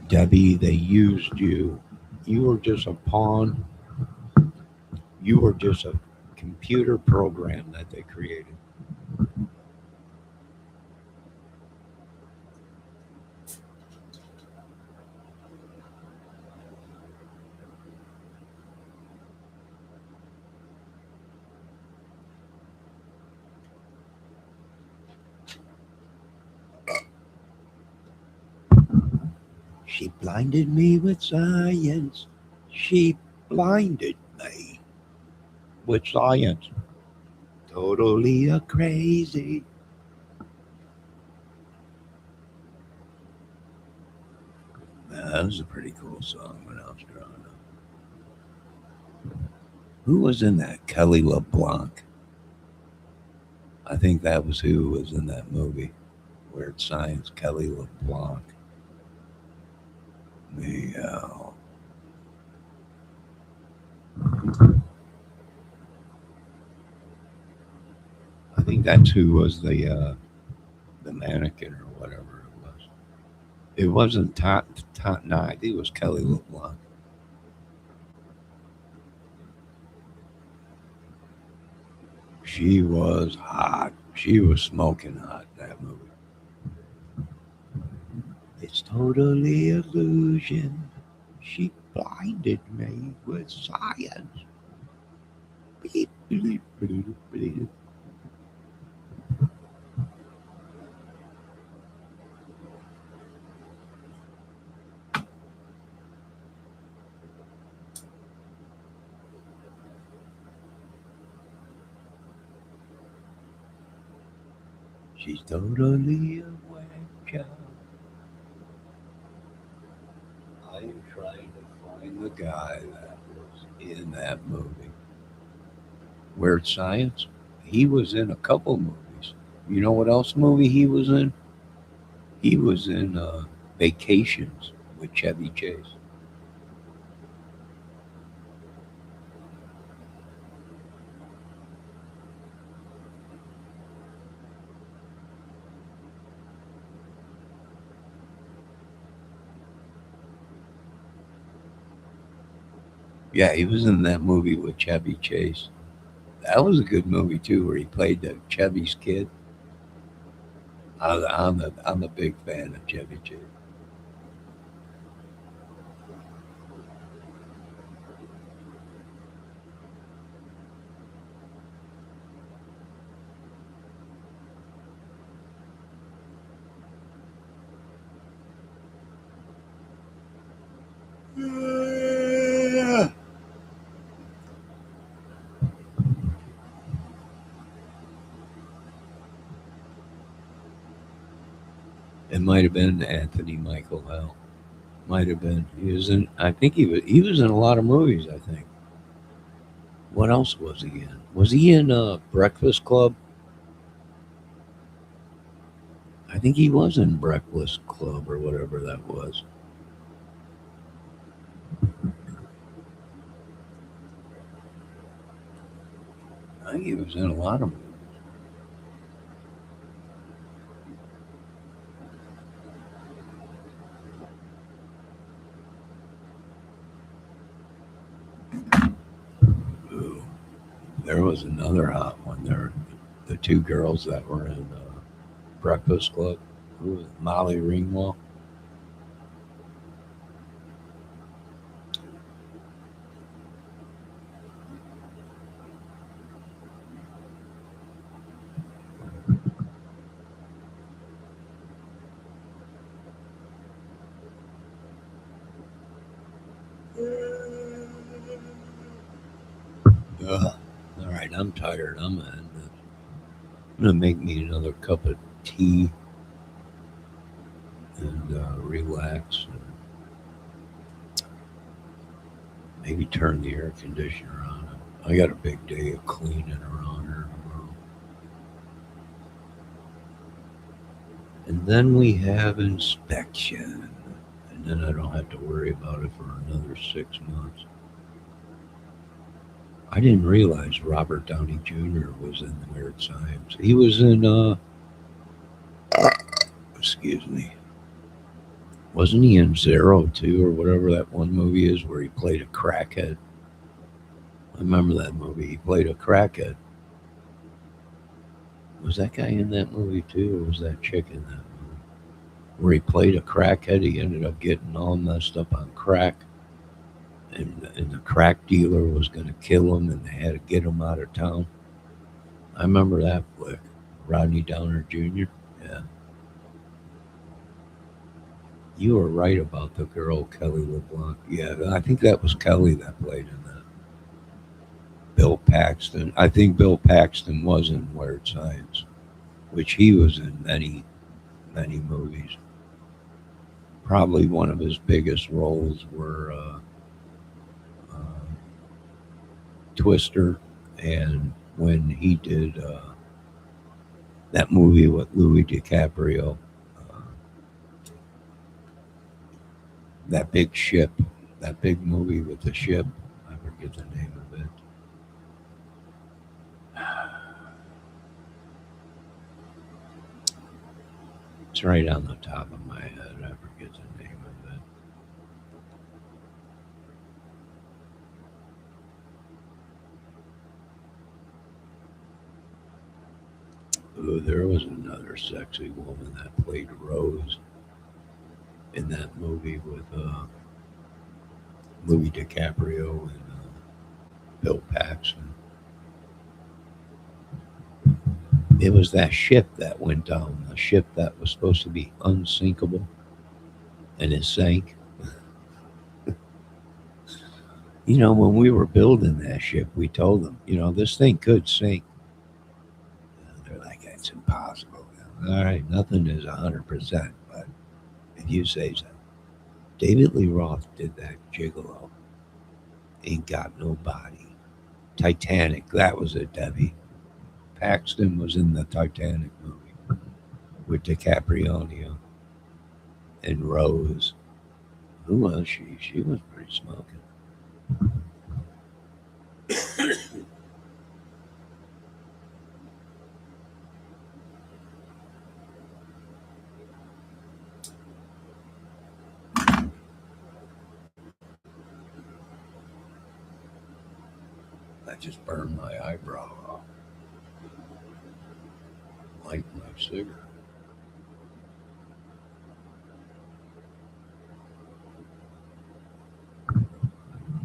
Debbie, they used you. You were just a pawn. You were just a computer program that they created. She blinded me with science. She blinded me with science. Totally a crazy. Man, that was a pretty cool song when I was growing up. Who was in that? Kelly LeBlanc. I think that was who was in that movie. Weird Science, Kelly LeBlanc. Meow. I think that's who was the mannequin or whatever it was. It wasn't no, I think it was Kelly LeBlanc. She was hot. She was smoking hot in that movie. It's totally illusion. She blinded me with science. Beep, beep, beep, beep. She's totally awake, child. I am trying to find the guy that was in that movie. Weird Science. He was in a couple movies. You know what else movie he was in? He was in Vacations with Chevy Chase. Yeah, he was in that movie with Chevy Chase. That was a good movie too, where he played the Chevy's kid. I'm a big fan of Chevy Chase. It might have been Anthony Michael Hall. Might have been. He was in. I think he was in a lot of movies. I think. What else was he in? Was he in Breakfast Club? I think he was in Breakfast Club or whatever that was. I think he was in a lot of movies. Ooh, there was another hot one there. The two girls that were in Breakfast Club. Who was it? Molly Ringwald. Ugh. All right, I'm tired. I'm gonna end this. I'm gonna make me another cup of tea and relax, and maybe turn the air conditioner on. I got a big day of cleaning around here tomorrow. And then we have inspection. And then I don't have to worry about it for another 6 months. I didn't realize Robert Downey Jr. was in Weird Science. He was in, excuse me, wasn't he in Zero too, or whatever that one movie is where he played a crackhead? I remember that movie. He played a crackhead. Was that guy in that movie too, or was that chick in that movie? Where he played a crackhead, he ended up getting all messed up on crack, and the crack dealer was going to kill him, and they had to get him out of town. I remember that flick. Rodney Downer Jr. Yeah. You were right about the girl, Kelly LeBlanc. Yeah, I think that was Kelly that played in that. Bill Paxton. I think Bill Paxton was in Weird Science, which he was in many, many movies. Probably one of his biggest roles were Twister, and when he did that movie with Louis DiCaprio, that big ship, that big movie with the ship. I forget the name of it. It's right on the top of my head. I forget the name of it. Oh, there was another sexy woman that played Rose in that movie with Louis DiCaprio and Bill Paxton. It was that ship that went down, a ship that was supposed to be unsinkable, and it sank. When we were building that ship, we told them, this thing could sink. They're like, it's impossible. All right, nothing is 100%, but if you say so. David Lee Roth did that Gigolo. Ain't Got No Body. Titanic, that was it, Debbie. Paxton was in the Titanic movie with DiCaprio and Rose. Who was she? She was pretty smoking. I just burned my eyebrow off. Light my cigarette.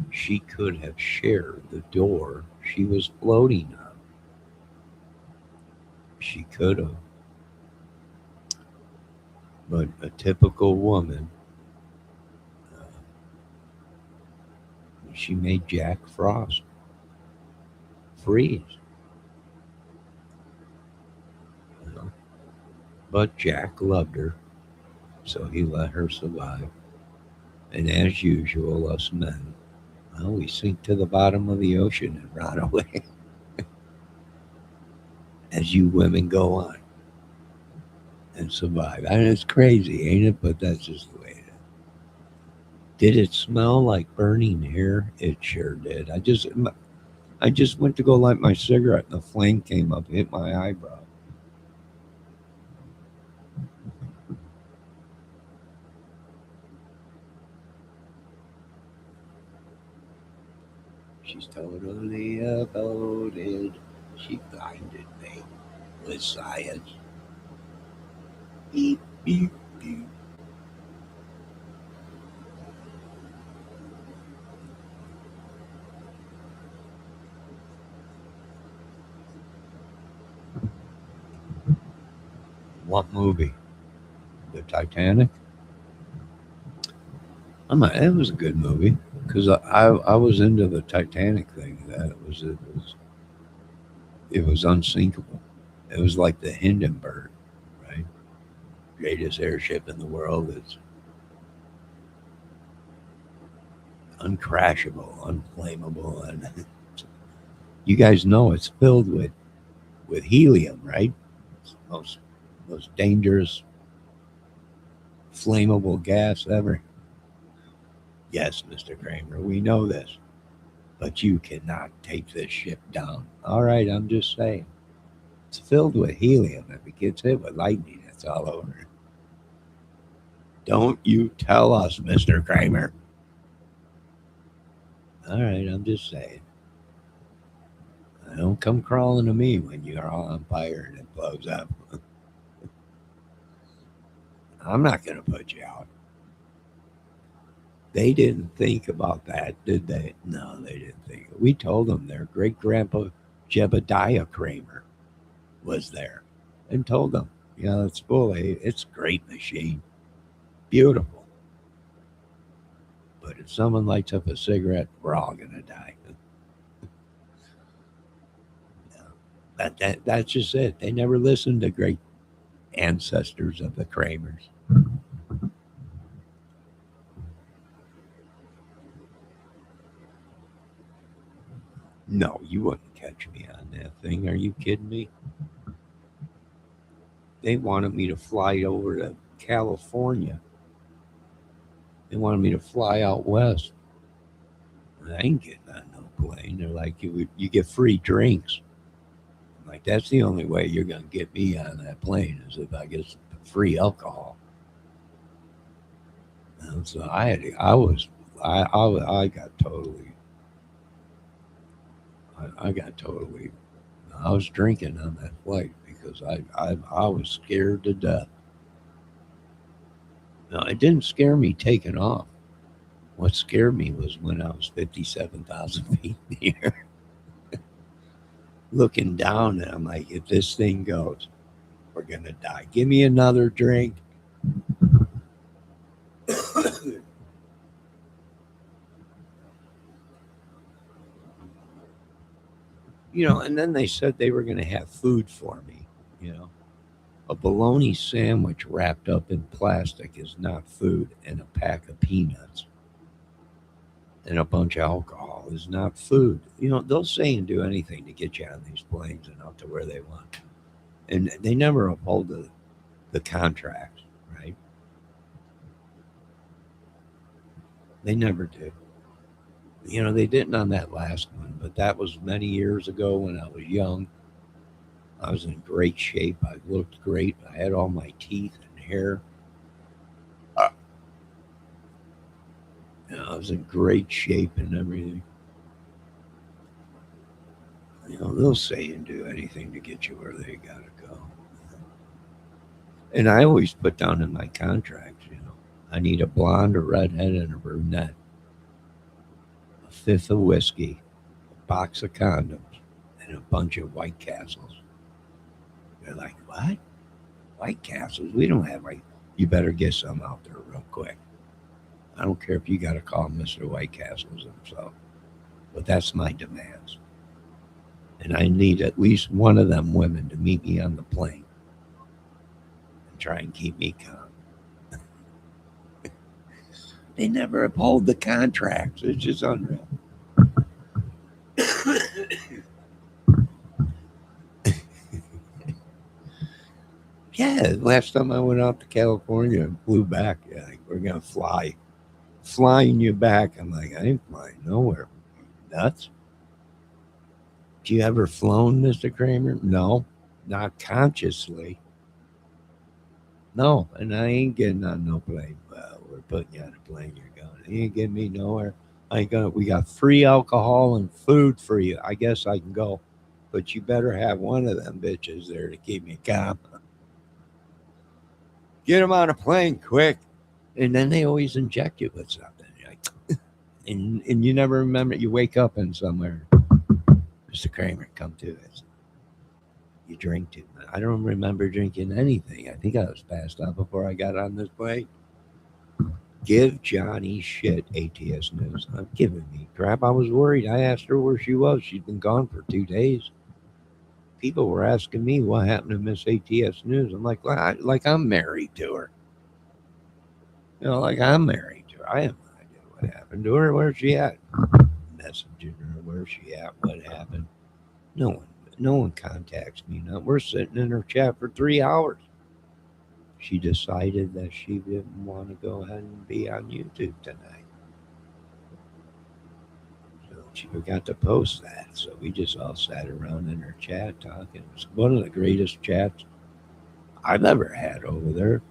She could have shared the door she was floating on. She could have. But a typical woman, she made Jack Frost freeze. But Jack loved her, so he let her survive. And as usual, us men, we sink to the bottom of the ocean and rot away. As you women go on and survive. And it's crazy, ain't it? But that's just the way it is. Did it smell like burning hair? It sure did. I just went to go light my cigarette and the flame came up, hit my eyebrow. She's totally about it. She blinded me with science. Beep, beep, beep. What movie? The Titanic? It was a good movie because I was into the Titanic thing. That it was unsinkable. It was like the Hindenburg, right? Greatest airship in the world. It's uncrashable, unflammable, and you guys know it's filled with helium, right? It's the most dangerous flammable gas ever. Yes, Mr. Kramer, we know this, but you cannot take this ship down. All right, I'm just saying. It's filled with helium. If it gets hit with lightning, it's all over. Don't you tell us, Mr. Kramer. All right, I'm just saying. Don't come crawling to me when you're all on fire and it blows up. I'm not going to put you out. They didn't think about that, did they? No, they didn't think. We told them their great grandpa Jebediah Kramer was there and told them, it's full. It's a great machine. Beautiful. But if someone lights up a cigarette, we're all going to die. That's just it. They never listened to great ancestors of the Kramers. No, you wouldn't catch me on that thing. Are you kidding me? They wanted me to fly over to California. They wanted me to fly out west. I ain't getting on no plane. They're like, you get free drinks. I'm like, that's the only way you're going to get me on that plane is if I get free alcohol. And so I got totally, I got totally, I was drinking on that flight because I was scared to death. No, it didn't scare me taking off. What scared me was when I was 57,000 feet in the air, looking down, and I'm like, if this thing goes, we're going to die. Give me another drink. And then they said they were going to have food for me. A bologna sandwich wrapped up in plastic is not food, and a pack of peanuts and a bunch of alcohol is not food. They'll say and do anything to get you on these planes and out to where they want. And they never uphold the contracts, right? They never do. They didn't on that last one, but that was many years ago when I was young. I was in great shape. I looked great. I had all my teeth and hair. I was in great shape and everything. They'll say and do anything to get you where they got to go. And I always put down in my contracts, I need a blonde, a redhead, and a brunette, a fifth of whiskey, a box of condoms, and a bunch of White Castles. They're like, what? White Castles? We don't have White. You better get some out there real quick. I don't care if you got to call Mr. White Castles himself, but that's my demands. And I need at least one of them women to meet me on the plane and try and keep me calm. They never uphold the contracts. It's just unreal. Yeah, last time I went out to California and flew back, like, we're going to fly. Flying you back. I'm like, I ain't flying nowhere. Nuts. You ever flown, Mr. Kramer? No, not consciously. No, and I ain't getting on no plane. Well, we're putting you on a plane. You're going. You ain't getting me nowhere. I ain't gonna. We got free alcohol and food for you. I guess I can go, but you better have one of them bitches there to keep me calm. Get them on a plane quick, and then they always inject you with something. Like, and you never remember. You wake up in somewhere. Mr. Kramer, come to us. You drink too much. I don't remember drinking anything. I think I was passed out before I got on this plane. Give Johnny shit, ATS News. I'm giving me crap. I was worried. I asked her where she was. She'd been gone for 2 days. People were asking me what happened to Miss ATS News. I'm like, like I'm married to her. You know, like I'm married to her. I have no idea what happened to her. Where's she at? Messaging her. Where's she at? What happened? No one contacts me now. We're sitting in her chat for 3 hours. She decided that she didn't want to go ahead and be on YouTube tonight. So she forgot to post that. So we just all sat around in her chat talking. It was one of the greatest chats I've ever had over there.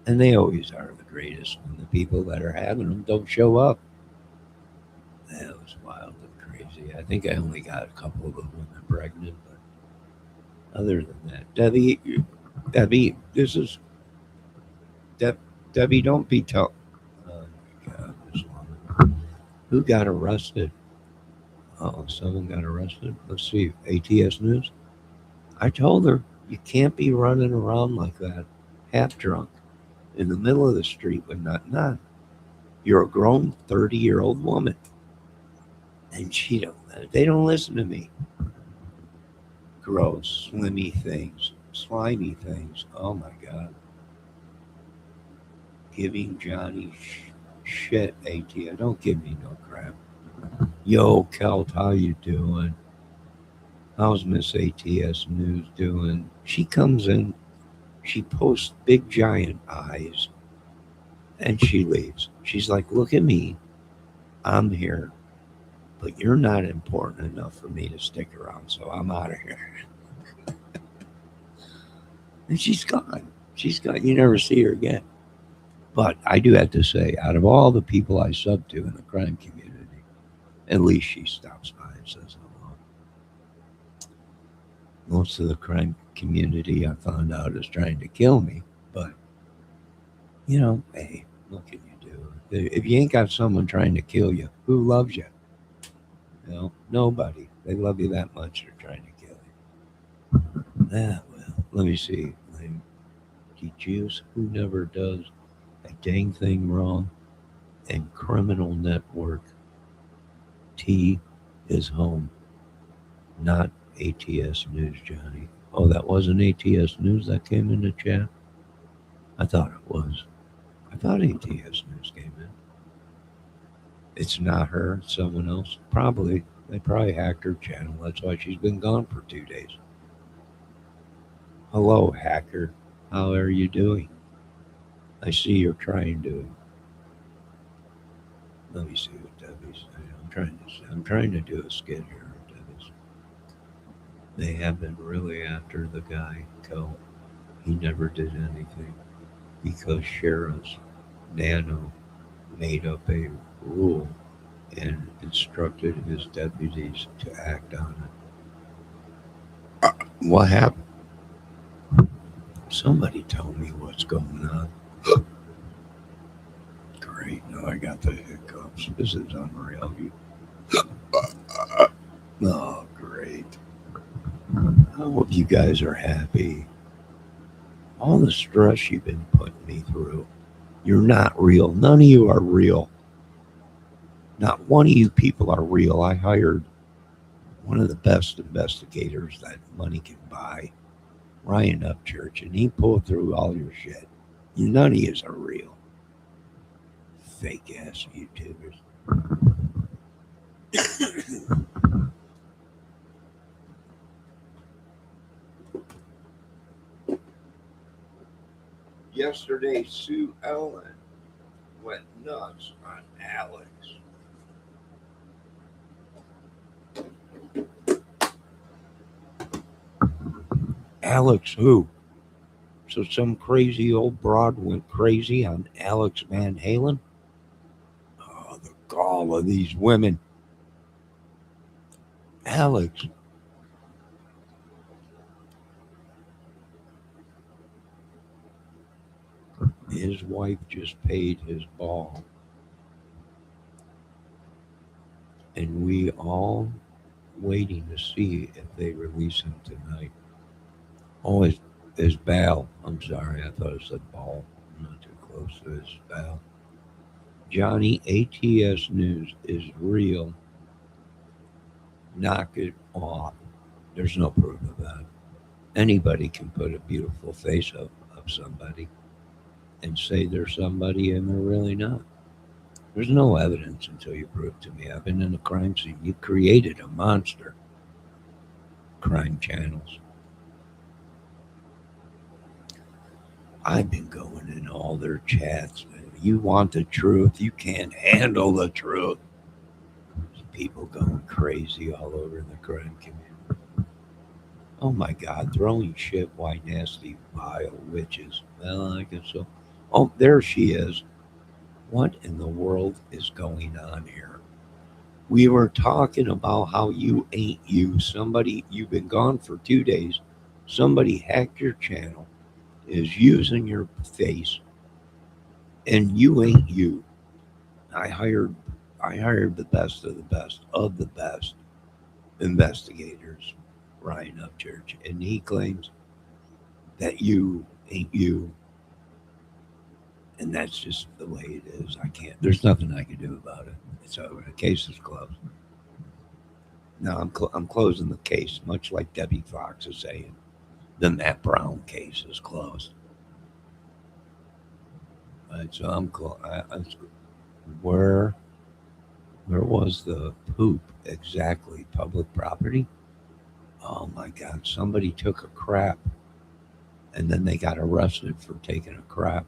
And they always are the greatest when the people that are having them don't show up. That was wild and crazy. I think I only got a couple of the women pregnant, but other than that, Debbie, this is Debbie. Don't be tough. Oh my God, this woman. Who got arrested? Oh, someone got arrested. Let's see. ATS News. I told her you can't be running around like that, half drunk, in the middle of the street with nothing on. You're a grown 30-year-old woman. And they don't listen to me. Gross, slimy things, slimy things. Oh my God. Giving Johnny shit, AT. Don't give me no crap. Yo, Kelt, how you doing? How's Miss ATS News doing? She comes in, she posts big giant eyes, and she leaves. She's like, look at me. I'm here, but you're not important enough for me to stick around, so I'm out of here. And she's gone. She's gone. You never see her again. But I do have to say, out of all the people I sub to in the crime community, at least she stops by and says hello. Most of the crime community I found out is trying to kill me, but hey, what can you do? If you ain't got someone trying to kill you, who loves you? Nobody. They love you that much, they're trying to kill you. Well, let me see. Juice, who never does a dang thing wrong, and criminal network. T is home, not ATS News, Johnny. Oh, that wasn't ATS News that came in the chat? I thought it was. I thought ATS News came in. It's not her, it's someone else. Probably. They probably hacked her channel. That's why she's been gone for 2 days. Hello, hacker. How are you doing? I see you're trying to. Let me see what Debbie's saying. I'm trying to do a skit here, Debbie's. They have been really after the guy, Co. He never did anything because sheriffs, Nano, made up a rule and instructed his deputies to act on it. What happened? Somebody tell me what's going on. Great. No, I got the hiccups. This is unreal. Oh, great. I hope you guys are happy. All the stress you've been putting me through. You're not real. None of you are real. Not one of you people are real. I hired one of the best investigators that money can buy, Ryan Upchurch, and he pulled through all your shit. None of yous are real. Fake ass YouTubers. Yesterday, Sue Ellen went nuts on Alex. Alex who? So some crazy old broad went crazy on Alex Van Halen? Oh, the gall of these women. Alex, his wife just paid his ball. And we all waiting to see if they release him tonight. Oh, his Bal. I'm sorry, I thought it said ball. I'm not too close to his Bal. Johnny, ATS News is real. Knock it off. There's no proof of that. Anybody can put a beautiful face up of somebody and say they're somebody and they're really not. There's no evidence until you prove to me. I've been in the crime scene. You created a monster. Crime channels. I've been going in all their chats. You want the truth. You can't handle the truth. People going crazy all over the crime community. Oh my God, throwing shit, why nasty, vile witches. Well, I guess so. Oh, there she is. What in the world is going on here? We were talking about how you ain't you. Somebody, you've been gone for 2 days. Somebody hacked your channel, is using your face, and you ain't you. I hired the best of the best investigators, Ryan Upchurch, and he claims that you ain't you, and that's just the way it is. I can't. There's nothing I can do about it. It's over. The case is closed. Now I'm closing the case, much like Debbie Fox is saying. The Matt Brown case is closed. Right, so where was the poop exactly? Public property? Oh my God! Somebody took a crap, and then they got arrested for taking a crap,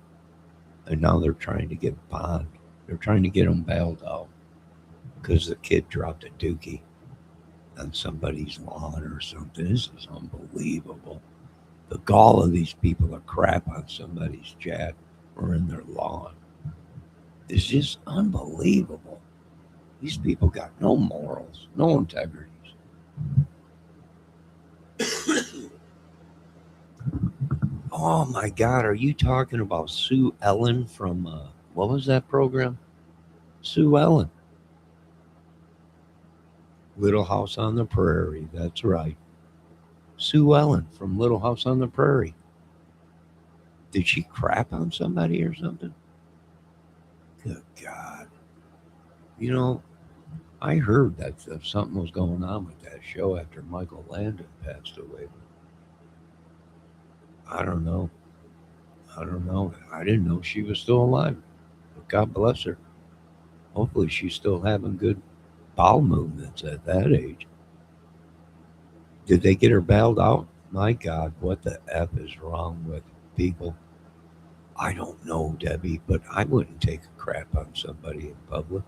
and now they're trying to get bond. They're trying to get them bailed out because the kid dropped a dookie on somebody's lawn or something. This is unbelievable. The gall of these people to crap on somebody's chat or in their lawn is just unbelievable. These people got no morals, no integrities. Oh my God, are you talking about Sue Ellen from, what was that program? Sue Ellen. Little House on the Prairie, that's right. Sue Ellen from Little House on the Prairie. Did she crap on somebody or something? Good God. You know, I heard that something was going on with that show after Michael Landon passed away. I don't know. I don't know. I didn't know she was still alive. But God bless her. Hopefully she's still having good bowel movements at that age. Did they get her bailed out? My God, what the F is wrong with people? I don't know, Debbie, but I wouldn't take a crap on somebody in public.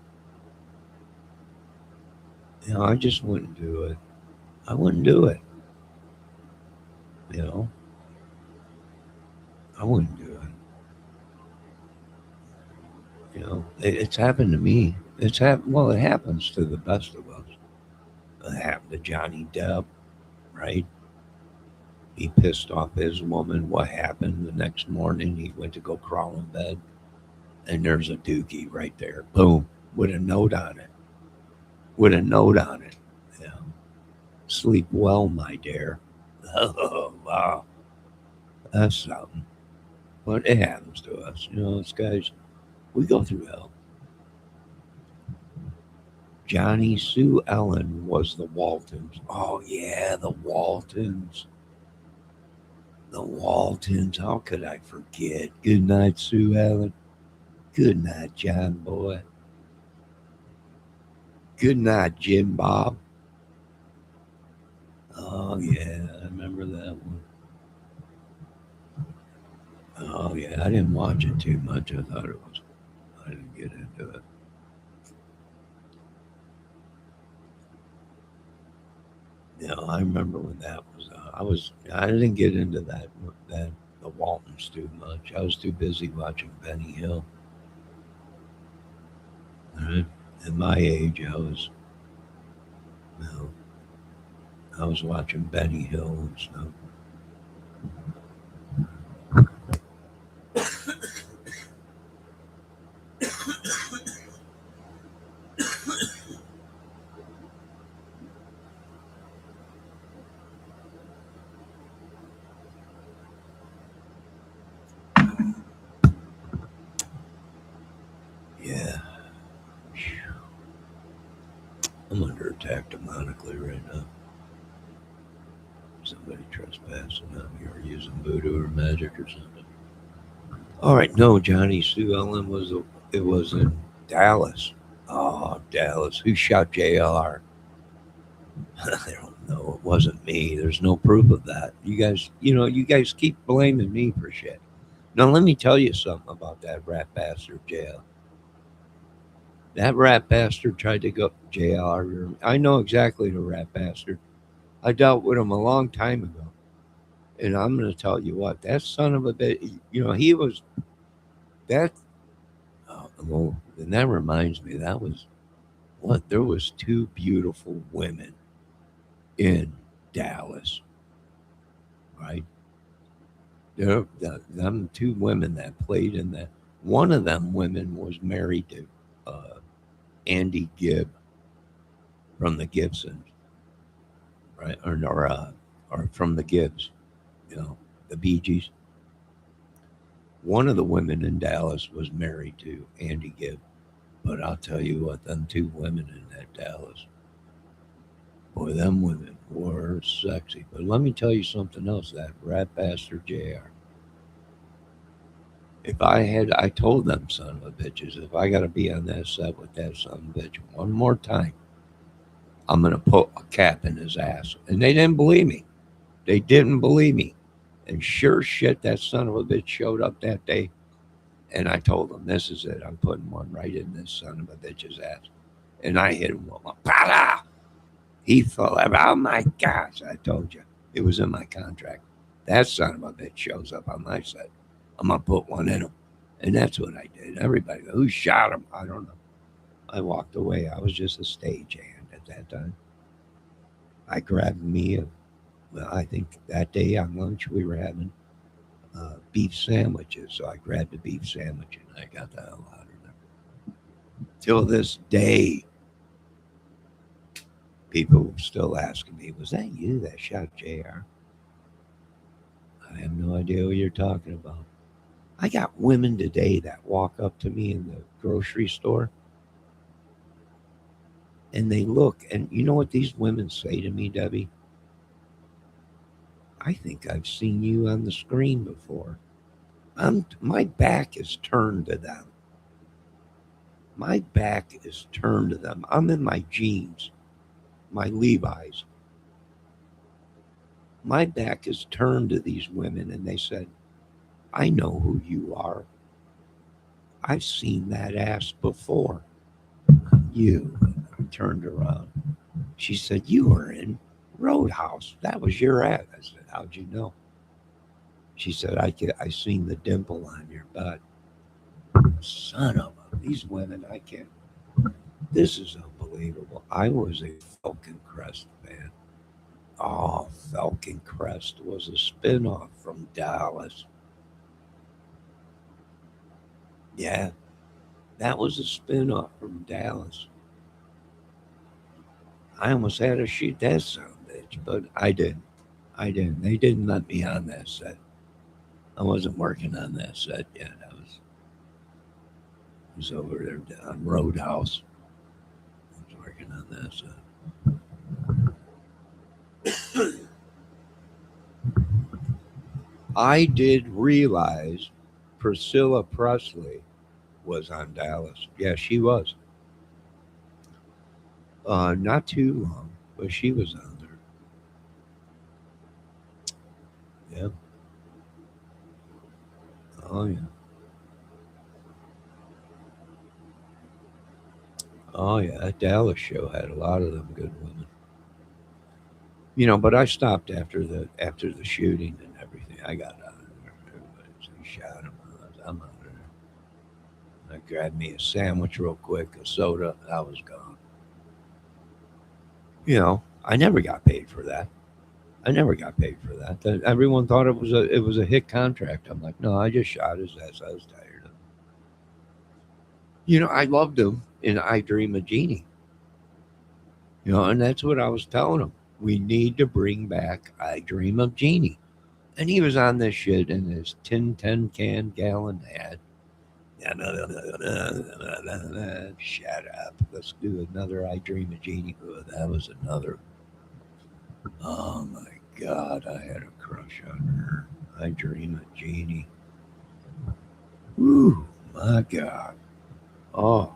You know, I just wouldn't do it. I wouldn't do it. You know, I wouldn't do it. You know, it's happened to me. Well, it happens to the best of us. It happened to Johnny Depp, right? He pissed off his woman. What happened the next morning? He went to go crawl in bed, and there's a dookie right there. Boom, with a note on it. With a note on it. Yeah. Sleep well, my dear. Oh, wow. That's something. But it happens to us. You know, it's guys, we go through hell. Johnny Sue Ellen was the Waltons. Oh, yeah, the Waltons. The Waltons. How could I forget? Good night, Sue Ellen. Good night, John Boy. Good night, Jim Bob. Oh, yeah, I remember that one. Oh, yeah, I didn't watch it too much. I didn't get into it. You know, I remember when that was. I didn't get into the Waltons too much. I was too busy watching Benny Hill. Right? At my age, you know, I was watching Benny Hill and stuff. Yeah, I'm under attack demonically right now. Somebody trespassing on me or using voodoo or magic or something. All right, no, Johnny Sue Ellen it was in Dallas. Oh, Dallas. Who shot JLR? I don't know. It wasn't me. There's no proof of that. You guys keep blaming me for shit. Now let me tell you something about that rat bastard jail. That rat bastard tried to go JLR. I know exactly the rat bastard. I dealt with him a long time ago. And I'm going to tell you what, that son of a bitch, he was that. Oh, well, and that reminds me, that was what there was two beautiful women in Dallas, right? Them two women that played in that. One of them women was married to Andy Gibb from the Gibsons, right? Or from the Gibbs, the Bee Gees. One of the women in Dallas was married to Andy Gibb. But I'll tell you what, them two women in that Dallas, boy, them women were sexy. But let me tell you something else, that rat bastard JR. I told them son of a bitches, if I got to be on that set with that son of a bitch one more time, I'm going to put a cap in his ass. And they didn't believe me. They didn't believe me. And sure shit, that son of a bitch showed up that day. And I told him, this is it. I'm putting one right in this son of a bitch's ass. And I hit him with my pala. He fell out. Oh my gosh, I told you. It was in my contract. That son of a bitch shows up on my set. I'm going to put one in him. And that's what I did. Everybody, who shot him? I don't know. I walked away. I was just a stagehand at that time. I grabbed me well, I think that day on lunch we were having beef sandwiches. So I grabbed a beef sandwich and I got the hell out of there. Till this day, people still asking me, was that you that shot JR? I have no idea what you're talking about. I got women today that walk up to me in the grocery store and they look, and you know what these women say to me, Debbie? I think I've seen you on the screen before. My back is turned to them. My back is turned to them. I'm in my jeans, my Levi's. My back is turned to these women, and they said, I know who you are. I've seen that ass before. You. I turned around. She said, you were in Roadhouse. That was your ass. I said, how'd you know? She said, I seen the dimple on your butt. Son of a, these women, I can't. This is unbelievable. I was a Falcon Crest fan. Oh, Falcon Crest was a spinoff from Dallas. Yeah, that was a spinoff from Dallas. I almost had to shoot that son of a bitch, but I didn't. I didn't. They didn't let me on that set. I wasn't working on that set yet. I was over there on Roadhouse. I was working on that set. I did realize Priscilla Presley was on Dallas. Yeah, she was. Not too long, but she was on there. Yeah. Oh yeah. Oh yeah. That Dallas show had a lot of them good women. But I stopped after the shooting and everything. I got out of there. Everybody shot him. I'm out of there. I grabbed me a sandwich real quick, a soda. I was gone. I never got paid for that. I never got paid for that. Everyone thought it was a hit contract. I'm like, no, I just shot his ass. I was tired of him. I loved him in I Dream of Jeannie. And that's what I was telling him. We need to bring back I Dream of Jeannie. And he was on this shit in his 10 gallon hat. Shut up. Let's do another I Dream of Jeannie. Oh, that was another. Oh my God, I had a crush on her. I Dream of Jeannie. Woo, my God. Oh.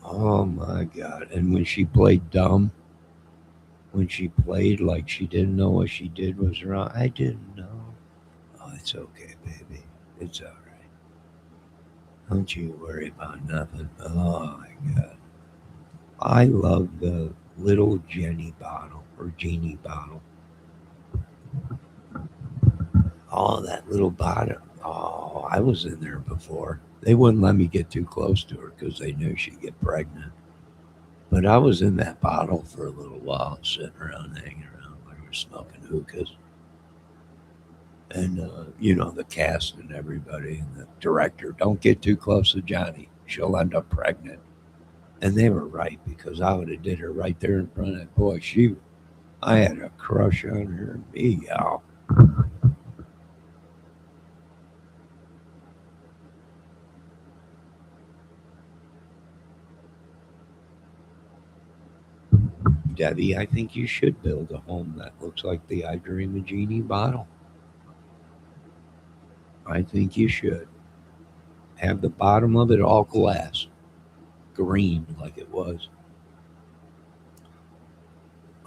Oh my God. And when she played dumb, when she played like she didn't know what she did was wrong, I didn't know. Oh, it's okay, baby. It's all right. Don't you worry about nothing. Oh my God. I love the little Jenny bottle or Genie bottle. Oh, that little bottle. Oh, I was in there before. They wouldn't let me get too close to her because they knew she'd get pregnant. But I was in that bottle for a little while, sitting around, hanging around, like we were smoking hookahs. And, the cast and everybody and the director, don't get too close to Johnny. She'll end up pregnant. And they were right because I would have did her right there in front of that boy. I had a crush on her. Me, y'all. Debbie, I think you should build a home that looks like the I Dream of Jeannie bottle. I think you should. Have the bottom of it all glass, green like it was.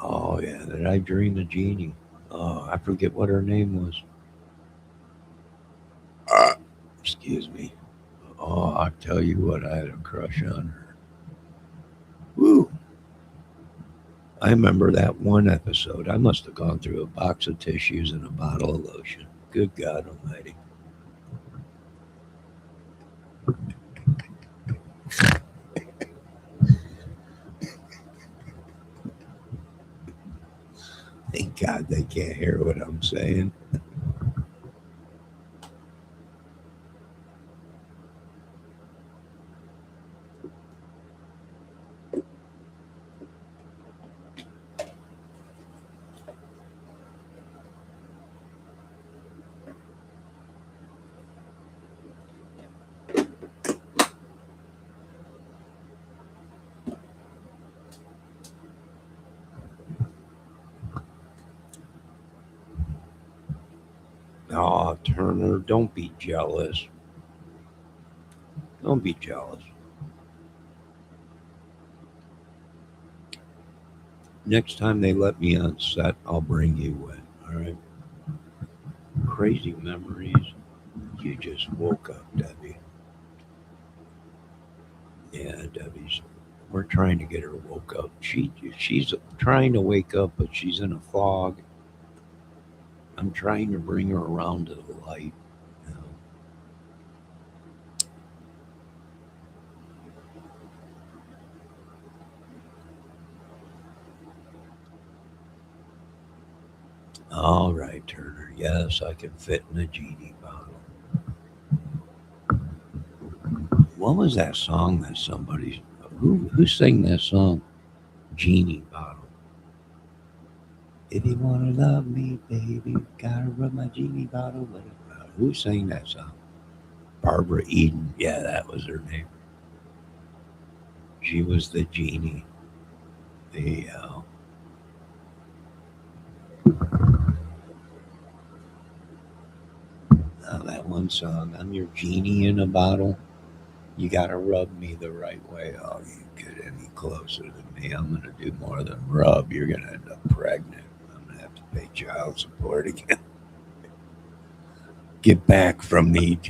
Oh, yeah, that I Dream of Jeannie. Oh, I forget what her name was. Excuse me. Oh, I tell you what, I had a crush on her. Woo! I remember that one episode. I must have gone through a box of tissues and a bottle of lotion. Good God Almighty. Thank God they can't hear what I'm saying. Oh, Turner, don't be jealous. Don't be jealous. Next time they let me on set, I'll bring you in. All right. Crazy memories. You just woke up, Debbie. Yeah, Debbie's. We're trying to get her woke up. She's trying to wake up, but she's in a fog. I'm trying to bring her around to the light. You know. All right, Turner. Yes, I can fit in a genie bottle. What was that song that somebody who sang that song? Genie bottle. If you wanna love me, baby, gotta rub my genie bottle. Who sang that song? Barbara Eden. Yeah, that was her name. She was the genie. The that one song. I'm your genie in a bottle. You gotta rub me the right way. Oh, you get any closer to me, I'm gonna do more than rub. You're gonna end up pregnant. I'm gonna have to pay child support again. Get back from me.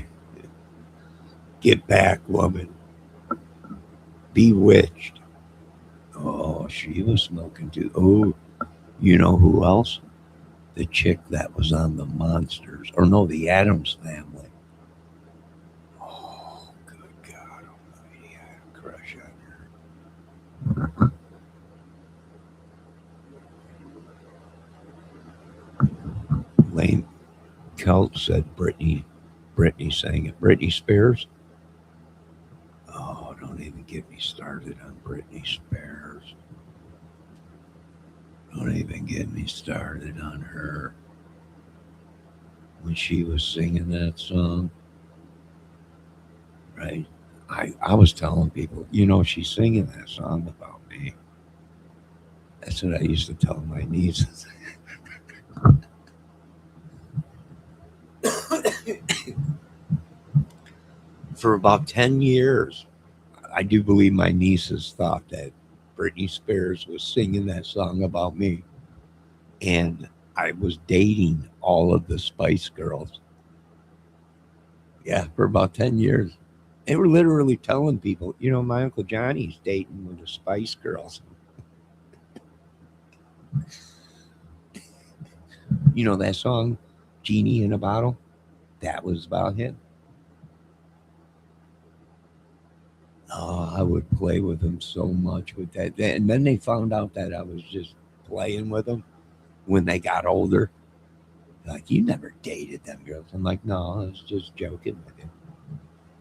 Get back, woman. Bewitched. Oh, she was smoking too. Oh, You know who else? The chick that was on the Monsters, or no, the Addams Family. Oh, good God Almighty! I had a crush on her. Lane Cult said Britney sang it. Britney Spears. Oh, don't even get me started on Britney Spears. Don't even get me started on her. When she was singing that song, right? I was telling people, she's singing that song about me. That's what I used to tell my nieces. For about 10 years, I do believe my nieces thought that Britney Spears was singing that song about me. And I was dating all of the Spice Girls. Yeah, for about 10 years. They were literally telling people, my Uncle Johnny's dating with the Spice Girls. You know that song, Genie in a Bottle? That was about him. Oh, I would play with him so much with that. And then they found out that I was just playing with them when they got older. Like, you never dated them girls. I'm like, no, I was just joking with him.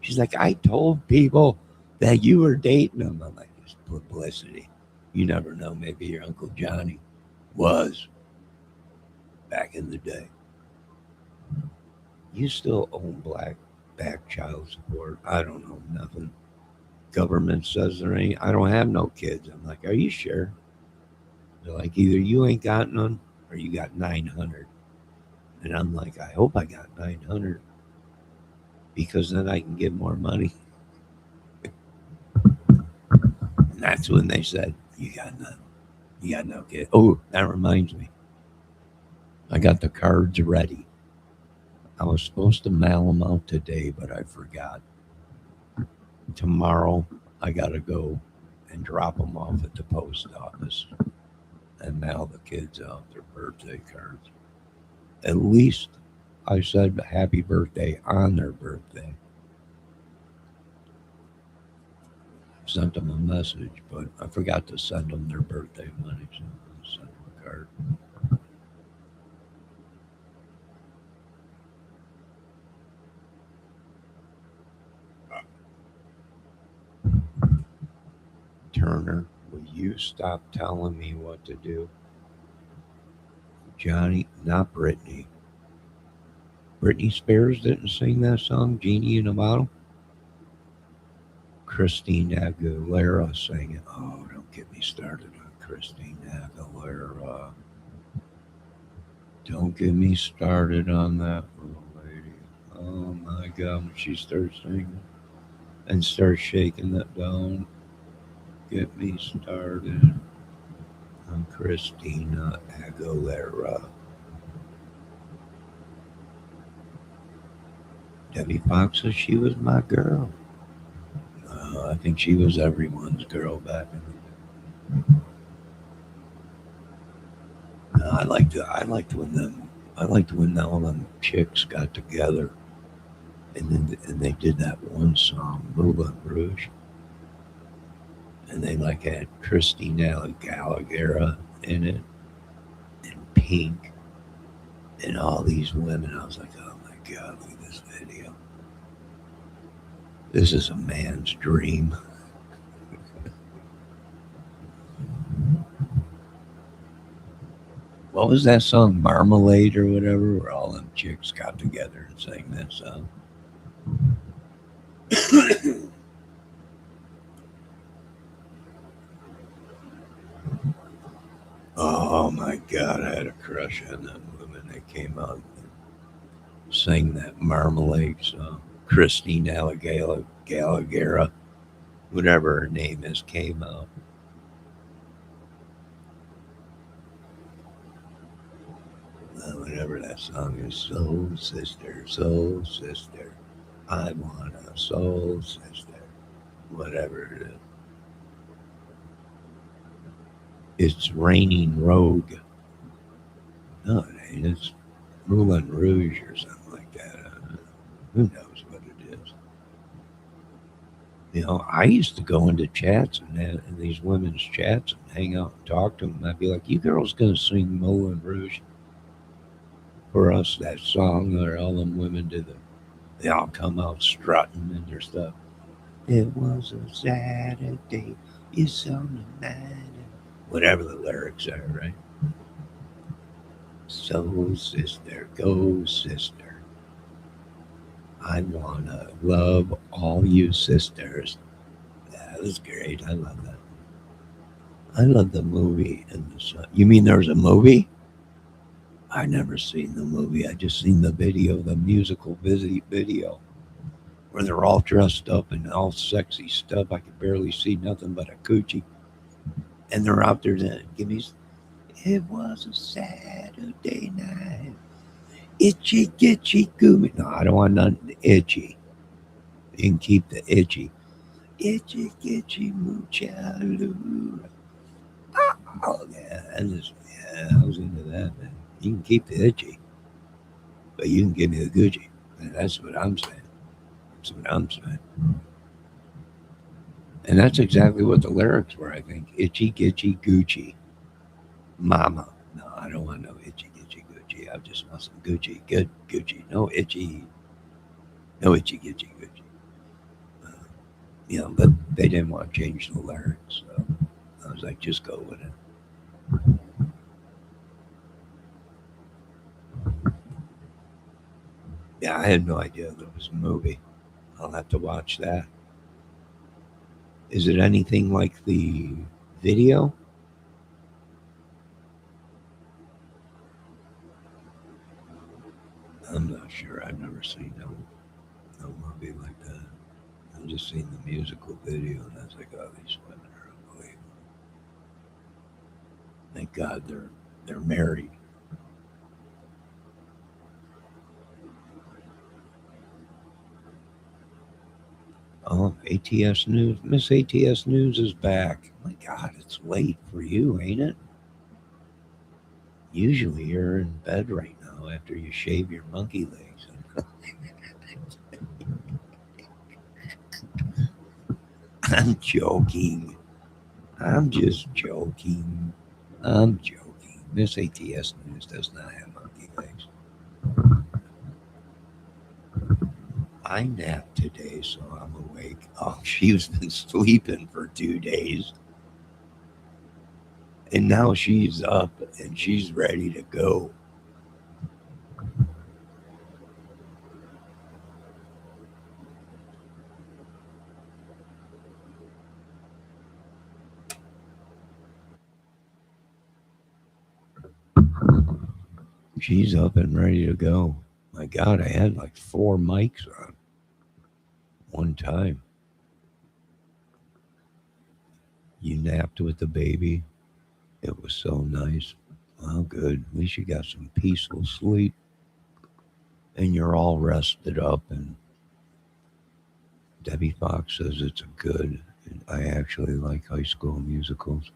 She's like, I told people that you were dating them. I'm like, it's publicity. You never know. Maybe your Uncle Johnny was back in the day. You still own back child support. I don't know nothing. Government says there ain't. I don't have no kids. I'm like, are you sure? They're like, either you ain't got none or you got 900. And I'm like, I hope I got 900 because then I can get more money. And that's when they said, you got none. You got no kid. Oh, that reminds me. I got the cards ready. I was supposed to mail them out today, but I forgot. Tomorrow, I got to go and drop them off at the post office and mail the kids out their birthday cards. At least I said happy birthday on their birthday. Sent them a message, but I forgot to send them their birthday money. So I sent them a card. Turner, will you stop telling me what to do? Johnny, not Britney. Britney Spears didn't sing that song, Genie in a Bottle. Christina Aguilera sang it. Oh, don't get me started on Christina Aguilera. Don't get me started on that little lady. Oh my God, when she starts singing and starts shaking that down, get me started on Christina Aguilera. Debbie Fox says she was my girl. I think she was everyone's girl back in the day. I liked when all them chicks got together, and they did that one song, Moulin Rouge, and they like had Christina Aguilera in it, and Pink, and all these women. I was like, oh my God, look at this video. This is a man's dream. What was that song, Marmalade or whatever, where all them chicks got together and sang that song? Oh my God, I had a crush on that woman that came out and sang that Marmalade song. Christine Gallagher, whatever her name is, came out. Whatever that song is, Soul Sister, I want a soul sister, whatever it is. It's Raining Rogue No, it ain't. It's Moulin Rouge or something like that. Who knows what it is? I used to go into chats and these women's chats and hang out and talk to them. I'd be like, "You girls gonna sing Moulin Rouge for us? That song where all them women do they all come out strutting and their stuff. It was a Saturday, it's on the night, whatever the lyrics are, right? So sister, go sister, I wanna love all you sisters. That was great. I love that. I love the movie and the song. You mean there's a movie? I never seen the movie. I just seen the video, the musical video, where they're all dressed up and all sexy stuff. I could barely see nothing but a coochie, and they're out there. Then give me. It was a Saturday night. Itchy, gitchy, gooey. No, I don't want nothing itchy. You can keep the itchy. Itchy, gitchy, moochaloon. Oh yeah, I was into that, man. You can keep the itchy, but you can give me the Gucci. And that's what I'm saying. That's what I'm saying. And that's exactly what the lyrics were, I think. Itchy, gitchy, Gucci. Mama. No, I don't want no itchy, gitchy, Gucci. I just want some Gucci. Good Gucci. No itchy, no itchy, gitchy, Gucci. But they didn't want to change the lyrics. So I was like, just go with it. Yeah, I had no idea there was a movie. I'll have to watch that. Is it anything like the video? I'm not sure. I've never seen no movie like that. I've just seen the musical video, and I was like, oh, these women are unbelievable. Thank God they're married. Oh, ATS News. Miss ATS News is back. My God, it's late for you, ain't it? Usually you're in bed right now after you shave your monkey legs. I'm joking. I'm just joking. I'm joking. Miss ATS News does not have monkey legs. I napped today, so I'm awake. Oh, she's been sleeping for 2 days. And now she's up and she's ready to go. She's up and ready to go. My God, I had like 4 mics on one time. You napped with the baby. It was so nice. Well, good. At least you got some peaceful sleep and you're all rested up. And Debbie Fox says it's a good. I actually like High School Musicals,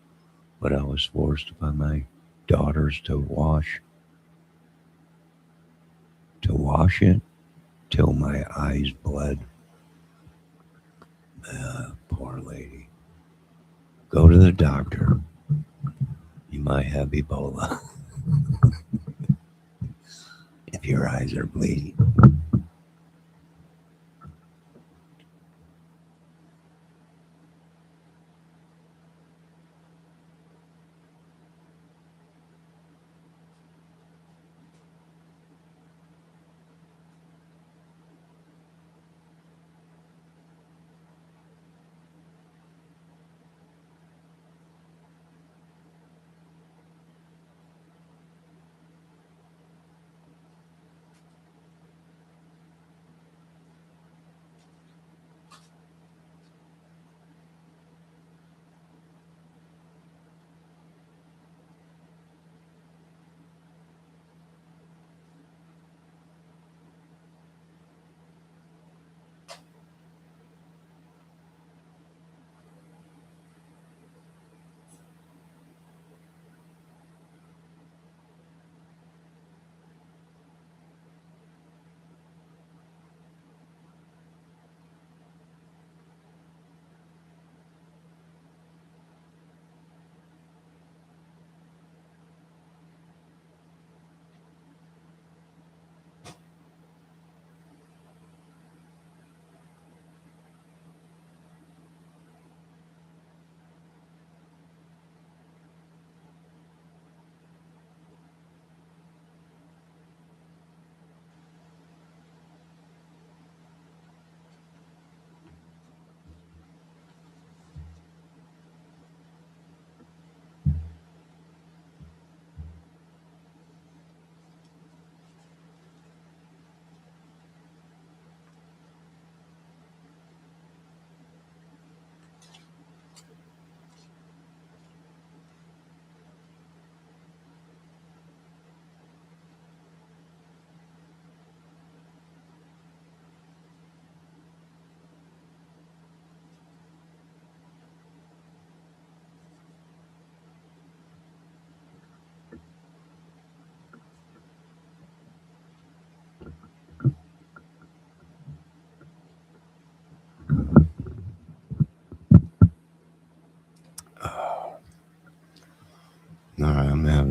but I was forced by my daughters to wash it till my eyes bled. Poor lady. Go to the doctor. You might have Ebola if your eyes are bleeding.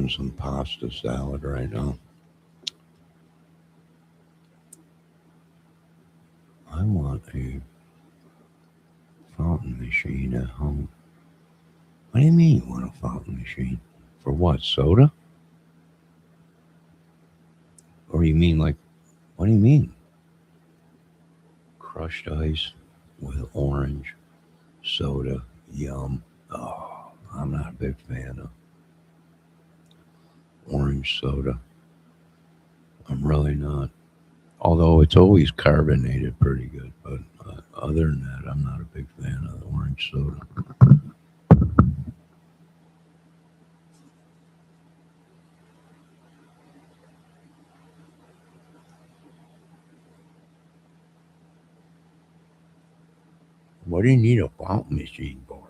making some pasta salad right now. I want a fountain machine at home. What do you mean you want a fountain machine? For what, soda? Or you mean like, what do you mean? Crushed ice with orange soda, yum. Oh, I'm not a big fan of orange soda. I'm really not. Although it's always carbonated pretty good, but other than that, I'm not a big fan of orange soda. What do you need a fountain machine for?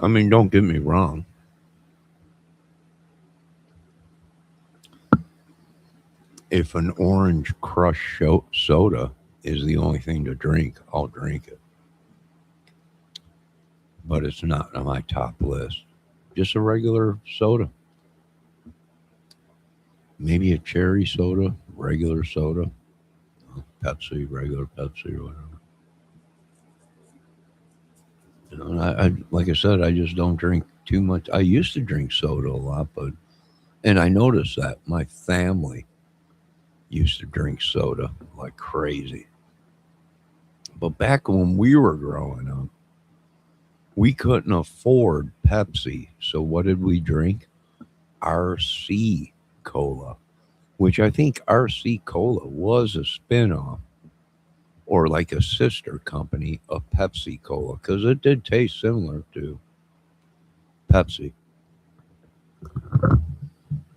I mean, don't get me wrong. If an orange crush soda is the only thing to drink, I'll drink it. But it's not on my top list. Just a regular soda. Maybe a cherry soda, regular soda, Pepsi, regular Pepsi, or whatever. You know, and like I said, I just don't drink too much. I used to drink soda a lot, and I noticed that my family used to drink soda like crazy. But back when we were growing up, we couldn't afford Pepsi. So what did we drink? RC Cola, which I think RC Cola was a spin-off or like a sister company of Pepsi Cola because it did taste similar to Pepsi.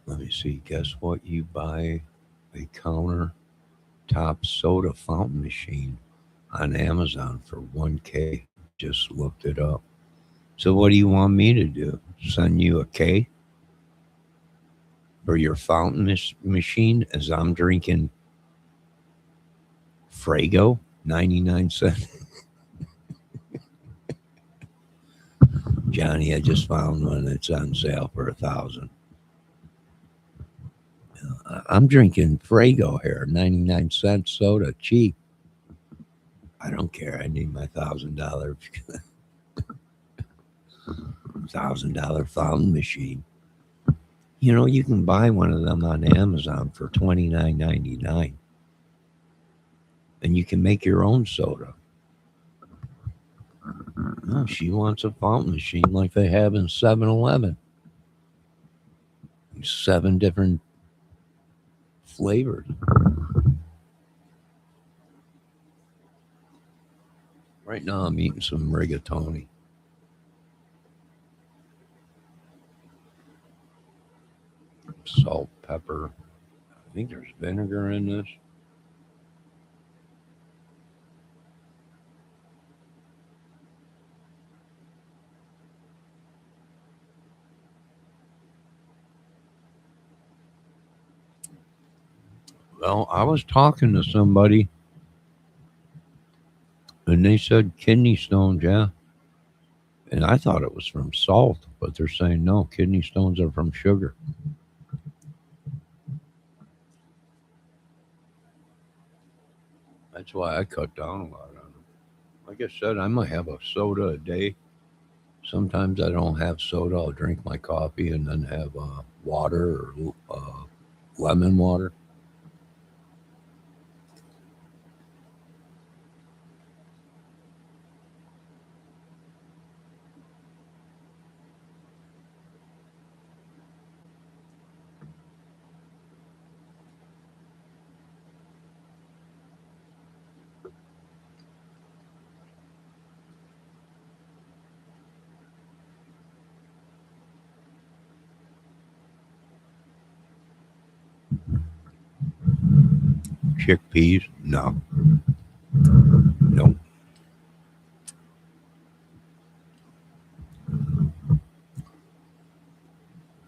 Let me see. Guess what? You buy a countertop soda fountain machine on Amazon for 1K. Just looked it up. So what do you want me to do? Send you a K for your fountain machine as I'm drinking Frago, 99 cents. Johnny, I just found one that's on sale for 1,000. I'm drinking Frago here, 99 cents soda, cheap. I don't care. I need my $1,000 fountain machine. You know, you can buy one of them on Amazon for $29.99, and you can make your own soda. No, she wants a fountain machine like they have in 7-Eleven. 7 different flavors. Right now, I'm eating some rigatoni. Salt, pepper. I think there's vinegar in this. Well, I was talking to somebody and they said kidney stones, yeah. And I thought it was from salt, but they're saying no, kidney stones are from sugar. That's why I cut down a lot on them. Like I said, I might have a soda a day. Sometimes I don't have soda. I'll drink my coffee and then have water or lemon water. Chickpeas, no. Nope.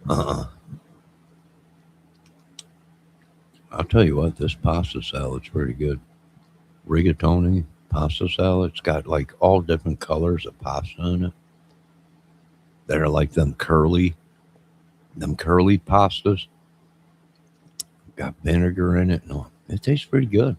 I'll tell you what, this pasta salad's pretty good. Rigatoni pasta salad. It's got like all different colors of pasta in it that are like them curly pastas. Got vinegar in it. No, it tastes pretty good.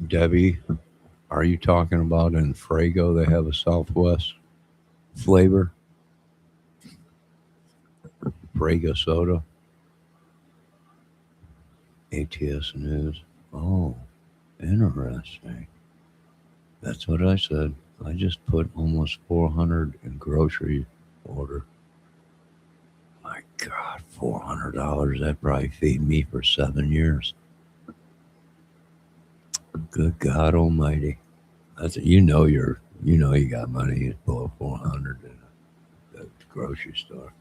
Debbie, are you talking about in Frago they have a Southwest flavor? Frago soda? ATS News. Oh, interesting. That's what I said. I just put almost 400 in grocery order. My God, $400. That probably feed me for 7 years. Good God Almighty. That's you got money. You below 400 in the grocery store.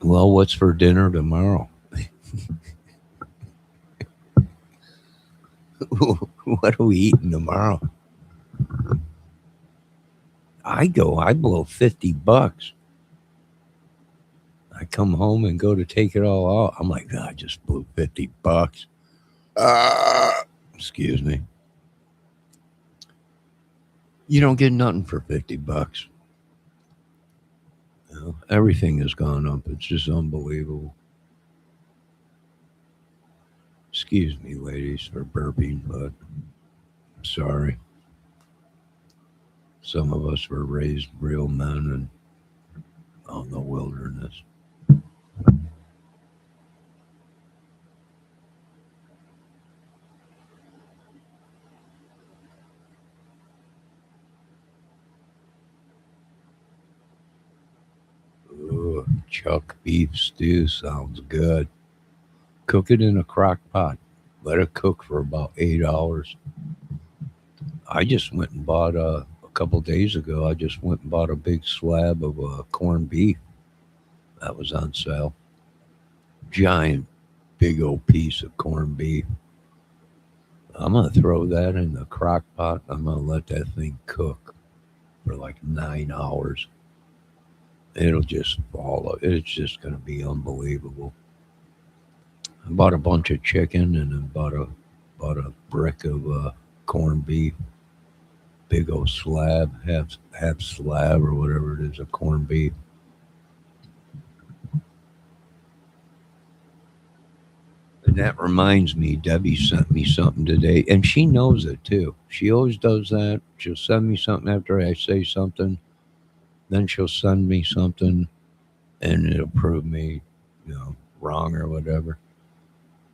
Well, what's for dinner tomorrow? What are we eating tomorrow? I blow $50. I come home and go to take it all out. I'm like, I just blew $50. Excuse me. You don't get nothing for $50. You know, everything has gone up. It's just unbelievable. Excuse me, ladies, for burping, but I'm sorry. Some of us were raised real men and on the wilderness. Ooh, chuck beef stew sounds good. Cook it in a crock pot. Let it cook for about 8 hours. I just went and bought a couple days ago. I just went and bought a big slab of corned beef that was on sale. Giant, big old piece of corned beef. I'm gonna throw that in the crock pot. I'm gonna let that thing cook for like 9 hours. It'll just fall. It's just gonna be unbelievable. I bought a bunch of chicken and then bought a brick of corned beef, big old slab, half slab or whatever it is of corned beef. And that reminds me, Debbie sent me something today, and she knows it too. She always does that. She'll send me something after I say something, then she'll send me something, and it'll prove me, wrong or whatever.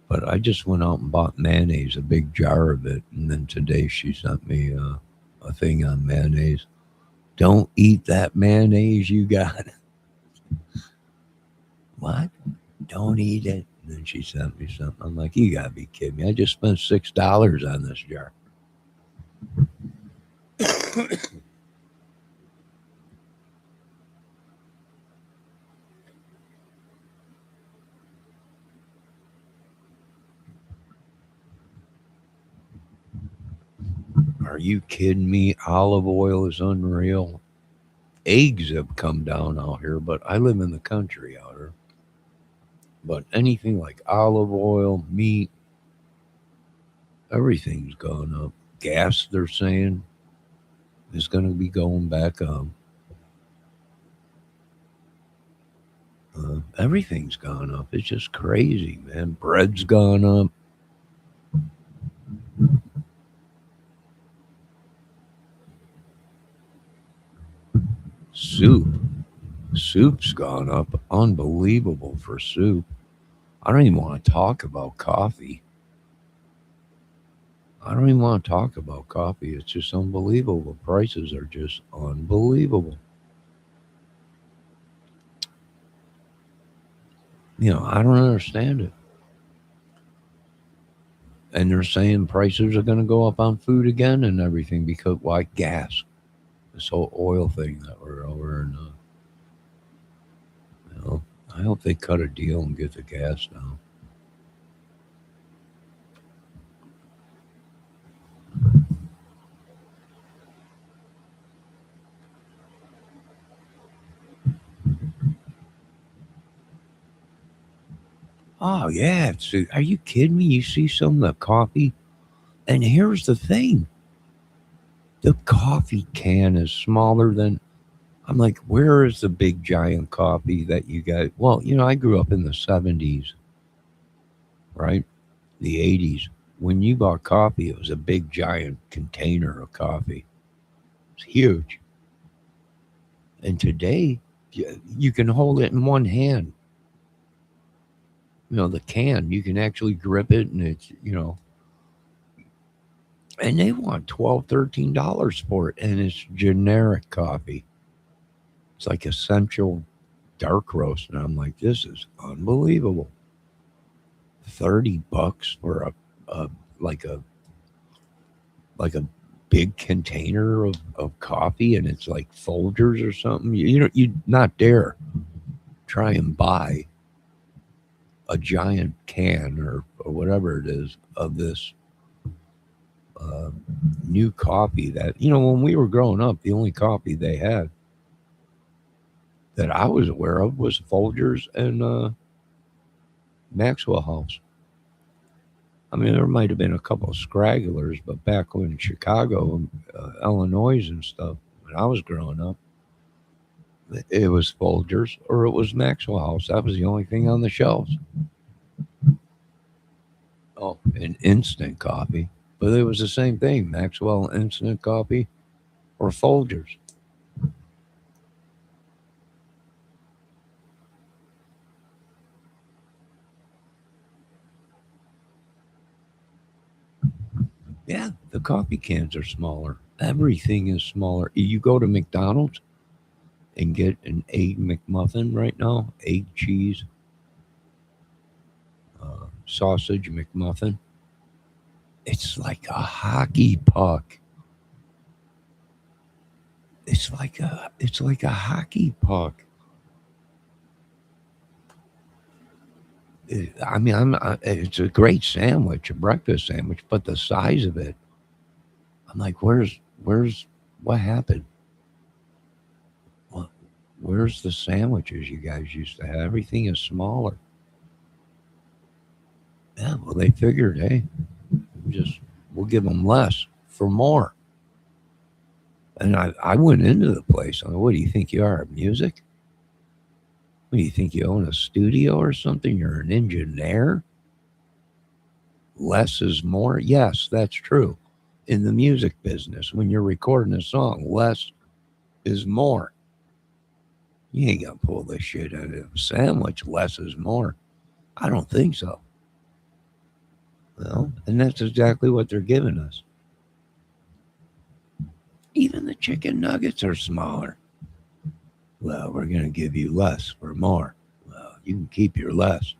But I just went out and bought mayonnaise, a big jar of it, and then today she sent me a thing on mayonnaise. Don't eat that mayonnaise you got. What? Don't eat it. And then she sent me something. I'm like, you gotta be kidding me. I just spent $6 on this jar. Are you kidding me? Olive oil is unreal. Eggs have come down out here, but I live in the country out here. But anything like olive oil, meat, everything's gone up. Gas, they're saying, is going to be going back up. Everything's gone up. It's just crazy, man. Bread's gone up. Soup. Soup's gone up. Unbelievable for soup. I don't even want to talk about coffee. I don't even want to talk about coffee. It's just unbelievable. Prices are just unbelievable. I don't understand it. And they're saying prices are going to go up on food again and everything because why? Gas. This whole oil thing that we're over and you know, I hope they cut a deal and get the gas down. Oh yeah, are you kidding me? You see some of the coffee, and here's the thing: the coffee can is smaller than. I'm like, where is the big giant coffee that you got? Well, I grew up in the '70s, right? The '80s. When you bought coffee, it was a big giant container of coffee. It's huge. And today, you can hold it in one hand. The can, you can actually grip it, and and they want $12, $13 for it, and it's generic coffee. It's like essential dark roast, and I'm like, this is unbelievable. $30 for a like a like a big container of coffee, and it's like Folgers or something. You'd not dare try and buy a giant can or whatever it is of this uh, new coffee that when we were growing up, the only coffee they had that I was aware of was Folgers and Maxwell House. I mean, there might have been a couple of scragglers, but back when in Chicago, Illinois, and stuff, when I was growing up, it was Folgers or it was Maxwell House. That was the only thing on the shelves. Oh, and instant coffee, but it was the same thing: Maxwell instant coffee or Folgers. Yeah, the coffee cans are smaller. Everything is smaller. You go to McDonald's and get an egg McMuffin right now, egg cheese, sausage McMuffin. It's like a hockey puck. It's like a hockey puck. I mean, it's a great sandwich, a breakfast sandwich, but the size of it, I'm like, what happened? What, where's the sandwiches you guys used to have? Everything is smaller. Yeah, well, they figured, hey, just we'll give them less for more. And I went into the place. I'm like, what do you think you are? Music? What do you think you own a studio or something? You're an engineer? Less is more? Yes, that's true. In the music business, when you're recording a song, less is more. You ain't gonna pull this shit out of a sandwich. Less is more. I don't think so. Well, and that's exactly what they're giving us. Even the chicken nuggets are smaller. Well, we're gonna give you less for more. Well, you can keep your less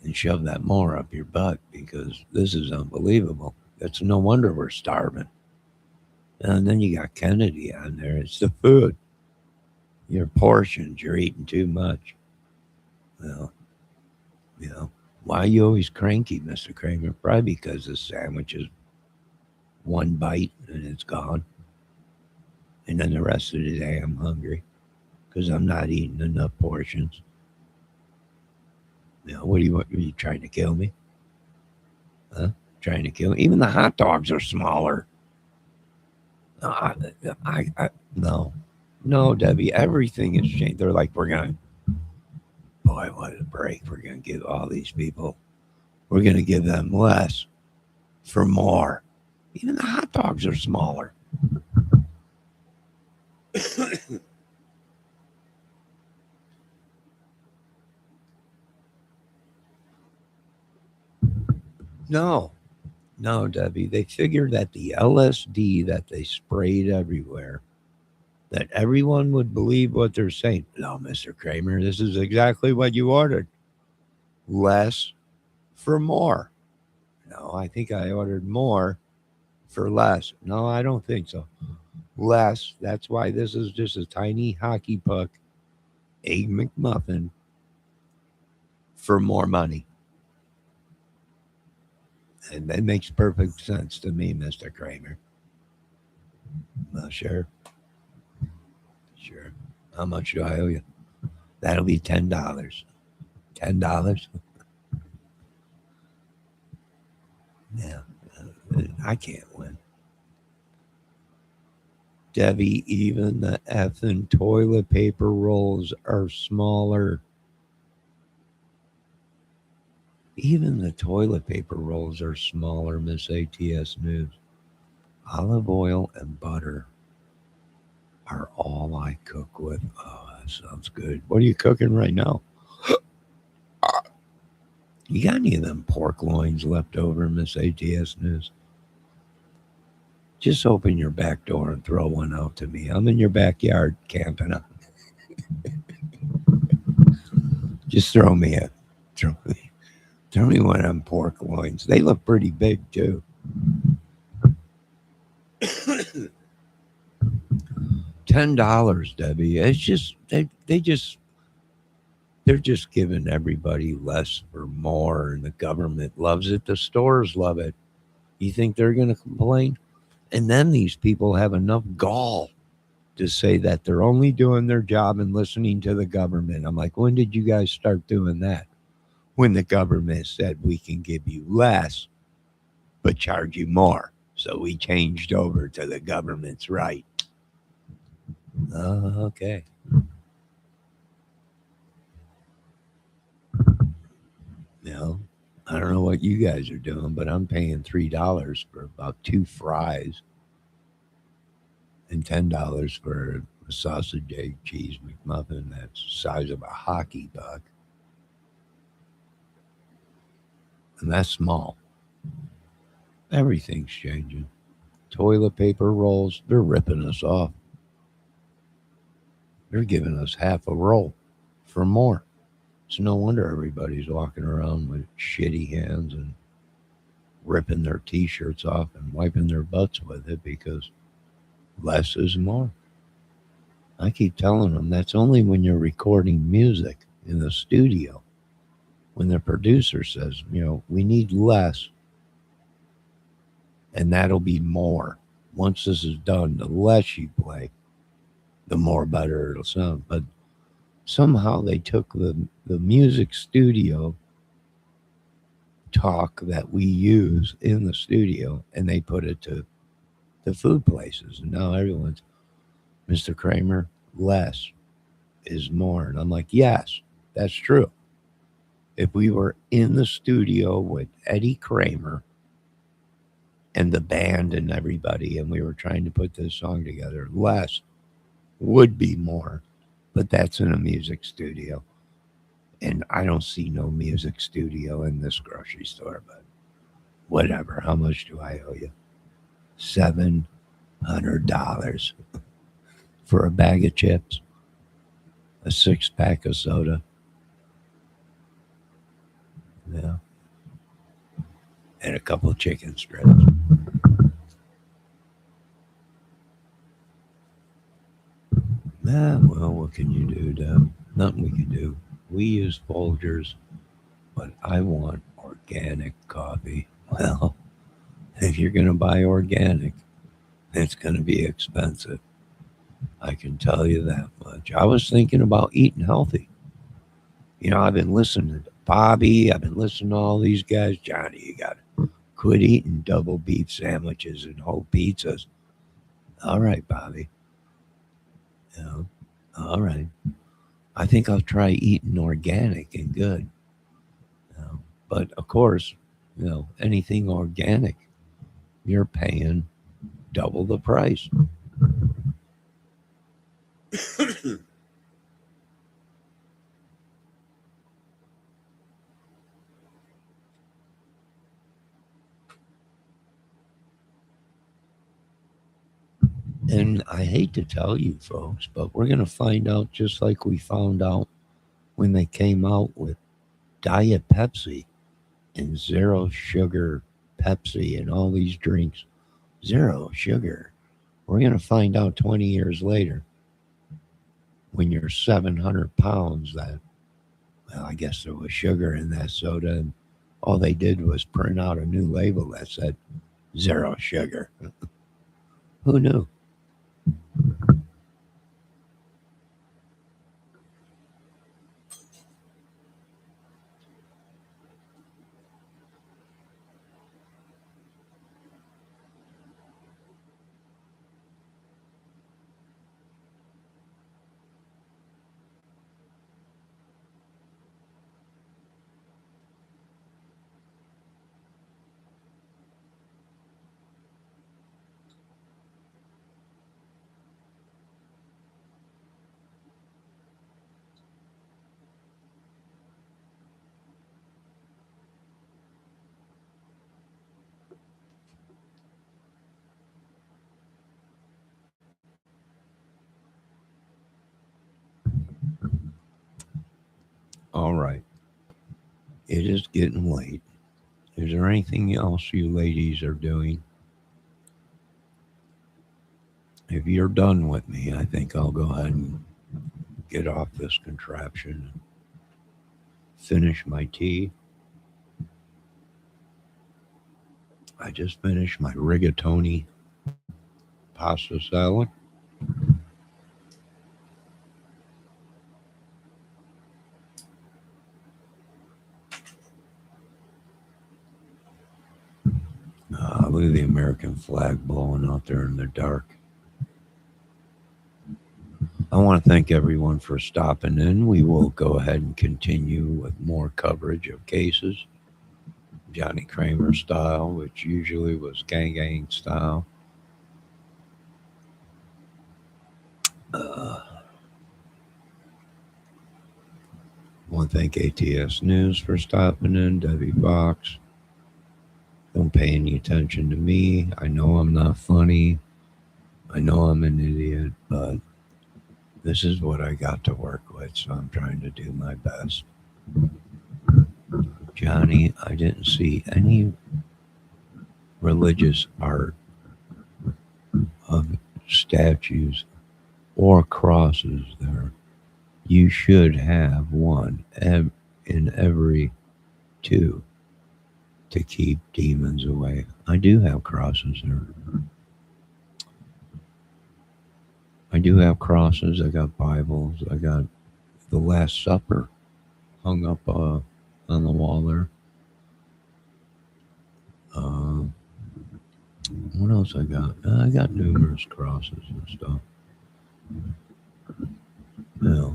and shove that more up your butt because this is unbelievable. It's no wonder we're starving. And then you got Kennedy on there. It's the food. Your portions, you're eating too much. Well, you know, why are you always cranky, Mr. Kramer? Probably because the sandwich is one bite and it's gone. And then the rest of the day I'm hungry because I'm not eating enough portions. What do you want? Are you trying to kill me? Huh? Trying to kill me? Even the hot dogs are smaller. No, Debbie, everything has changed. They're like, boy, what a break. We're going to give all these people, we're going to give them less for more. Even the hot dogs are smaller. No, Debbie. They figured that the LSD that they sprayed everywhere, that everyone would believe what they're saying. No, Mr. Kramer, this is exactly what you ordered. Less for more. No, I think I ordered more for less. No, I don't think so. Less. That's why this is just a tiny hockey puck, egg McMuffin for more money. And that makes perfect sense to me, Mr. Kramer. Well, sure. Sure. How much do I owe you? That'll be $10. $10? Yeah. I can't win. Debbie, even the effing toilet paper rolls are smaller. Even the toilet paper rolls are smaller, Miss ATS News. Olive oil and butter are all I cook with. Oh, that sounds good. What are you cooking right now? You got any of them pork loins left over, Miss ATS News? Just open your back door and throw one out to me. I'm in your backyard camping up. Just throw me one of them pork loins. They look pretty big too. $10, Debbie. It's just they're just giving everybody less for more, and the government loves it. The stores love it. You think they're going to complain? And then these people have enough gall to say that they're only doing their job and listening to the government. I'm like, when did you guys start doing that? When the government said we can give you less, but charge you more. So we changed over to the government's right. Okay. I don't know what you guys are doing, but I'm paying $3 for about 2 fries and $10 for a sausage, egg, cheese McMuffin that's the size of a hockey puck. And that's small. Everything's changing. Toilet paper rolls, they're ripping us off. They're giving us half a roll for more. It's no wonder everybody's walking around with shitty hands and ripping their t-shirts off and wiping their butts with it because less is more. I keep telling them that's only when you're recording music in the studio. When the producer says, we need less and that'll be more. Once this is done, the less you play, the more better it'll sound. But somehow they took the music studio talk that we use in the studio and they put it to the food places. And now everyone's, Mr. Kramer, less is more. And I'm like, yes, that's true. If we were in the studio with Eddie Kramer and the band and everybody, and we were trying to put this song together, less would be more. But that's in a music studio. And I don't see no music studio in this grocery store, but whatever. How much do I owe you? $700 for a bag of chips. a 6-pack of soda. Yeah. And a couple of chicken strips. Well, what can you do, Deb? Nothing we can do. We use Folgers, but I want organic coffee. Well, if you're going to buy organic, it's going to be expensive. I can tell you that much. I was thinking about eating healthy. I've been listening to Bobby. I've been listening to all these guys. Johnny, you got to quit eating double beef sandwiches and whole pizzas. All right, Bobby. All right. I think I'll try eating organic and good. But of course, anything organic, you're paying double the price. And I hate to tell you folks, but we're going to find out just like we found out when they came out with Diet Pepsi and zero sugar Pepsi and all these drinks. Zero sugar. We're going to find out 20 years later when you're 700 pounds that, well, I guess there was sugar in that soda. And all they did was print out a new label that said zero sugar. Who knew? All right. It is getting late. Is there anything else you ladies are doing? If you're done with me, I think I'll go ahead and get off this contraption and finish my tea. I just finished my rigatoni pasta salad. Look at the American flag blowing out there in the dark. I want to thank everyone for stopping in. We will go ahead and continue with more coverage of cases, Johnny Kramer style, which usually was gang style. I want to thank ATS News for stopping in, Debbie Fox. Don't pay any attention to me. I know I'm not funny. I know I'm an idiot, but this is what I got to work with, so I'm trying to do my best. Johnny, I didn't see any religious art of statues or crosses there. You should have one in every two to keep demons away. I do have crosses there. I do have crosses. I got Bibles. I got the Last Supper hung up on the wall there. What else I got? I got numerous crosses and stuff. Yeah.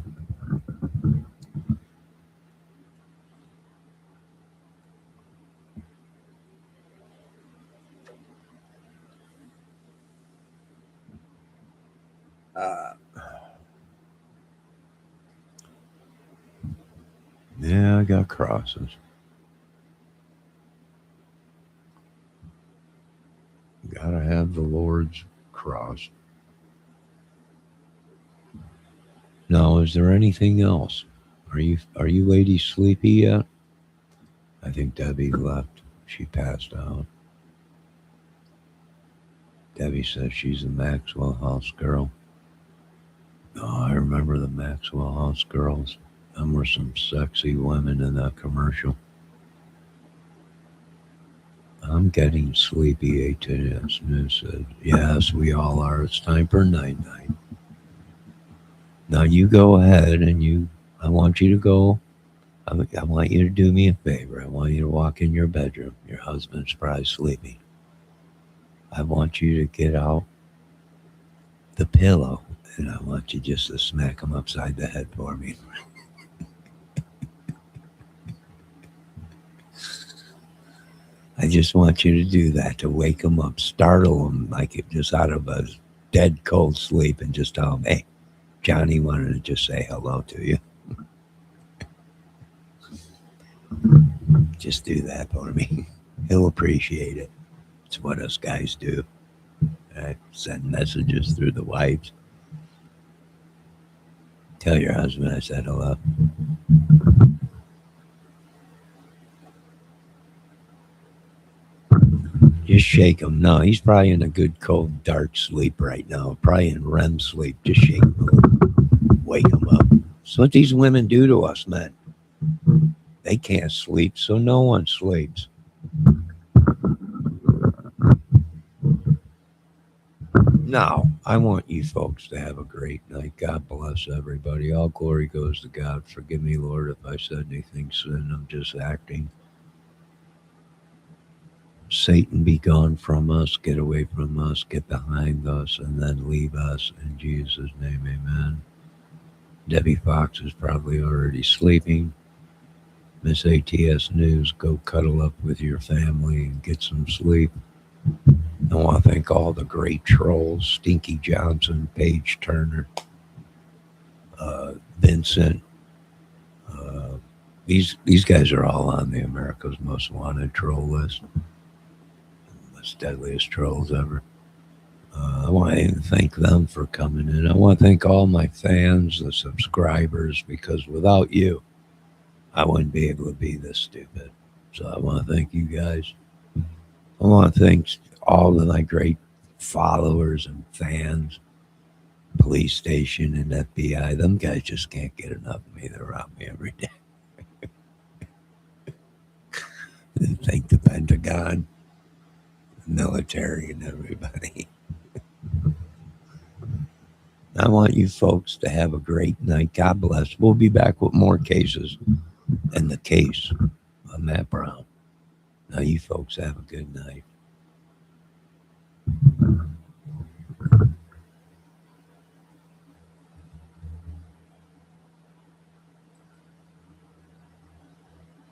Yeah, I got crosses. Gotta have the Lord's cross. Now, is there anything else? Are you ladies sleepy yet? I think Debbie left. She passed out. Debbie says she's a Maxwell House girl. Oh, I remember the Maxwell House girls. Them were some sexy women in that commercial. I'm getting sleepy, ATS News said. Yes, we all are. It's time for night-night. Now you go ahead and I want you to go. I want you to do me a favor. I want you to walk in your bedroom. Your husband's probably sleeping. I want you to get out the pillow and I want you just to smack him upside the head for me. I just want you to do that, to wake him up, startle him like it just out of a dead cold sleep and just tell him, hey, Johnny wanted to just say hello to you. Just do that for me. He'll appreciate it. It's what us guys do. I send messages through the wives. Tell your husband I said hello. Just shake him. No, he's probably in a good, cold, dark sleep right now. Probably in REM sleep. Just shake him. Wake him up. That's what these women do to us, man. They can't sleep, so no one sleeps. Now, I want you folks to have a great night. God bless everybody. All glory goes to God. Forgive me, Lord, if I said anything sin. I'm just acting. Satan be gone from us, get away from us, get behind us, and then leave us. In Jesus' name, amen. Debbie Fox is probably already sleeping. Miss ATS News, go cuddle up with your family and get some sleep. I want to thank all the great trolls, Stinky Johnson, Paige Turner, Vincent. These guys are all on the America's Most Wanted troll list. Most deadliest trolls ever. I want to thank them for coming in. I want to thank all my fans, the subscribers, because without you, I wouldn't be able to be this stupid. So I want to thank you guys. I want to thank all of my great followers and fans, police station and FBI. Them guys just can't get enough of me. They're around me every day. Thank the Pentagon, the military, and everybody. I want you folks to have a great night. God bless. We'll be back with more cases and the case of Matt Brown. Now you folks have a good night.